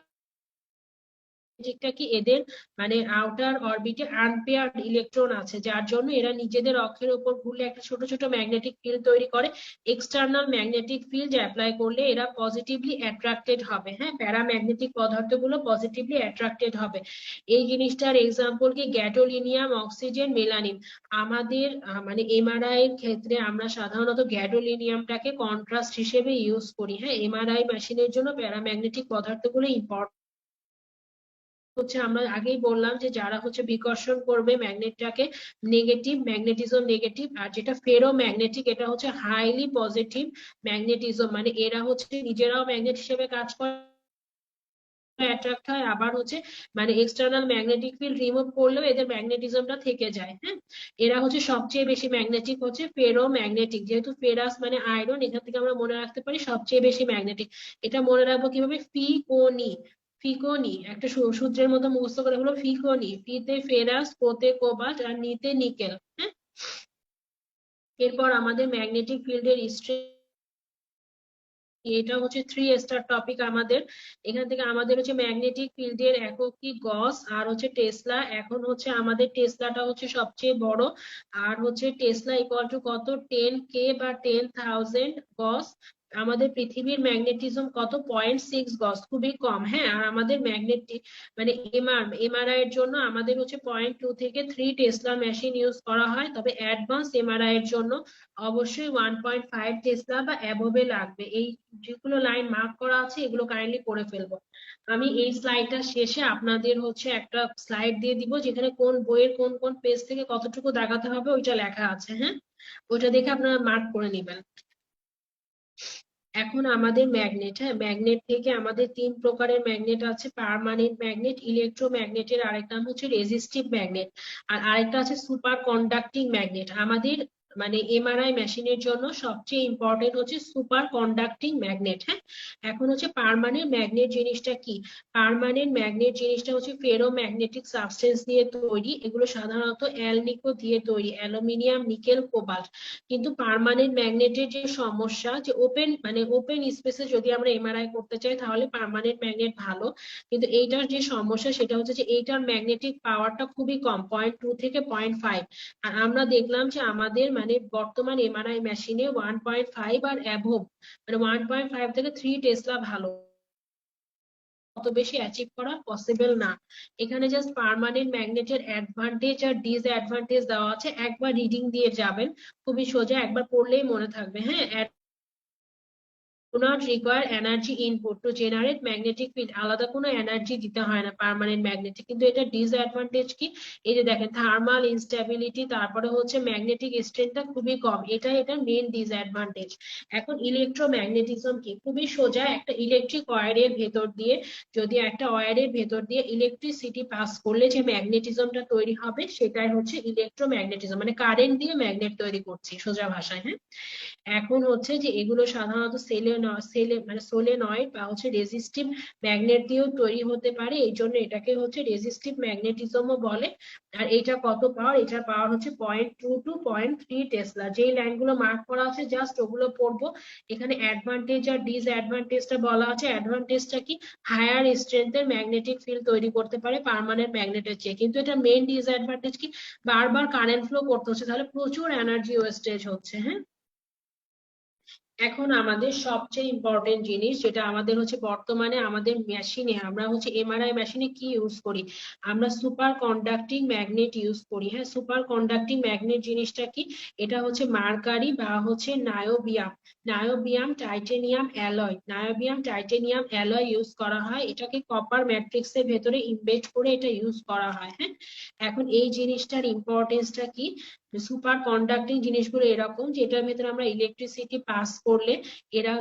Speaker 2: কি, এদের মানে আউটার অরবিটে আনপেয়ার্ড ইলেকট্রন আছে, যার জন্য এরা নিজেদের অক্ষের উপর ঘুরলে একটা ছোট ছোট ম্যাগনেটিক ফিল্ড তৈরি করে। এক্সটার্নাল ম্যাগনেটিক ফিল্ড অ্যাপ্লাই করলে এরা পজিটিভলি অ্যাট্রাক্টেড হবে, হ্যাঁ, প্যারাম্যাগনেটিক পদার্থগুলো পজিটিভলি অ্যাট্রাক্টেড হবে। এই জিনিসটার এক্সাম্পল কি, গ্যাডোলিনিয়াম, অক্সিজেন, মেলানিন। আমাদের মানে এমআরআই এর ক্ষেত্রে আমরা সাধারণত গ্যাডোলিনিয়ামটাকে কন্ট্রাস্ট হিসেবে ইউজ করি, হ্যাঁ। এমআরআই মেশিনের জন্য প্যারাম্যাগনেটিক পদার্থগুলো ইম্পর্টেন্ট হচ্ছে, আমরা আগেই বললাম যে যারা হচ্ছে বিকর্ষণ করবে ম্যাগনেটটাকে, নেগেটিভ ম্যাগনেটিজম নেগেটিভ। আর যেটা ফেরো ম্যাগনেটিক, এটা হচ্ছে হাইলি পজিটিভ ম্যাগনেটিজম, মানে এরা হচ্ছে নিজেরাও ম্যাগনেট হিসেবে কাজ করে, অ্যাট্রাক্ট হয়, আবার হচ্ছে মানে এক্সটার্নাল ম্যাগনেটিক ফিল্ড রিমুভ করলেও এদের ম্যাগনেটিজমটা থেকে যায়, হ্যাঁ। এরা হচ্ছে সবচেয়ে বেশি ম্যাগনেটিক হচ্ছে ফেরো ম্যাগনেটিক, যেহেতু ফেরাস মানে আয়রন, এখান থেকে আমরা মনে রাখতে পারি সবচেয়ে বেশি ম্যাগনেটিক। এটা মনে রাখবো কিভাবে, ফিকোনি, ফিকোনি একটা সূত্রের মতো মুখস্থ করে হলো, ফিকোনি, ফিতে ফেরাস, কোতে কোবাল্ট, আর নিতে নিকেল, হ্যাঁ। এরপর আমাদের ম্যাগনেটিক ফিল্ডের স্ট্রেংথ এটা হচ্ছে 3 স্টার টপিক আমাদের। এখান থেকে আমাদের হচ্ছে ম্যাগনেটিক ফিল্ডের একক কি গস, আর হচ্ছে টেসলা। এখন হচ্ছে আমাদের টেসলাটা হচ্ছে সবচেয়ে বড়, আর হচ্ছে টেসলা ইকুয়াল টু কত, 10K বা 10,000 গস। আমাদের পৃথিবীর ম্যাগনেটিজম কত, 0.6 গস, খুবই কম। হ্যাঁ, আর আমাদের ম্যাগনেটিক মানে এমআরআই এর জন্য আমাদের হচ্ছে 0.2 থেকে 3 টেসলা মেশিন ইউজ করা হয়। তবে অ্যাডভান্স এমআরআই এর জন্য অবশ্যই 1.5 টেসলা বা অ্যাবভে লাগবে। এই যেগুলো লাইন মার্ক করা আছে এগুলো কাইন্ডলি করে ফেলবো। আমি এই স্লাইডটা শেষে আপনাদের হচ্ছে একটা স্লাইড দিয়ে দিব, যেখানে কোন বইয়ের কোন কোন পেজ থেকে কতটুকু দেখাতে হবে ওইটা লেখা আছে। হ্যাঁ, ওইটা দেখে আপনারা মার্ক করে নেবেন। এখন আমাদের ম্যাগনেট, হ্যাঁ, ম্যাগনেট থেকে আমাদের 3 প্রকারের ম্যাগনেট আছে। পার্মানেন্ট ম্যাগনেট, ইলেকট্রোম্যাগনেটের আরেক নাম হচ্ছে রেজিস্টিভ ম্যাগনেট, আর আরেকটা আছে সুপার কন্ডাক্টিং ম্যাগনেট। আমাদের মানে এমআরআই মেশিনের জন্য সবচেয়ে ইম্পর্টেন্ট হচ্ছে সুপার কন্ডাক্টিং ম্যাগনেট। হ্যাঁ, এখন হচ্ছে পার্মানেন্ট ম্যাগনেট জিনিসটা কি। পার্মানেন্ট ম্যাগনেট জিনিসটা হচ্ছে ফেরো ম্যাগনেটিক সাবস্টেন্স দিয়ে তৈরি। এগুলো সাধারণত অ্যালনিকো দিয়ে তৈরি, অ্যালুমিনিয়াম, নিকেল, কোবাল্ট। কিন্তু পার্মানেন্ট ম্যাগনেটের যে সমস্যা, যে ওপেন স্পেসে যদি আমরা এমআরআই করতে চাই তাহলে পার্মানেন্ট ম্যাগনেট ভালো। কিন্তু এইটার যে সমস্যা সেটা হচ্ছে যে এইটার ম্যাগনেটিক পাওয়ারটা খুবই কম, 0.2 থেকে 0.5। আর আমরা দেখলাম যে আমাদের মানে বর্তমান এমআরআই মেশিনে 1.5 আর অ্যাভব, মানে 1.5 থেকে 3 টেসলা ভালো, অত বেশি অ্যাচিভ করা পসিবল না। এখানে জাস্ট পার্মানেন্ট ম্যাগনেটের অ্যাডভান্টেজ আর ডিসঅ্যাডভান্টেজ দেওয়া আছে, একবার রিডিং দিয়ে যাবেন, খুবই সোজা, একবার পড়লেই মনে থাকবে। হ্যাঁ, do not require energy input to generate magnetic field, আলাদা কোনো এনার্জি দিতে হয় না পার্মানেন্ট ম্যাগনেটে। কিন্তু এটা ডিসঅ্যাডভান্টেজ কি, এই যে দেখেন থার্মাল ইনস্টেবিলিটি, তারপরে হচ্ছে ম্যাগনেটিক স্ট্রেংথটা খুবই কম, এটার মেইন ডিসঅ্যাডভান্টেজ। এখন ইলেকট্রোম্যাগনেটিজম কি, খুবই সোজা, একটা ইলেকট্রিক ওয়্যারের ভেতর দিয়ে, যদি একটা ওয়্যারের ভেতর দিয়ে ইলেকট্রিসিটি পাস করলে যে ম্যাগনেটিজমটা তৈরি হবে সেটাই হচ্ছে ইলেকট্রোম্যাগনেটিজম, মানে কারেন্ট দিয়ে ম্যাগনেট তৈরি করছি সোজা ভাষায়। হ্যাঁ, এখন হচ্ছে যে এগুলো সাধারণত মানে সোলেনয়েড বা হচ্ছে রেজিস্টিভ ম্যাগনেট দিয়েও তৈরি হতে পারে, এই জন্য এটাকে হচ্ছে রেজিস্টিভ ম্যাগনেটিজমও বলে। আর এটা কত পাওয়ার, এটার পাওয়ার হচ্ছে 0.2 টু 0.3 টেসলা। যেই লাইনগুলো মার্ক করা আছে জাস্ট ওগুলো পড়বো। এখানে অ্যাডভান্টেজ আর ডিসঅ্যাডভান্টেজটা বলা আছে। অ্যাডভান্টেজটা কি, হায়ার স্ট্রেংথের ম্যাগনেটিক ফিল্ড তৈরি করতে পারে পার্মানেন্ট ম্যাগনেটের চেয়ে। কিন্তু এটা মেইন ডিসঅ্যাডভান্টেজ কি, বারবার কারেন্ট ফ্লো করতে হচ্ছে, তাহলে প্রচুর এনার্জি ওয়েস্টেজ হচ্ছে। হ্যাঁ, এখন আমাদের সবচেয়ে ইম্পর্টেন্ট জিনিস যেটা আমাদের হচ্ছে বর্তমানে আমাদের মেশিনে, আমরা হচ্ছে এমআরআই মেশিনে কি ইউজ করি, আমরা সুপার কন্ডাক্টিং ম্যাগনেট ইউজ করি। হ্যাঁ, সুপার কন্ডাক্টিং ম্যাগনেট জিনিসটা কি, এটা হচ্ছে মার্কারি বা হচ্ছে niobium titanium alloy, niobium titanium alloy use করা হয়। এটাকে কপার ম্যাট্রিক্সের ভেতরে ইমবেড করে এটা ইউজ করা হয়। হ্যাঁ, এখন এই জিনিসটার ইম্পর্টেন্সটা কি, সুপার কন্ডাক্টিং জিনিসগুলো এরকম যে এটার ভেতরে আমরা ইলেকট্রিসিটি পাস করলে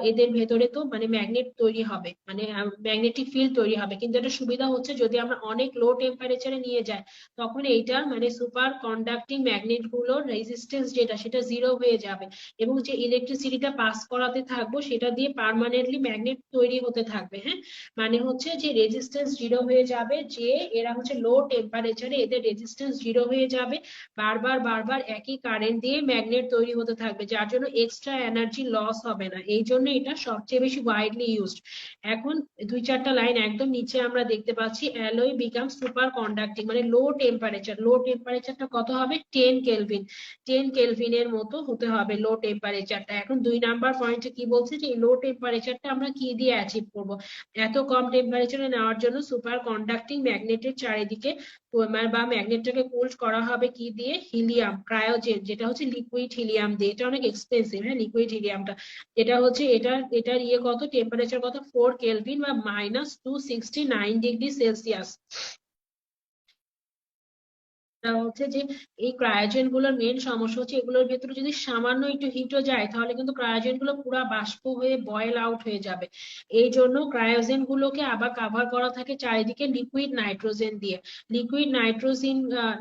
Speaker 2: এদের ভেতরে তো মানে ম্যাগনেট তৈরি হবে, মানে ম্যাগনেটিক ফিল্ড তৈরি হবে। কিন্তু এটা সুবিধা হচ্ছে যদি আমরা অনেক লো টেম্পারেচারে নিয়ে যাই তখন এইটার মানে সুপার কন্ডাক্টিং ম্যাগনেট গুলোর রেজিস্ট্যান্স যেটা সেটা 0 হয়ে যাবে, এবং যে ইলেকট্রিসিটিটা পাস করাতে থাকবো সেটা দিয়ে পার্মানেন্টলি ম্যাগনেট তৈরি হতে থাকবে। হ্যাঁ, মানে হচ্ছে যে রেজিস্ট্যান্স 0 হয়ে যাবে, যে এরা হচ্ছে লো টেম্পারেচারে এদের রেজিস্ট্যান্স 0 হয়ে যাবে, বারবার বারবার একই কারেন্ট দিয়ে ম্যাগনেট তৈরি হতে থাকবে, যার জন্য এক্সট্রা এনার্জি লস হবে না, এই জন্য এটা সবচেয়ে বেশি ওয়াইডলি ইউজড। এখন 2-4টা লাইন একদম নিচে আমরা দেখতে পাচ্ছি, অ্যালয় বিকাম সুপার কন্ডাক্টিং, মানে লো টেম্পারেচারটা কত হবে, 10 কেলভিন, 10 কেলভিনের মতো হতে হবে লো টেম্পারেচারটা। এখন 2 নাম্বার পয়েন্টে কি বলছে, যে লো টেম্পারেচারটা আমরা কি দিয়ে অ্যাচিভ করব, এত কম টেম্পারেচারে নেওয়ার জন্য সুপার কন্ডাক্টিং ম্যাগনেটের চারিদিকে বা ম্যাগনেটটাকে কুলড করা হবে কি দিয়ে, হিলিয়াম, ক্রায়োজেন, যেটা হচ্ছে লিকুইড হিলিয়াম দিয়ে। এটা অনেক এক্সপেন্সিভ। হ্যাঁ, লিকুইড হিলিয়ামটা, এটা হচ্ছে এটার কত, টেম্পারেচার কত, 4 কেলভিন বা -269 ডিগ্রি সেলসিয়াস। হচ্ছে যে এই ক্রায়োজেন গুলোর মেন সমস্যা হচ্ছে এগুলোর ভেতরে যদি সামান্য একটু হিটও যায় তাহলে কিন্তু ক্রায়োজেন গুলো পুরো বাষ্প হয়ে বয়েল আউট হয়ে যাবে। এই জন্য ক্রায়োজেন গুলোকে আবার কাভার করা থাকে চারিদিকে লিকুইড নাইট্রোজেন দিয়ে। লিকুইড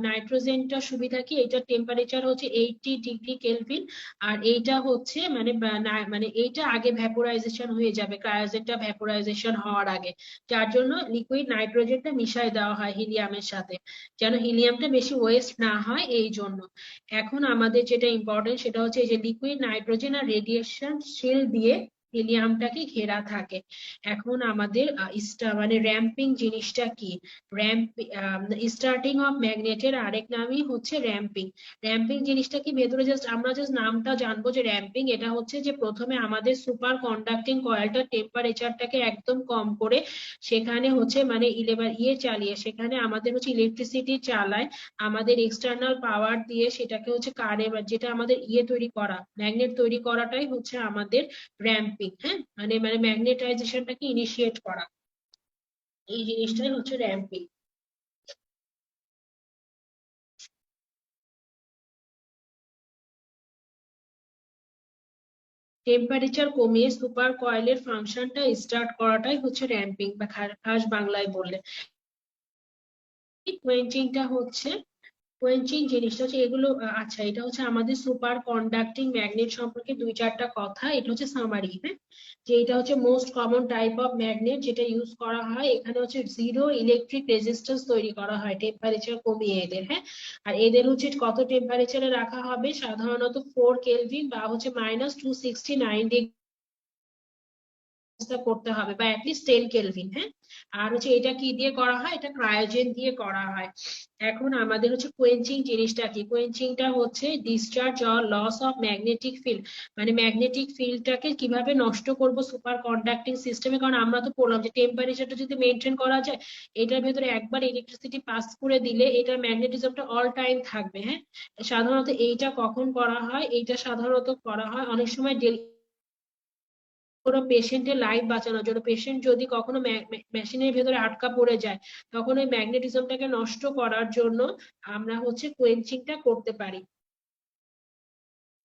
Speaker 2: নাইট্রোজেনটা সুবিধা কি, এটার টেম্পারেচার হচ্ছে 80 ডিগ্রি কেলভিন, আর এইটা হচ্ছে মানে এইটা আগে ভ্যাপোরাইজেশন হয়ে যাবে, ক্রায়োজেনটা ভ্যাপোরাইজেশন হওয়ার আগে, যার জন্য লিকুইড নাইট্রোজেনটা মিশাই দেওয়া হয় হিলিয়ামের সাথে, যেন হিলিয়ামটা বেশি ওয়েস্ট না হয় এই জন্য। এখন আমাদের যেটা ইম্পর্টেন্ট সেটা হচ্ছে এই যে লিকুইড নাইট্রোজেন আর রেডিয়েশন শিল্ড দিয়ে হিলিয়ামটাকে ঘেরা থাকে। এখন আমাদের মানে র্যাম্পিং জিনিসটা কি? র্যাম্প স্টার্টিং অফ ম্যাগনেটের আরেক নামই হচ্ছে র্যাম্পিং। র্যাম্পিং জিনিসটা কি ভেতরে আমরা জাস্ট নামটা জানবো যে র্যাম্পিং এটা হচ্ছে যে প্রথমে আমাদের সুপার কন্ডাক্টিং কয়েলটার টেম্পারেচারটাকে একদম কম করে সেখানে হচ্ছে মানে চালিয়ে সেখানে আমাদের হচ্ছে ইলেকট্রিসিটি চালায় আমাদের এক্সটার্নাল পাওয়ার দিয়ে সেটাকে হচ্ছে যেটা আমাদের তৈরি করা ম্যাগনেট তৈরি করাটাই হচ্ছে আমাদের র্যাম্পিং। হ্যাঁ, মানে মানে ম্যাগনেটাইজেশনটাকে ইনিশিয়েট করা, এই জিনিসটাই হচ্ছে র্যাম্পিং। টেম্পারেচার কমিয়ে সুপার কয়েলের ফাংশনটা স্টার্ট করাটাই হচ্ছে র্যাম্পিং বা খাস বাংলায় বললে কোয়েঞ্চিংটা হচ্ছে কোয়েঞ্চিং জিনিসটা হচ্ছে এগুলো আচ্ছা, এটা হচ্ছে আমাদের সুপার কন্ডাক্টিং ম্যাগনেট সম্পর্কে দুই চারটা কথা। এটা হচ্ছে সামারি, হ্যাঁ, যে এটা হচ্ছে most common type of magnet যেটা ইউজ করা হয়। এখানে হচ্ছে জিরো ইলেকট্রিক রেজিস্ট্যান্স তৈরি করা হয় টেম্পারেচার কমিয়ে এদের। হ্যাঁ, আর এদের হচ্ছে কত টেম্পারেচারে রাখা হবে? সাধারণত 4 কেলভিন বা হচ্ছে -269 ডিগ্রি করতে হবে বা অ্যাটলিস্ট 10 কেলভিন। হ্যাঁ, আর হচ্ছে এটা কি দিয়ে করা হয়? এটা ক্রায়োজেন দিয়ে করা হয়। এখন আমাদের হচ্ছে কোয়েঞ্চিং জিনিসটা কি? কোয়েঞ্চিংটা হচ্ছে discharge or loss of magnetic field, মানে ম্যাগনেটিক ফিল্ডটাকে কিভাবে নষ্ট করব সুপার কন্ডাক্টিং সিস্টেমে। কারণ আমরা তো বললাম যে টেম্পারেচারটা যদি মেনটেন করা যায়, এটার ভেতরে একবার ইলেকট্রিসিটি পাস করে দিলে এটার ম্যাগনেটিজমটা অল টাইম থাকবে। হ্যাঁ, সাধারণত এইটা কখন করা হয়? এইটা সাধারণত করা হয় অনেক সময় কোনো পেশেন্টের লাইফ বাঁচানোর জন্য। পেশেন্ট যদি কখনো মেশিনের ভেতরে আটকা পড়ে যায়, তখন ওই ম্যাগনেটিজমটাকে নষ্ট করার জন্য আমরা হচ্ছে কোয়েঞ্চিংটা করতে পারি।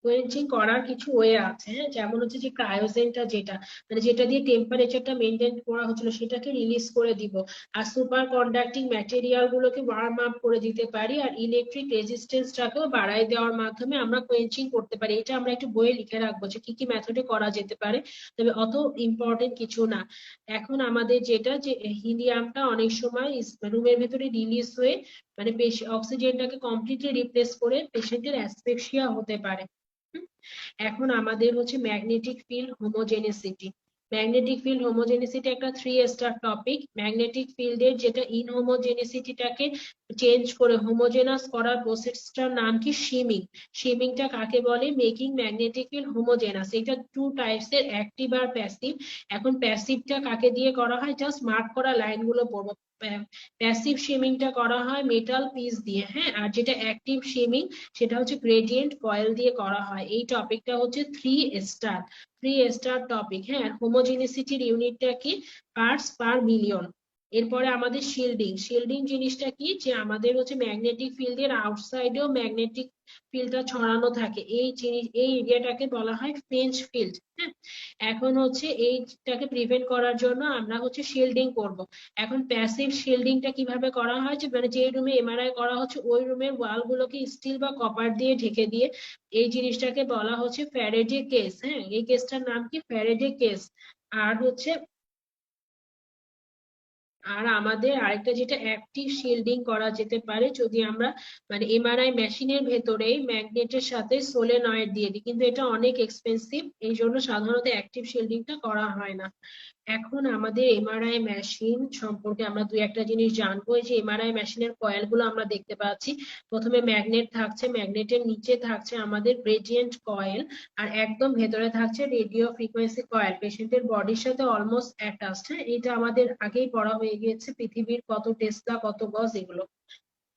Speaker 2: কোয়েঞ্চিং করার কিছু ওয়ে আছে, হ্যাঁ, যেমন হচ্ছে যে ক্রায়োজেনটা যেটা মানে যেটা দিয়ে টেম্পারেচারটা মেনটেন করা হচ্ছিল সেটাকে রিলিজ করে দিব, আর সুপার কন্ডাক্টিং ম্যাটেরিয়াল গুলোকে ওয়ার্ম আপ করে দিতে পারি, আর ইলেকট্রিক রেজিস্ট্যান্সটাকেও বাড়ায় দেওয়ার মাধ্যমে আমরা কোয়েঞ্চিং করতে পারি। এটা আমরা একটু বইয়ে লিখে রাখবো যে কি কি মেথডে করা যেতে পারে, তবে অত ইম্পর্টেন্ট কিছু না। এখন আমাদের যেটা যে হিলিয়ামটা অনেক সময় রুমের ভেতরে রিলিজ হয়ে মানে অক্সিজেনটাকে কমপ্লিটলি রিপ্লেস করে পেশেন্টের অ্যাসফিক্সিয়া হতে পারে। এখন আমাদের হচ্ছে ম্যাগনেটিক ফিল্ড হোমোজেনিসিটি। ম্যাগনেটিক ফিল্ড হোমোজেনিসিটি একটা 3 স্টার টপিক। ম্যাগনেটিক ফিল্ডের যেটা ইনহোমোজেনিসিটিটাকে চেঞ্জ করে হোমোজেনাস করার প্রসেসটার নাম কি? শিমিং। শিমিংটা কাকে বলে? Making magnetic field homogeneous. এটা 2 টাইপস এর, অ্যাক্টিভ আর প্যাসিভ। এখন প্যাসিভটা কাকে দিয়ে করা হয়? জাস্ট মার্ক করা লাইনগুলো পড়বো। প্যাসিভ শিমিংটা করা হয় মেটাল পিস দিয়ে। হ্যাঁ, আর যেটা অ্যাক্টিভ শিমিং সেটা হচ্ছে গ্রেডিয়েন্ট কয়েল দিয়ে করা হয়। এই টপিকটা হচ্ছে 3 স্টার, 3 স্টার টপিক। হ্যাঁ, হোমোজেনিসিটির ইউনিটটা কি? Parts per million. এরপরে আমাদের শিল্ডিং। শিল্ডিং জিনিসটা কি? যে আমাদের হচ্ছে ম্যাগনেটিক ফিল্ডের আউটসাইডেও ম্যাগনেটিক ফিল্ডটা ছড়ানো থাকে, এই জিনিস এই এরিয়াটাকে বলা হয় ফ্রিঞ্জ ফিল্ড। হ্যাঁ, এখন হচ্ছে এইটাকে প্রিভেন্ট করার জন্য আমরা হচ্ছে শিল্ডিং করব। এখন প্যাসিভ শিল্ডিংটা কিভাবে করা হয়? যে মানে যে রুমে এমআরআই করা হচ্ছে ওই রুমের ওয়াল গুলোকে স্টিল বা কপার দিয়ে ঢেকে দিয়ে, এই জিনিসটাকে বলা হচ্ছে ফ্যারাডে কেস। হ্যাঁ, এই কেসটার নাম কি? Faraday case. আর হচ্ছে আর আমাদের আরেকটা যেটা অ্যাক্টিভ শিল্ডিং করা যেতে পারে যদি আমরা মানে এমআরআই মেশিনের ভেতরেই ম্যাগনেটের সাথে সোলেনয়েড দিয়ে দিই, কিন্তু এটা অনেক এক্সপেন্সিভ, এই জন্য সাধারণত অ্যাক্টিভ শিল্ডিংটা করা হয় না। এখন আমাদের এমআরআই মেশিন সম্পর্কে আমরা দুই একটা জিনিস জানবো। এই যে এমআরআই মেশিনের কয়েল গুলো আমরা দেখতে পাচ্ছি, প্রথমে ম্যাগনেট থাকছে, ম্যাগনেটের নিচে থাকছে আমাদের গ্রেডিয়েন্ট কয়েল, আর একদম ভেতরে থাকছে রেডিও ফ্রিকোয়েন্সি কয়েল, পেশেন্টের বডির সাথে অলমোস্ট অ্যাটাচড। হ্যাঁ, এটা আমাদের আগেই পড়া হয়ে গিয়েছে, পৃথিবীর কত টেসলা কত গজ এগুলো।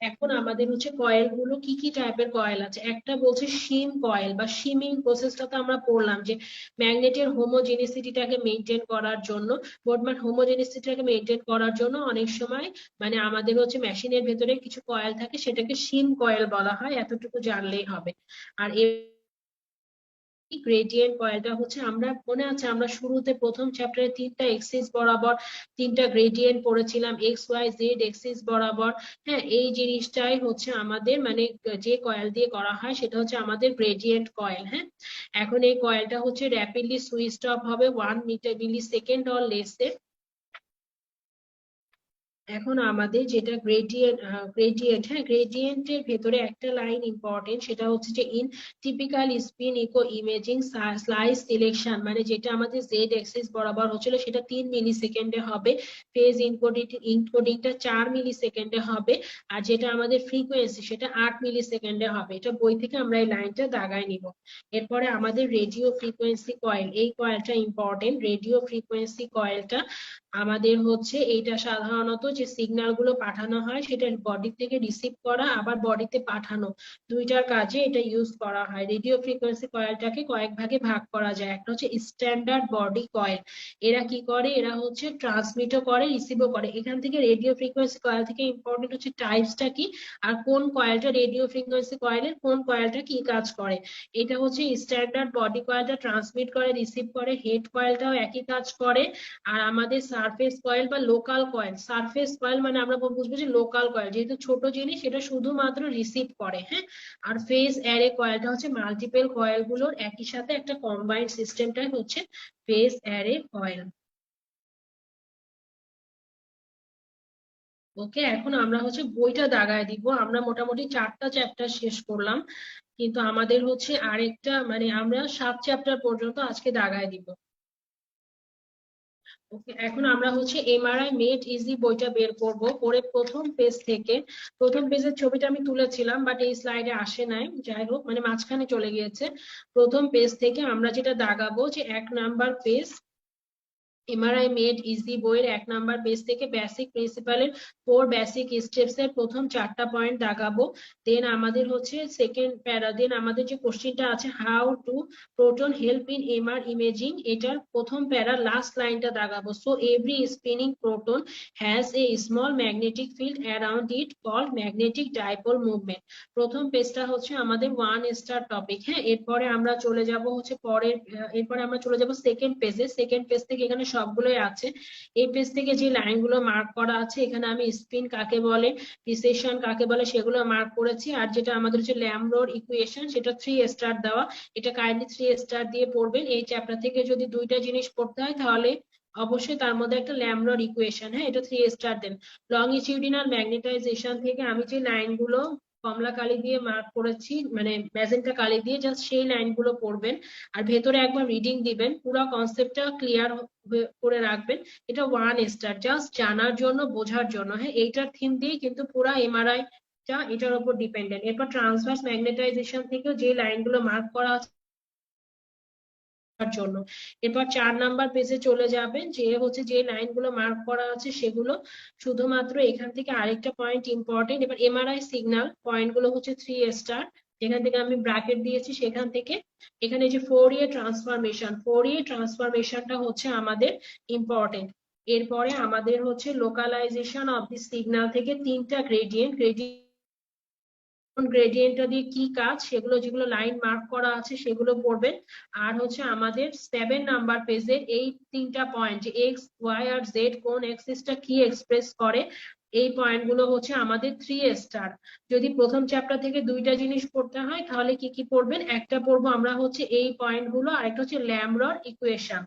Speaker 2: এখন আমাদের হচ্ছে কয়েল গুলো কি কি টাইপের কয়েল আছে? একটা বলছে শিম কয়েল বা শিমিং প্রসেসটা তো আমরা পড়লাম যে ম্যাগনেটের হোমোজেনিসিটিটাকে মেনটেন করার জন্য, মোটমাট হোমোজেনিসিটিটাকে মেনটেন করার জন্য অনেক সময় মানে আমাদের হচ্ছে মেশিনের ভেতরে কিছু কয়েল থাকে, সেটাকে শিম কয়েল বলা হয়, এতটুকু জানলেই হবে। আর গ্রেডিয়েন্ট কয়েলটা হচ্ছে আমরা মনে আছে আমরা শুরুতে প্রথম চ্যাপ্টারে 3টা এক্সিস বরাবর 3টা গ্রেডিয়েন্ট পড়েছিলাম, এক্স ওয়াই জেড এক্সিস বরাবর। হ্যাঁ, এই জিনিসটাই হচ্ছে আমাদের মানে যে কয়েল দিয়ে করা হয় সেটা হচ্ছে আমাদের গ্রেডিয়েন্ট কয়েল। হ্যাঁ, এখন এই কয়েলটা হচ্ছে র্যাপিডলি সুইচ অফ হবে 1 মিলি সেকেন্ড অর লেসে। এখন আমাদের যেটা গ্রেডিয়েন্ট, হ্যাঁ, গ্রেডিয়েন্টের ভেতরে একটা লাইন ইম্পর্টেন্ট, সেটা হচ্ছে যে in typical spin echo imaging slice selection, মানে যেটা আমাদের জেড এক্সিস বরাবর হচ্ছিল সেটা 3 মিলি সেকেন্ডে হবে, ফেজ ইনকোডিংটা 4 মিলি সেকেন্ডে হবে, আর যেটা আমাদের ফ্রিকোয়েন্সি সেটা 8 মিলি সেকেন্ডে হবে। এটা বই থেকে আমরা এই লাইনটা দাগায় নিব। এরপরে আমাদের রেডিও ফ্রিকোয়েন্সি কয়েল, এই কয়েলটা ইম্পর্টেন্ট। রেডিও ফ্রিকোয়েন্সি কয়েলটা আমাদের হচ্ছে এইটা সাধারণত যে সিগন্যাল গুলো পাঠানো হয় সেটা বডি থেকে রিসিভ করা আবার বডিতে পাঠানো, দুইটার কাজে এটা ইউজ করা হয়। রেডিও ফ্রিকোয়েন্সি কয়েলটাকে কয়েক ভাগে ভাগ করা যায়। একটা হচ্ছে স্ট্যান্ডার্ড বডি কয়েল, এরা কি করে, এরা হচ্ছে ট্রান্সমিটও করে রিসিভও করে। এখান থেকে রেডিও ফ্রিকোয়েন্সি কয়েল থেকে ইম্পর্টেন্ট হচ্ছে টাইপসটা কি আর কোন কয়েলটা রেডিও ফ্রিকোয়েন্সি কয়েলের কোন কয়েলটা কি কাজ করে। এটা হচ্ছে স্ট্যান্ডার্ড বডি কয়েলটা ট্রান্সমিট করে রিসিভ করে, হেড কয়েলটাও একই কাজ করে। আর আমাদের সারফেস কয়েল বা লোকাল কয়েল, সারফেস কয়েল মানে আমরা বুঝবো যে লোকাল কয়েল, যেহেতু ছোট জিনিস সেটা শুধুমাত্র রিসিভ করে, হ্যাঁ। আর ফেজ অ্যারে কয়েলটা হচ্ছে মাল্টিপল কয়েল গুলোর একই সাথে একটা কম্বাইন্ড সিস্টেমটাই হচ্ছে ফেজ অ্যারে কয়েল। ওকে, এখন আমরা হচ্ছে বইটা দাগায় দিব। আমরা মোটামুটি 4টা চ্যাপ্টার শেষ করলাম, কিন্তু আমাদের হচ্ছে আরেকটা মানে আমরা 7 চ্যাপ্টার পর্যন্ত আজকে দাগায় দিব। ওকে, এখন আমরা হচ্ছে এমআরআই মেড ইজি বইটা বের করব করে প্রথম পেজ থেকে। প্রথম পেজের ছবিটা আমি তুলেছিলাম বাট এই স্লাইডে আসে নাই, যাই হোক মানে মাঝখানে চলে গিয়েছে। প্রথম পেজ থেকে আমরা যেটা দাগাবো যে 1 number page, MRI made easy বইয়ের 1 নাম্বার পেজ থেকে বেসিক প্রিন্সিপালের 4 বেসিক স্টেপস এর প্রথম 4টা পয়েন্ট দাগাবো। দেন আমাদের হচ্ছে সেকেন্ড প্যারা, দেন আমাদের যে কোশ্চেনটা আছে how to proton help in MR imaging, এটার প্রথম প্যারা লাস্ট লাইনটা দাগাবো। So every spinning proton has a small magnetic field around it called magnetic dipole movement. প্রথম পেজটা হচ্ছে আমাদের 1 স্টার টপিক, হ্যাঁ। এরপরে আমরা চলে যাব হচ্ছে এরপরে আমরা চলে যাব সেকেন্ড পেজে। সেকেন্ড পেজ থেকে এখানে সবগুলোই আছে। এই পেজ থেকে যে লাইনগুলো মার্ক করা আছে এখানে আমি স্পিন কাকে বলে, প্রিসেশন কাকে বলে সেগুলো মার্ক করেছি। আর যেটা আমাদের হচ্ছে ল্যামরোর ইকুয়েশন সেটা 3 স্টার দেওয়া, এটা কাইন্ডলি 3 স্টার দিয়ে পড়বেন। এই চ্যাপ্টার থেকে যদি দুইটা জিনিস পড়তে হয় তাহলে অবশ্যই তার মধ্যে একটা ল্যামরোর ইকুয়েশন, হ্যাঁ, এটা 3 স্টার দেন। লংগিটিউডিনাল ম্যাগনেটাইজেশন থেকে আমি যে লাইনগুলো কমলা কালি দিয়ে মার্ক করেছি মানে ম্যাজেন্টা কালি দিয়ে, জাস্ট সেই লাইনগুলো পড়বেন। আর ভেতরে একবার রিডিং দিবেন, পুরো কনসেপ্টটা ক্লিয়ার করে রাখবেন। এটা 1 স্টার, জাস্ট জানার জন্য বোঝার জন্য, হ্যাঁ। এইটার থিম দিয়ে কিন্তু পুরো এমআরআই টা এটার উপর ডিপেন্ডেন্ট। এরপর ট্রান্সভার্স ম্যাগনেটাইজেশন থেকেও যে লাইনগুলো মার্ক করা আছে জন্য। এরপর 4 নাম্বার পেজে চলে যাবেন, যে হচ্ছে যে লাইনগুলো মার্ক করা আছে সেগুলো শুধুমাত্র এখান থেকে আরেকটা পয়েন্ট ইম্পর্টেন্ট। এবার এমআরআই সিগন্যাল পয়েন্টগুলো হচ্ছে 3 স্টার, যেখান থেকে আমি ব্র্যাকেট দিয়েছি সেখান থেকে। এখানে যে ফোরিয়ার ট্রান্সফরমেশন, ফোরিয়ার ট্রান্সফরমেশনটা হচ্ছে আমাদের ইম্পর্টেন্ট। এরপরে আমাদের হচ্ছে লোকালাইজেশন অফ দি সিগন্যাল থেকে 3টা গ্রেডিয়েন্ট, গ্রেডিয়েন্টটা দিয়ে কি কাজ সেগুলো যেগুলো লাইন মার্ক করা আছে সেগুলো পড়বেন। আর হচ্ছে আমাদের 7 নাম্বার পেজের এই 3টা পয়েন্ট যে এক্স ওয়াই আর জেড কোন এক্সিসটা কি এক্সপ্রেস করে, এই পয়েন্টগুলো হচ্ছে আমাদের 3 স্টার। যদি প্রথম চ্যাপ্টার থেকে দুইটা জিনিস পড়তে হয় তাহলে কি কি পড়বেন, একটা পড়বো আমরা হচ্ছে এই পয়েন্টগুলো, আর একটা হচ্ছে ল্যামরর ইকুয়েশন।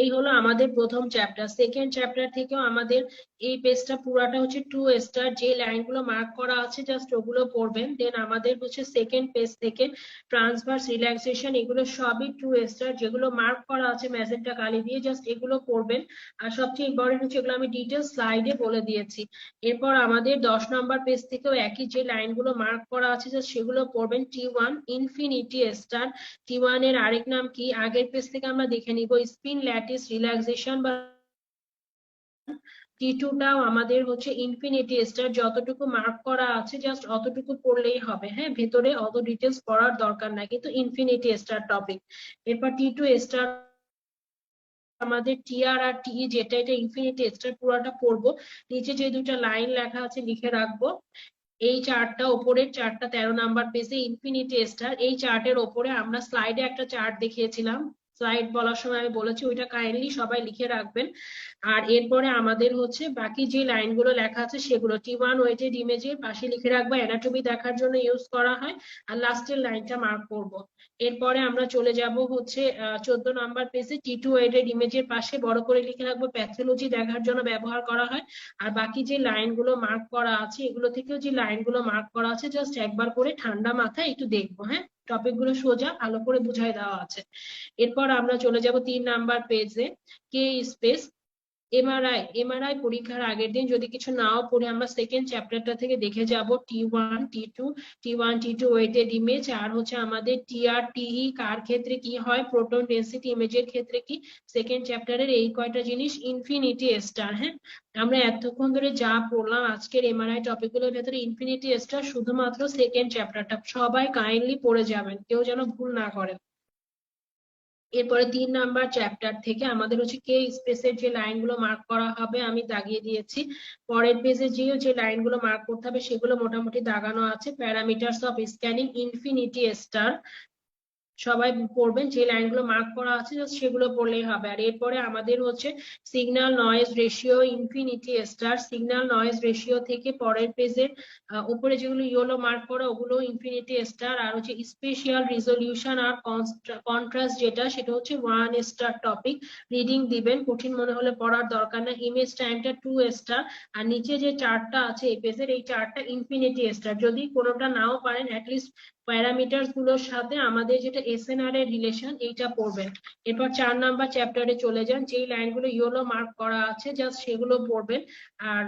Speaker 2: এই হলো আমাদের প্রথম চ্যাপ্টার। সেকেন্ড চ্যাপ্টার থেকেও আমাদের এই পেজটা পুরাটা হচ্ছে 2 স্টার, যে লাইনগুলো মার্ক করা আছে জাস্ট ওগুলো পড়বেন। দেন আমাদের হচ্ছে সেকেন্ড পেজ থেকে ট্রান্সভার্স রিল্যাক্সেশন, এগুলো সবই 2 স্টার, যেগুলো মার্ক করা আছে ম্যাজেন্টা কালি দিয়ে জাস্ট এগুলো পড়বেন। আর সবচেয়ে ইম্পর্টেন্ট হচ্ছে এগুলো আমি ডিটেলস স্লাইডে বলে দিয়েছি। এরপর আমাদের 10 নাম্বার পেজ থেকেও একই যে লাইনগুলো মার্ক করা আছে জাস্ট সেগুলো পড়বেন। T1 ইনফিনিটি স্টার, T1 এর আরেক নাম কি আগের পেজ থেকে আমরা দেখে নিব, স্পিন ল্যাটিস রিল্যাক্সেশন বা T2টাও আমাদের হচ্ছে ইনফিনিটি স্টার, যতটুকু মার্ক করা আছে জাস্ট অতটুকু পড়লেই হবে, হ্যাঁ। ভেতরে অত ডিটেলস পড়ার দরকার নাই, কিন্তু ইনফিনিটি স্টার টপিক। এরপর T2 স্টার আমাদের টিআর আর টিই যেটা, এটা ইনফিনিটি স্টার পুরোটা পড়বো। নিচে যে দুইটা লাইন লেখা আছে লিখে রাখবো। এই চার্টটা ওপরের চার্টটা 13 নাম্বার পেজে ইনফিনিটি স্টার, এই চার্টের ওপরে আমরা স্লাইডে একটা চার্ট দেখিয়েছিলাম স্লাইড বলার সময় আমি বলেছি, ওইটা কাইন্ডলি সবাই লিখে রাখবেন। আর এরপরে আমাদের হচ্ছে বাকি যে লাইনগুলো লেখা আছে সেগুলো T1 ওয়েটেড ইমেজের পাশে লিখে রাখবো, অ্যানাটমি দেখার জন্য ইউজ করা হয়। আর লাস্টের লাইনটা মার্ক করব। এরপরে আমরা চলে যাব হচ্ছে 14 নাম্বার পেজে T2 ওয়েটেড ইমেজের পাশে বড় করে লিখে রাখবো, প্যাথোলজি দেখার জন্য ব্যবহার করা হয়। আর বাকি যে লাইনগুলো মার্ক করা আছে এগুলো থেকেও যে লাইনগুলো মার্ক করা আছে জাস্ট একবার করে ঠান্ডা মাথায় একটু দেখবো। হ্যাঁ, টপিক গুলো সোজা ভালো করে বুঝাই দেওয়া আছে। এরপর আমরা চলে যাব 3 নাম্বার পেজে, কে স্পেস এমআরআই পরীক্ষার আগের দিন যদি কিছু নাও পড়ে আমরা সেকেন্ড চ্যাপ্টারটা থেকে দেখে যাব T one T two weighted image, আর হচ্ছে আমাদের টিআরটিই কার ক্ষেত্রে কি হয়, প্রোটন ডেন্সিটি ইমেজের ক্ষেত্রে কি। সেকেন্ড চ্যাপ্টারের এই কয়টা জিনিস ইনফিনিটি স্টার। হ্যাঁ, আমরা এতক্ষণ ধরে যা পড়লাম আজকের এমআরআই টপিক গুলোর ভেতরে ইনফিনিটি স্টার শুধুমাত্র সেকেন্ড চ্যাপ্টারটা, সবাই কাইন্ডলি পড়ে যাবেন, কেউ যেন ভুল না করেন। এরপরে 3 নাম্বার চ্যাপ্টার থেকে আমাদের হচ্ছে কে স্পেসের যে লাইনগুলো মার্ক করা হবে আমি দাগিয়ে দিয়েছি। পরের পেজে যে লাইনগুলো মার্ক করতে হবে সেগুলো মোটামুটি দাগানো আছে। Parameters of scanning infinity star সবাই পড়বেন, যে লাইনগুলো মার্ক করা আছে সেগুলো পড়লেই হবে। আর এরপরে আমাদের হচ্ছে signal noise ratio infinity star. Signal noise ratio থেকে পরের পেজে উপরে যেগুলো ইয়েলো মার্ক করা ওগুলো ইনফিনিটি স্টার। আর হচ্ছে স্পেশাল রিজলিউশন আর কন্ট্রাস্ট যেটা সেটা হচ্ছে 1 স্টার টপিক। রিডিং দিবেন, কঠিন মনে হলে পড়ার দরকার না। ইমেজ টাইমটা 2 স্টার। আর নিচে যে চার্টটা আছে এই পেজের এই চার্টটা ইনফিনিটি স্টার। যদি কোনোটা নাও পারেন অ্যাটলিস্ট প্যারামিটারস গুলোর সাথে আমাদের যেটা এসএনআর এর রিলেশন এইটা পড়বেন। এরপর 4 নাম্বার চ্যাপ্টারে চলে যান, যেই লাইনগুলো ইয়েলো মার্ক করা আছে জাস্ট সেগুলো পড়বেন। আর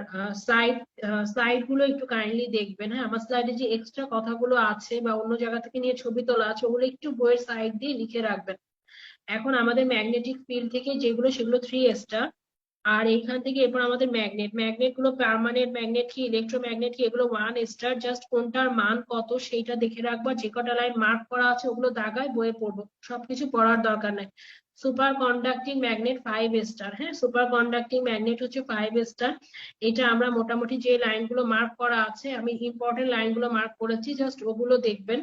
Speaker 2: স্লাইড গুলো একটু কাইন্ডলি দেখবেন। হ্যাঁ, আমার স্লাইডে যে এক্সট্রা কথাগুলো আছে বা অন্য জায়গা থেকে নিয়ে ছবি তোলা আছে ওগুলো একটু বইয়ের সাইড দিয়ে লিখে রাখবেন। এখন আমাদের ম্যাগনেটিক ফিল্ড থেকে যেগুলো সেগুলো 3 স্টার। আর এখান থেকে এরপর আমাদের ম্যাগনেট গুলো পার্মানেন্ট ম্যাগনেট কি ইলেকট্রোম্যাগনেট কি এগুলো 1 স্টার। জাস্ট কোনটার মান কত সেইটা দেখে রাখবো, যে কটা লাইন মার্ক করা আছে ওগুলো দাগায় বইয়ে পড়বো, সবকিছু পড়ার দরকার নাই। Super conducting magnet 5 star. হ্যাঁ, সুপার কন্ডাক্টিং ম্যাগনেট হচ্ছে 5 স্টার। এটা আমরা মোটামুটি যে লাইনগুলো মার্ক করা আছে আমি ইম্পর্টেন্ট লাইনগুলো মার্ক করেছি জাস্ট ওগুলো দেখবেন।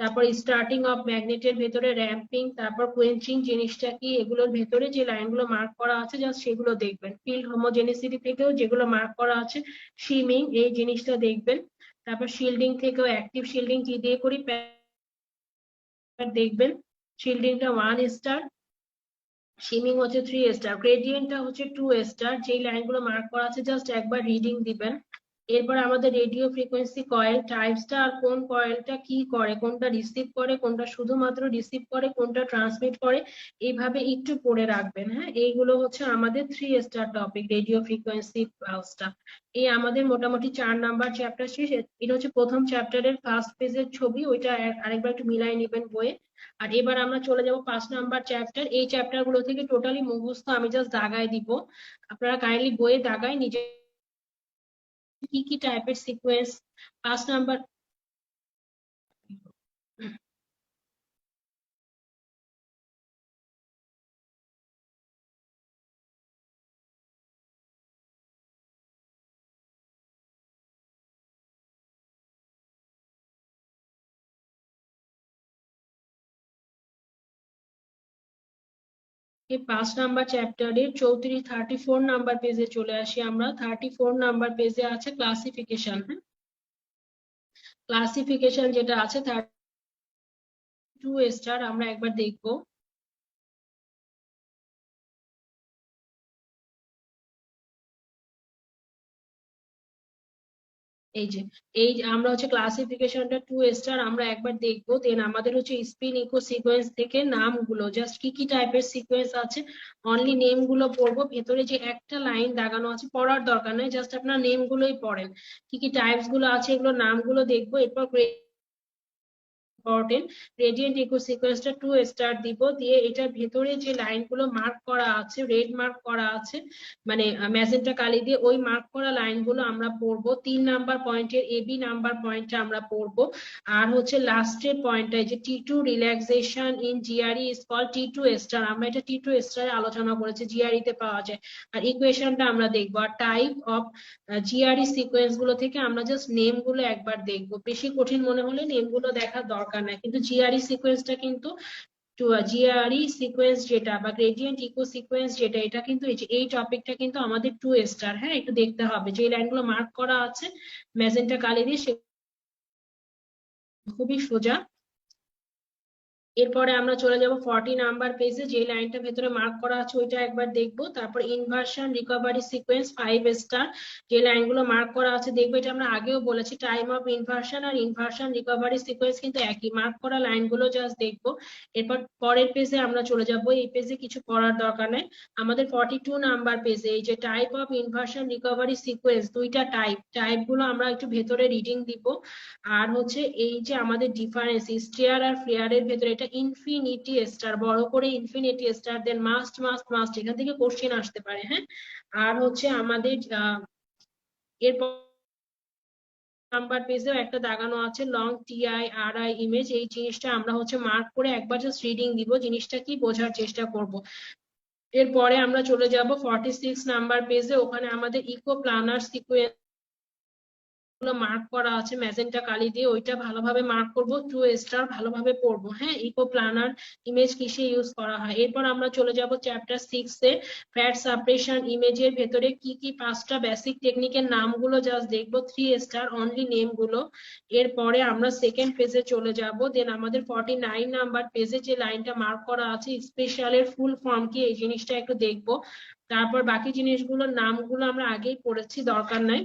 Speaker 2: তারপর স্টার্টিং অফ ম্যাগনেটের ভেতরে র্যাম্পিং, তারপর কোয়েঞ্চিং জিনিসটা কি এগুলোর ভেতরে যে লাইনগুলো মার্ক করা আছে জাস্ট সেগুলো দেখবেন। ফিল্ড হোমোজেনিসিটি থেকেও যেগুলো মার্ক করা আছে শিমিং এই জিনিসটা দেখবেন। তারপর শিল্ডিং থেকেও অ্যাক্টিভ শিল্ডিং কি দিয়ে করি দেখবেন। শিল্ডিংটা 1 স্টার, শিমিং হচ্ছে 3 স্টার, গ্রেডিয়েন্টটা হচ্ছে 2 স্টার। যেই লাইনগুলো মার্ক করা আছে জাস্ট একবার রিডিং দিবেন। এরপর আমাদের রেডিও ফ্রিকোয়েন্সি কয়েল টাইপসটা, আর কোন কয়েলটা কি করে, কোনটা রিসিভ করে কোনটা শুধুমাত্র রিসিভ করে কোনটা ট্রান্সমিট করে এইভাবে একটু পড়ে রাখবেন। হ্যাঁ, এইগুলো হচ্ছে আমাদের 3 স্টার টপিক রেডিও ফ্রিকোয়েন্সি পালসটা। এই আমাদের মোটামুটি 4 নাম্বার চ্যাপ্টার শেষ। এটা হচ্ছে প্রথম চ্যাপ্টারের ফার্স্ট পেজের ছবি, ওইটা আরেকবার একটু মিলাই নেবেন বইয়ে। আর এবার আমরা চলে যাব 5 নাম্বার চ্যাপ্টার। এই চ্যাপ্টার গুলো থেকে টোটালি মুখস্থ আমি জাস্ট দাগায় দিব, আপনারা কাইন্ডলি বইয়ে দাগায় নিজে কি কি টাইপের সিকোয়েন্স। 5 নাম্বার এই 5 নাম্বার চ্যাপ্টারের 34 নাম্বার পেজে চলে আসি আমরা। 34 নাম্বার পেজে আছে ক্লাসিফিকেশন। হ্যাঁ, ক্লাসিফিকেশন যেটা আছে 2 স্টার আমরা একবার দেখবো। এই যে আমরা হচ্ছে ক্লাসিফিকেশনটা 2 স্টার আমরা একবার দেখবো। দেন আমাদের হচ্ছে স্পিন ইকো সিকোয়েন্স থেকে নামগুলো জাস্ট কি কি টাইপের সিকোয়েন্স আছে অনলি নেম গুলো পড়বো। ভেতরে যে একটা লাইন দাগানো আছে পড়ার দরকার নাই, জাস্ট আপনার নেম গুলোই পড়েন। কি কি টাইপস গুলো আছে এগুলো নামগুলো দেখবো। এরপর ইম্পর্টেন্ট রেডিয়েন্ট ইকো সিকোয়েন্সটা 2 স্টার দিব। দিয়ে এটার ভেতরে যে লাইনগুলো মার্ক করা আছে রেড মার্ক করা আছে মানে ম্যাজেন্টা কালি দিয়ে, ওই মার্ক করা লাইনগুলো আমরা পড়বো। 3 নাম্বার পয়েন্টের এবি নাম্বার পয়েন্টটা আমরা পড়বো। আর হচ্ছে লাস্টের পয়েন্টটা যে T2 relaxation in GRE is called T2 star. আমরা এটা T2 স্টারে আলোচনা করেছি, জিআরই তে পাওয়া যায়। আর ইকুয়েশনটা আমরা দেখবো। আর টাইপ অফ জিআরই সিকোয়েন্স গুলো থেকে আমরা জাস্ট নেম গুলো একবার দেখবো। বেশি কঠিন মনে হলে নেম গুলো দেখার দরকার নাই, কিন্তু জিআরই সিকোয়েন্সটা কিন্তু জিআরই সিকোয়েন্স যেটা বা গ্রেডিয়েন্ট ইকো সিকোয়েন্স যেটা, এটা কিন্তু এই টপিকটা কিন্তু আমাদের 2 স্টার। হ্যাঁ, একটু দেখতে হবে যে লাইনগুলো মার্ক করা আছে ম্যাজেন্টা কালি দিয়ে, সে খুবই সোজা। এরপরে আমরা চলে যাব 40 নাম্বার পেজে, যে লাইনটা ভেতরে মার্ক করা আছে ওইটা একবার দেখবো। তারপর ইনভার্সন রিকভারি সিকোয়েন্স 5 স্টার, যে লাইনগুলো মার্ক করা আছে দেখবো। এটা আমরা আগেও বলেছি, টাইম অফ ইনভার্সন আর ইনভার্সন রিকভারি সিকোয়েন্স কিন্তু একই, মার্ক করা লাইনগুলো জাস্ট দেখবো। এরপর পরের পেজে আমরা চলে যাব, এই পেজে কিছু করার দরকার নেই। আমাদের 42 নাম্বার পেজে এই যে type of inversion recovery sequence, দুইটা টাইপ গুলো আমরা একটু ভেতরে রিডিং দিব। আর হচ্ছে এই যে আমাদের ডিফারেন্স স্টেয়ার আর ফ্লেয়ারের ভেতরে, এটা ইনফিনিটি স্টার, বড় করে ইনফিনিটি স্টার দেন মাস্ট মাস্ট মাস্ট, এখান থেকে কোশ্চেন আসতে পারে। হ্যাঁ, আর হচ্ছে আমাদের এরপর নাম্বার পেজেও একটা দাগানো আছে লং TIRI ইমেজ, এই জিনিসটা আমরা হচ্ছে মার্ক করে একবার জাস্ট রিডিং দিব, জিনিসটা কি বোঝার চেষ্টা করব। এরপরে আমরা চলে যাব 46 নাম্বার পেজে, ওখানে আমাদের ইকো প্লানার সিকোয়েন্স মার্ক করা আছে ম্যাজেন্টা কালি দিয়ে, ওইটা ভালোভাবে মার্ক করব, 2 স্টার ভালোভাবে পড়বো। হ্যাঁ, ইকো প্লানার ইমেজ কিসে ইউজ করা হয়। এরপর আমরা চলে যাব চ্যাপ্টার 6 এ, ফ্যাট সাপ্রেশন ইমেজের ভেতরে কি কি 5টা বেসিক টেকনিকের নামগুলো জাস্ট দেখবো, 3 স্টার অনলি নেম গুলো। এরপরে আমরা সেকেন্ড পেজে চলে যাব, দেন আমাদের 49 নাম্বার পেজে যে লাইনটা মার্ক করা আছে স্পেশালের ফুল ফর্ম কি, এই জিনিসটা একটু দেখবো। তারপর বাকি জিনিসগুলোর নামগুলো আমরা আগেই পড়েছি, দরকার নাই।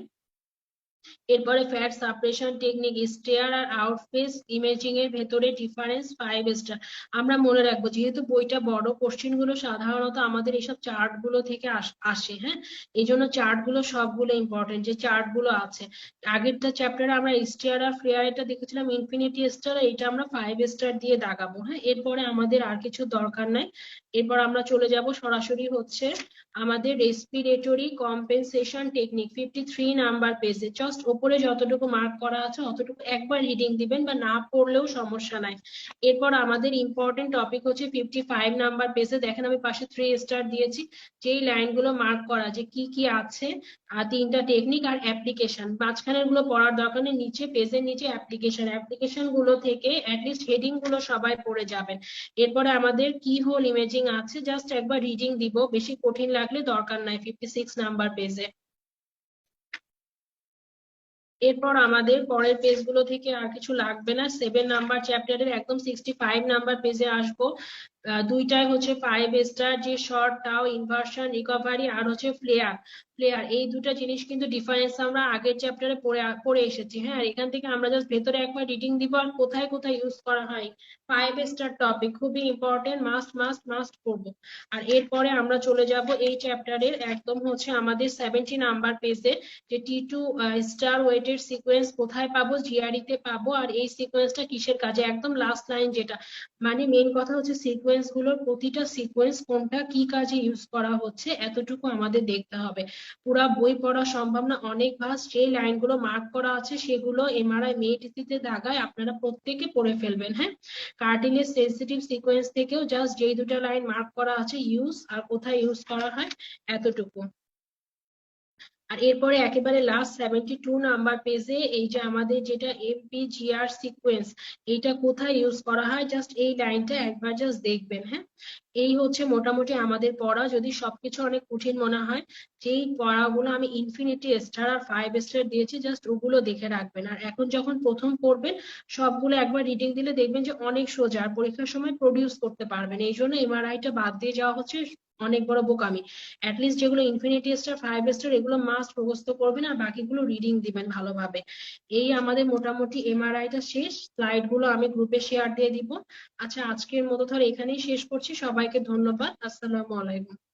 Speaker 2: এরপরে ফ্যাট সাপ্রেশন টেকনিক, স্টেয়ার আর আউটফেস ইমেজিং এর ভেতরে ডিফারেন্স 5 স্টার। আমরা মনে রাখবো যেহেতু বইটা বড়, কোশ্চেন গুলো সাধারণত আমাদের এইসব চার্ট গুলো থেকে আসে। হ্যাঁ, এই জন্য চার্ট গুলো সবগুলো ইম্পর্টেন্ট, যে চার্ট গুলো আছে। আগেরটা চ্যাপ্টারে আমরা স্টেয়ার আর ফ্লেয়ার এটা দেখেছিলাম ইনফিনিটি স্টার, এটা আমরা 5 স্টার দিয়ে দাগাবো। হ্যাঁ, এরপরে আমাদের আর কিছু দরকার নাই। এরপর আমরা চলে যাব সরাসরি হচ্ছে আমাদের রেসপিরেটরি কম্পেনসেশন টেকনিক 53 নাম্বার পেজে। জাস্ট ওপরে যতটুকু মার্ক করা আছে অতটুকু একবার রিডিং দিবেন, বা না পড়লেও সমস্যা নাই। এরপর আমাদের ইম্পর্টেন্ট টপিক হচ্ছে 55 নাম্বার পেজে, দেখেন আমি পাশে 3 স্টার দিয়েছি, যেই লাইনগুলো মার্ক করা যে কি কি আছে, 3টা টেকনিক আর অ্যাপ্লিকেশন, মাঝখানের গুলো পড়ার দরকার নেই, নিচে পেজের নিচে অ্যাপ্লিকেশন গুলো থেকে অ্যাটলিস্ট হেডিং গুলো সবাই পড়ে যাবেন। এরপরে আমাদের কি হোল ইমেজিং আছে, জাস্ট একবার রিডিং দিব, বেশি কঠিন লাগলে দরকার নাই 56 নাম্বার পেজে। এরপর আমাদের পরের পেজগুলো থেকে আর কিছু লাগবে না, 7 নাম্বার চ্যাপ্টারের একদম 65 নাম্বার পেজে আসবো। দুইটাই হচ্ছে 5 স্টার, যে শর্ট টাও ইনভার্সন রিকভারি আর হচ্ছে ফ্লেয়ার এই দুটা জিনিস কিন্তু ডিফারেন্স আমরা আগের চ্যাপ্টারে পড়ে এসেছি। হ্যাঁ, এখান থেকে আমরা জাস্ট ভেতরে একবার রিডিং দিব, আর কোথায় কোথায় ইউজ করা হয় 5 স্টার টপিক, খুবই ইম্পর্টেন্ট, মাস্ট মাস্ট মাস্ট পড়বো। আর এরপরে আমরা চলে যাব এই চ্যাপ্টারের একদম হচ্ছে আমাদের 70 নাম্বার পেজে, যে T2 স্টার ওয়েটের সিকোয়েন্স কোথায় পাবো, জিআরই তে পাবো, আর এই সিকোয়েন্সটা কিসের কাজে, একদম লাস্ট লাইন যেটা, মানে মেইন কথা হচ্ছে সিকোয়েন্স গুলোর প্রতিটা সিকোয়েন্স কোনটা কি কাজে ইউজ করা হচ্ছে এতটুকু আমাদের দেখতে হবে। পুরা বই পড়া সম্ভব না, অনেক ভাস্ট, যে লাইনগুলো মার্ক করা আছে সেগুলো এমআরআই মেটিসি তে দাগায় আপনারা প্রত্যেকে পড়ে ফেলবেন। হ্যাঁ, কার্টিলেজ সেনসিটিভ সিকোয়েন্স থেকেও জাস্ট যেই দুটো লাইন মার্ক করা আছে ইউজ আর কোথায় ইউজ করা হয় এতটুকু। আর এরপরে একেবারে লাস্ট 72 নাম্বার পেজে এই যে আমাদের যেটা এমপিজিআর সিকোয়েন্স, এইটা কোথায় ইউজ করা হয় জাস্ট এই লাইনটা একবার জাস্ট দেখবেন। হ্যাঁ, এই হচ্ছে মোটামুটি আমাদের পড়া। যদি সবকিছু অনেক কঠিন মনে হয়, যেই পড়াগুলো আমি ইনফিনিটি স্টার আর 5 স্টার দিয়েছি জাস্ট ওগুলো দেখে রাখবেন। আর এখন যখন প্রথম পড়বেন সবগুলো একবার রিডিং দিলে দেখবেন যে অনেক সোজা, আর পরীক্ষার সময় প্রডিউস করতে পারবেন। এই জন্য এমআরআইটা বাদ দিয়ে যাওয়া হচ্ছে অনেক বড় বোকামি। অ্যাটলিস্ট যেগুলো ইনফিনিটি স্টার 5 স্টার এগুলো মাস্ট মুখস্থ করবেন, আর বাকিগুলো রিডিং দিবেন ভালোভাবে। এই আমাদের মোটামুটি এমআরআইটা শেষ, স্লাইড গুলো আমি গ্রুপে শেয়ার দিয়ে দিব। আচ্ছা, আজকের মতো ধর এখানেই শেষ করছি, সবাইকে ধন্যবাদ, আসসালামু আলাইকুম।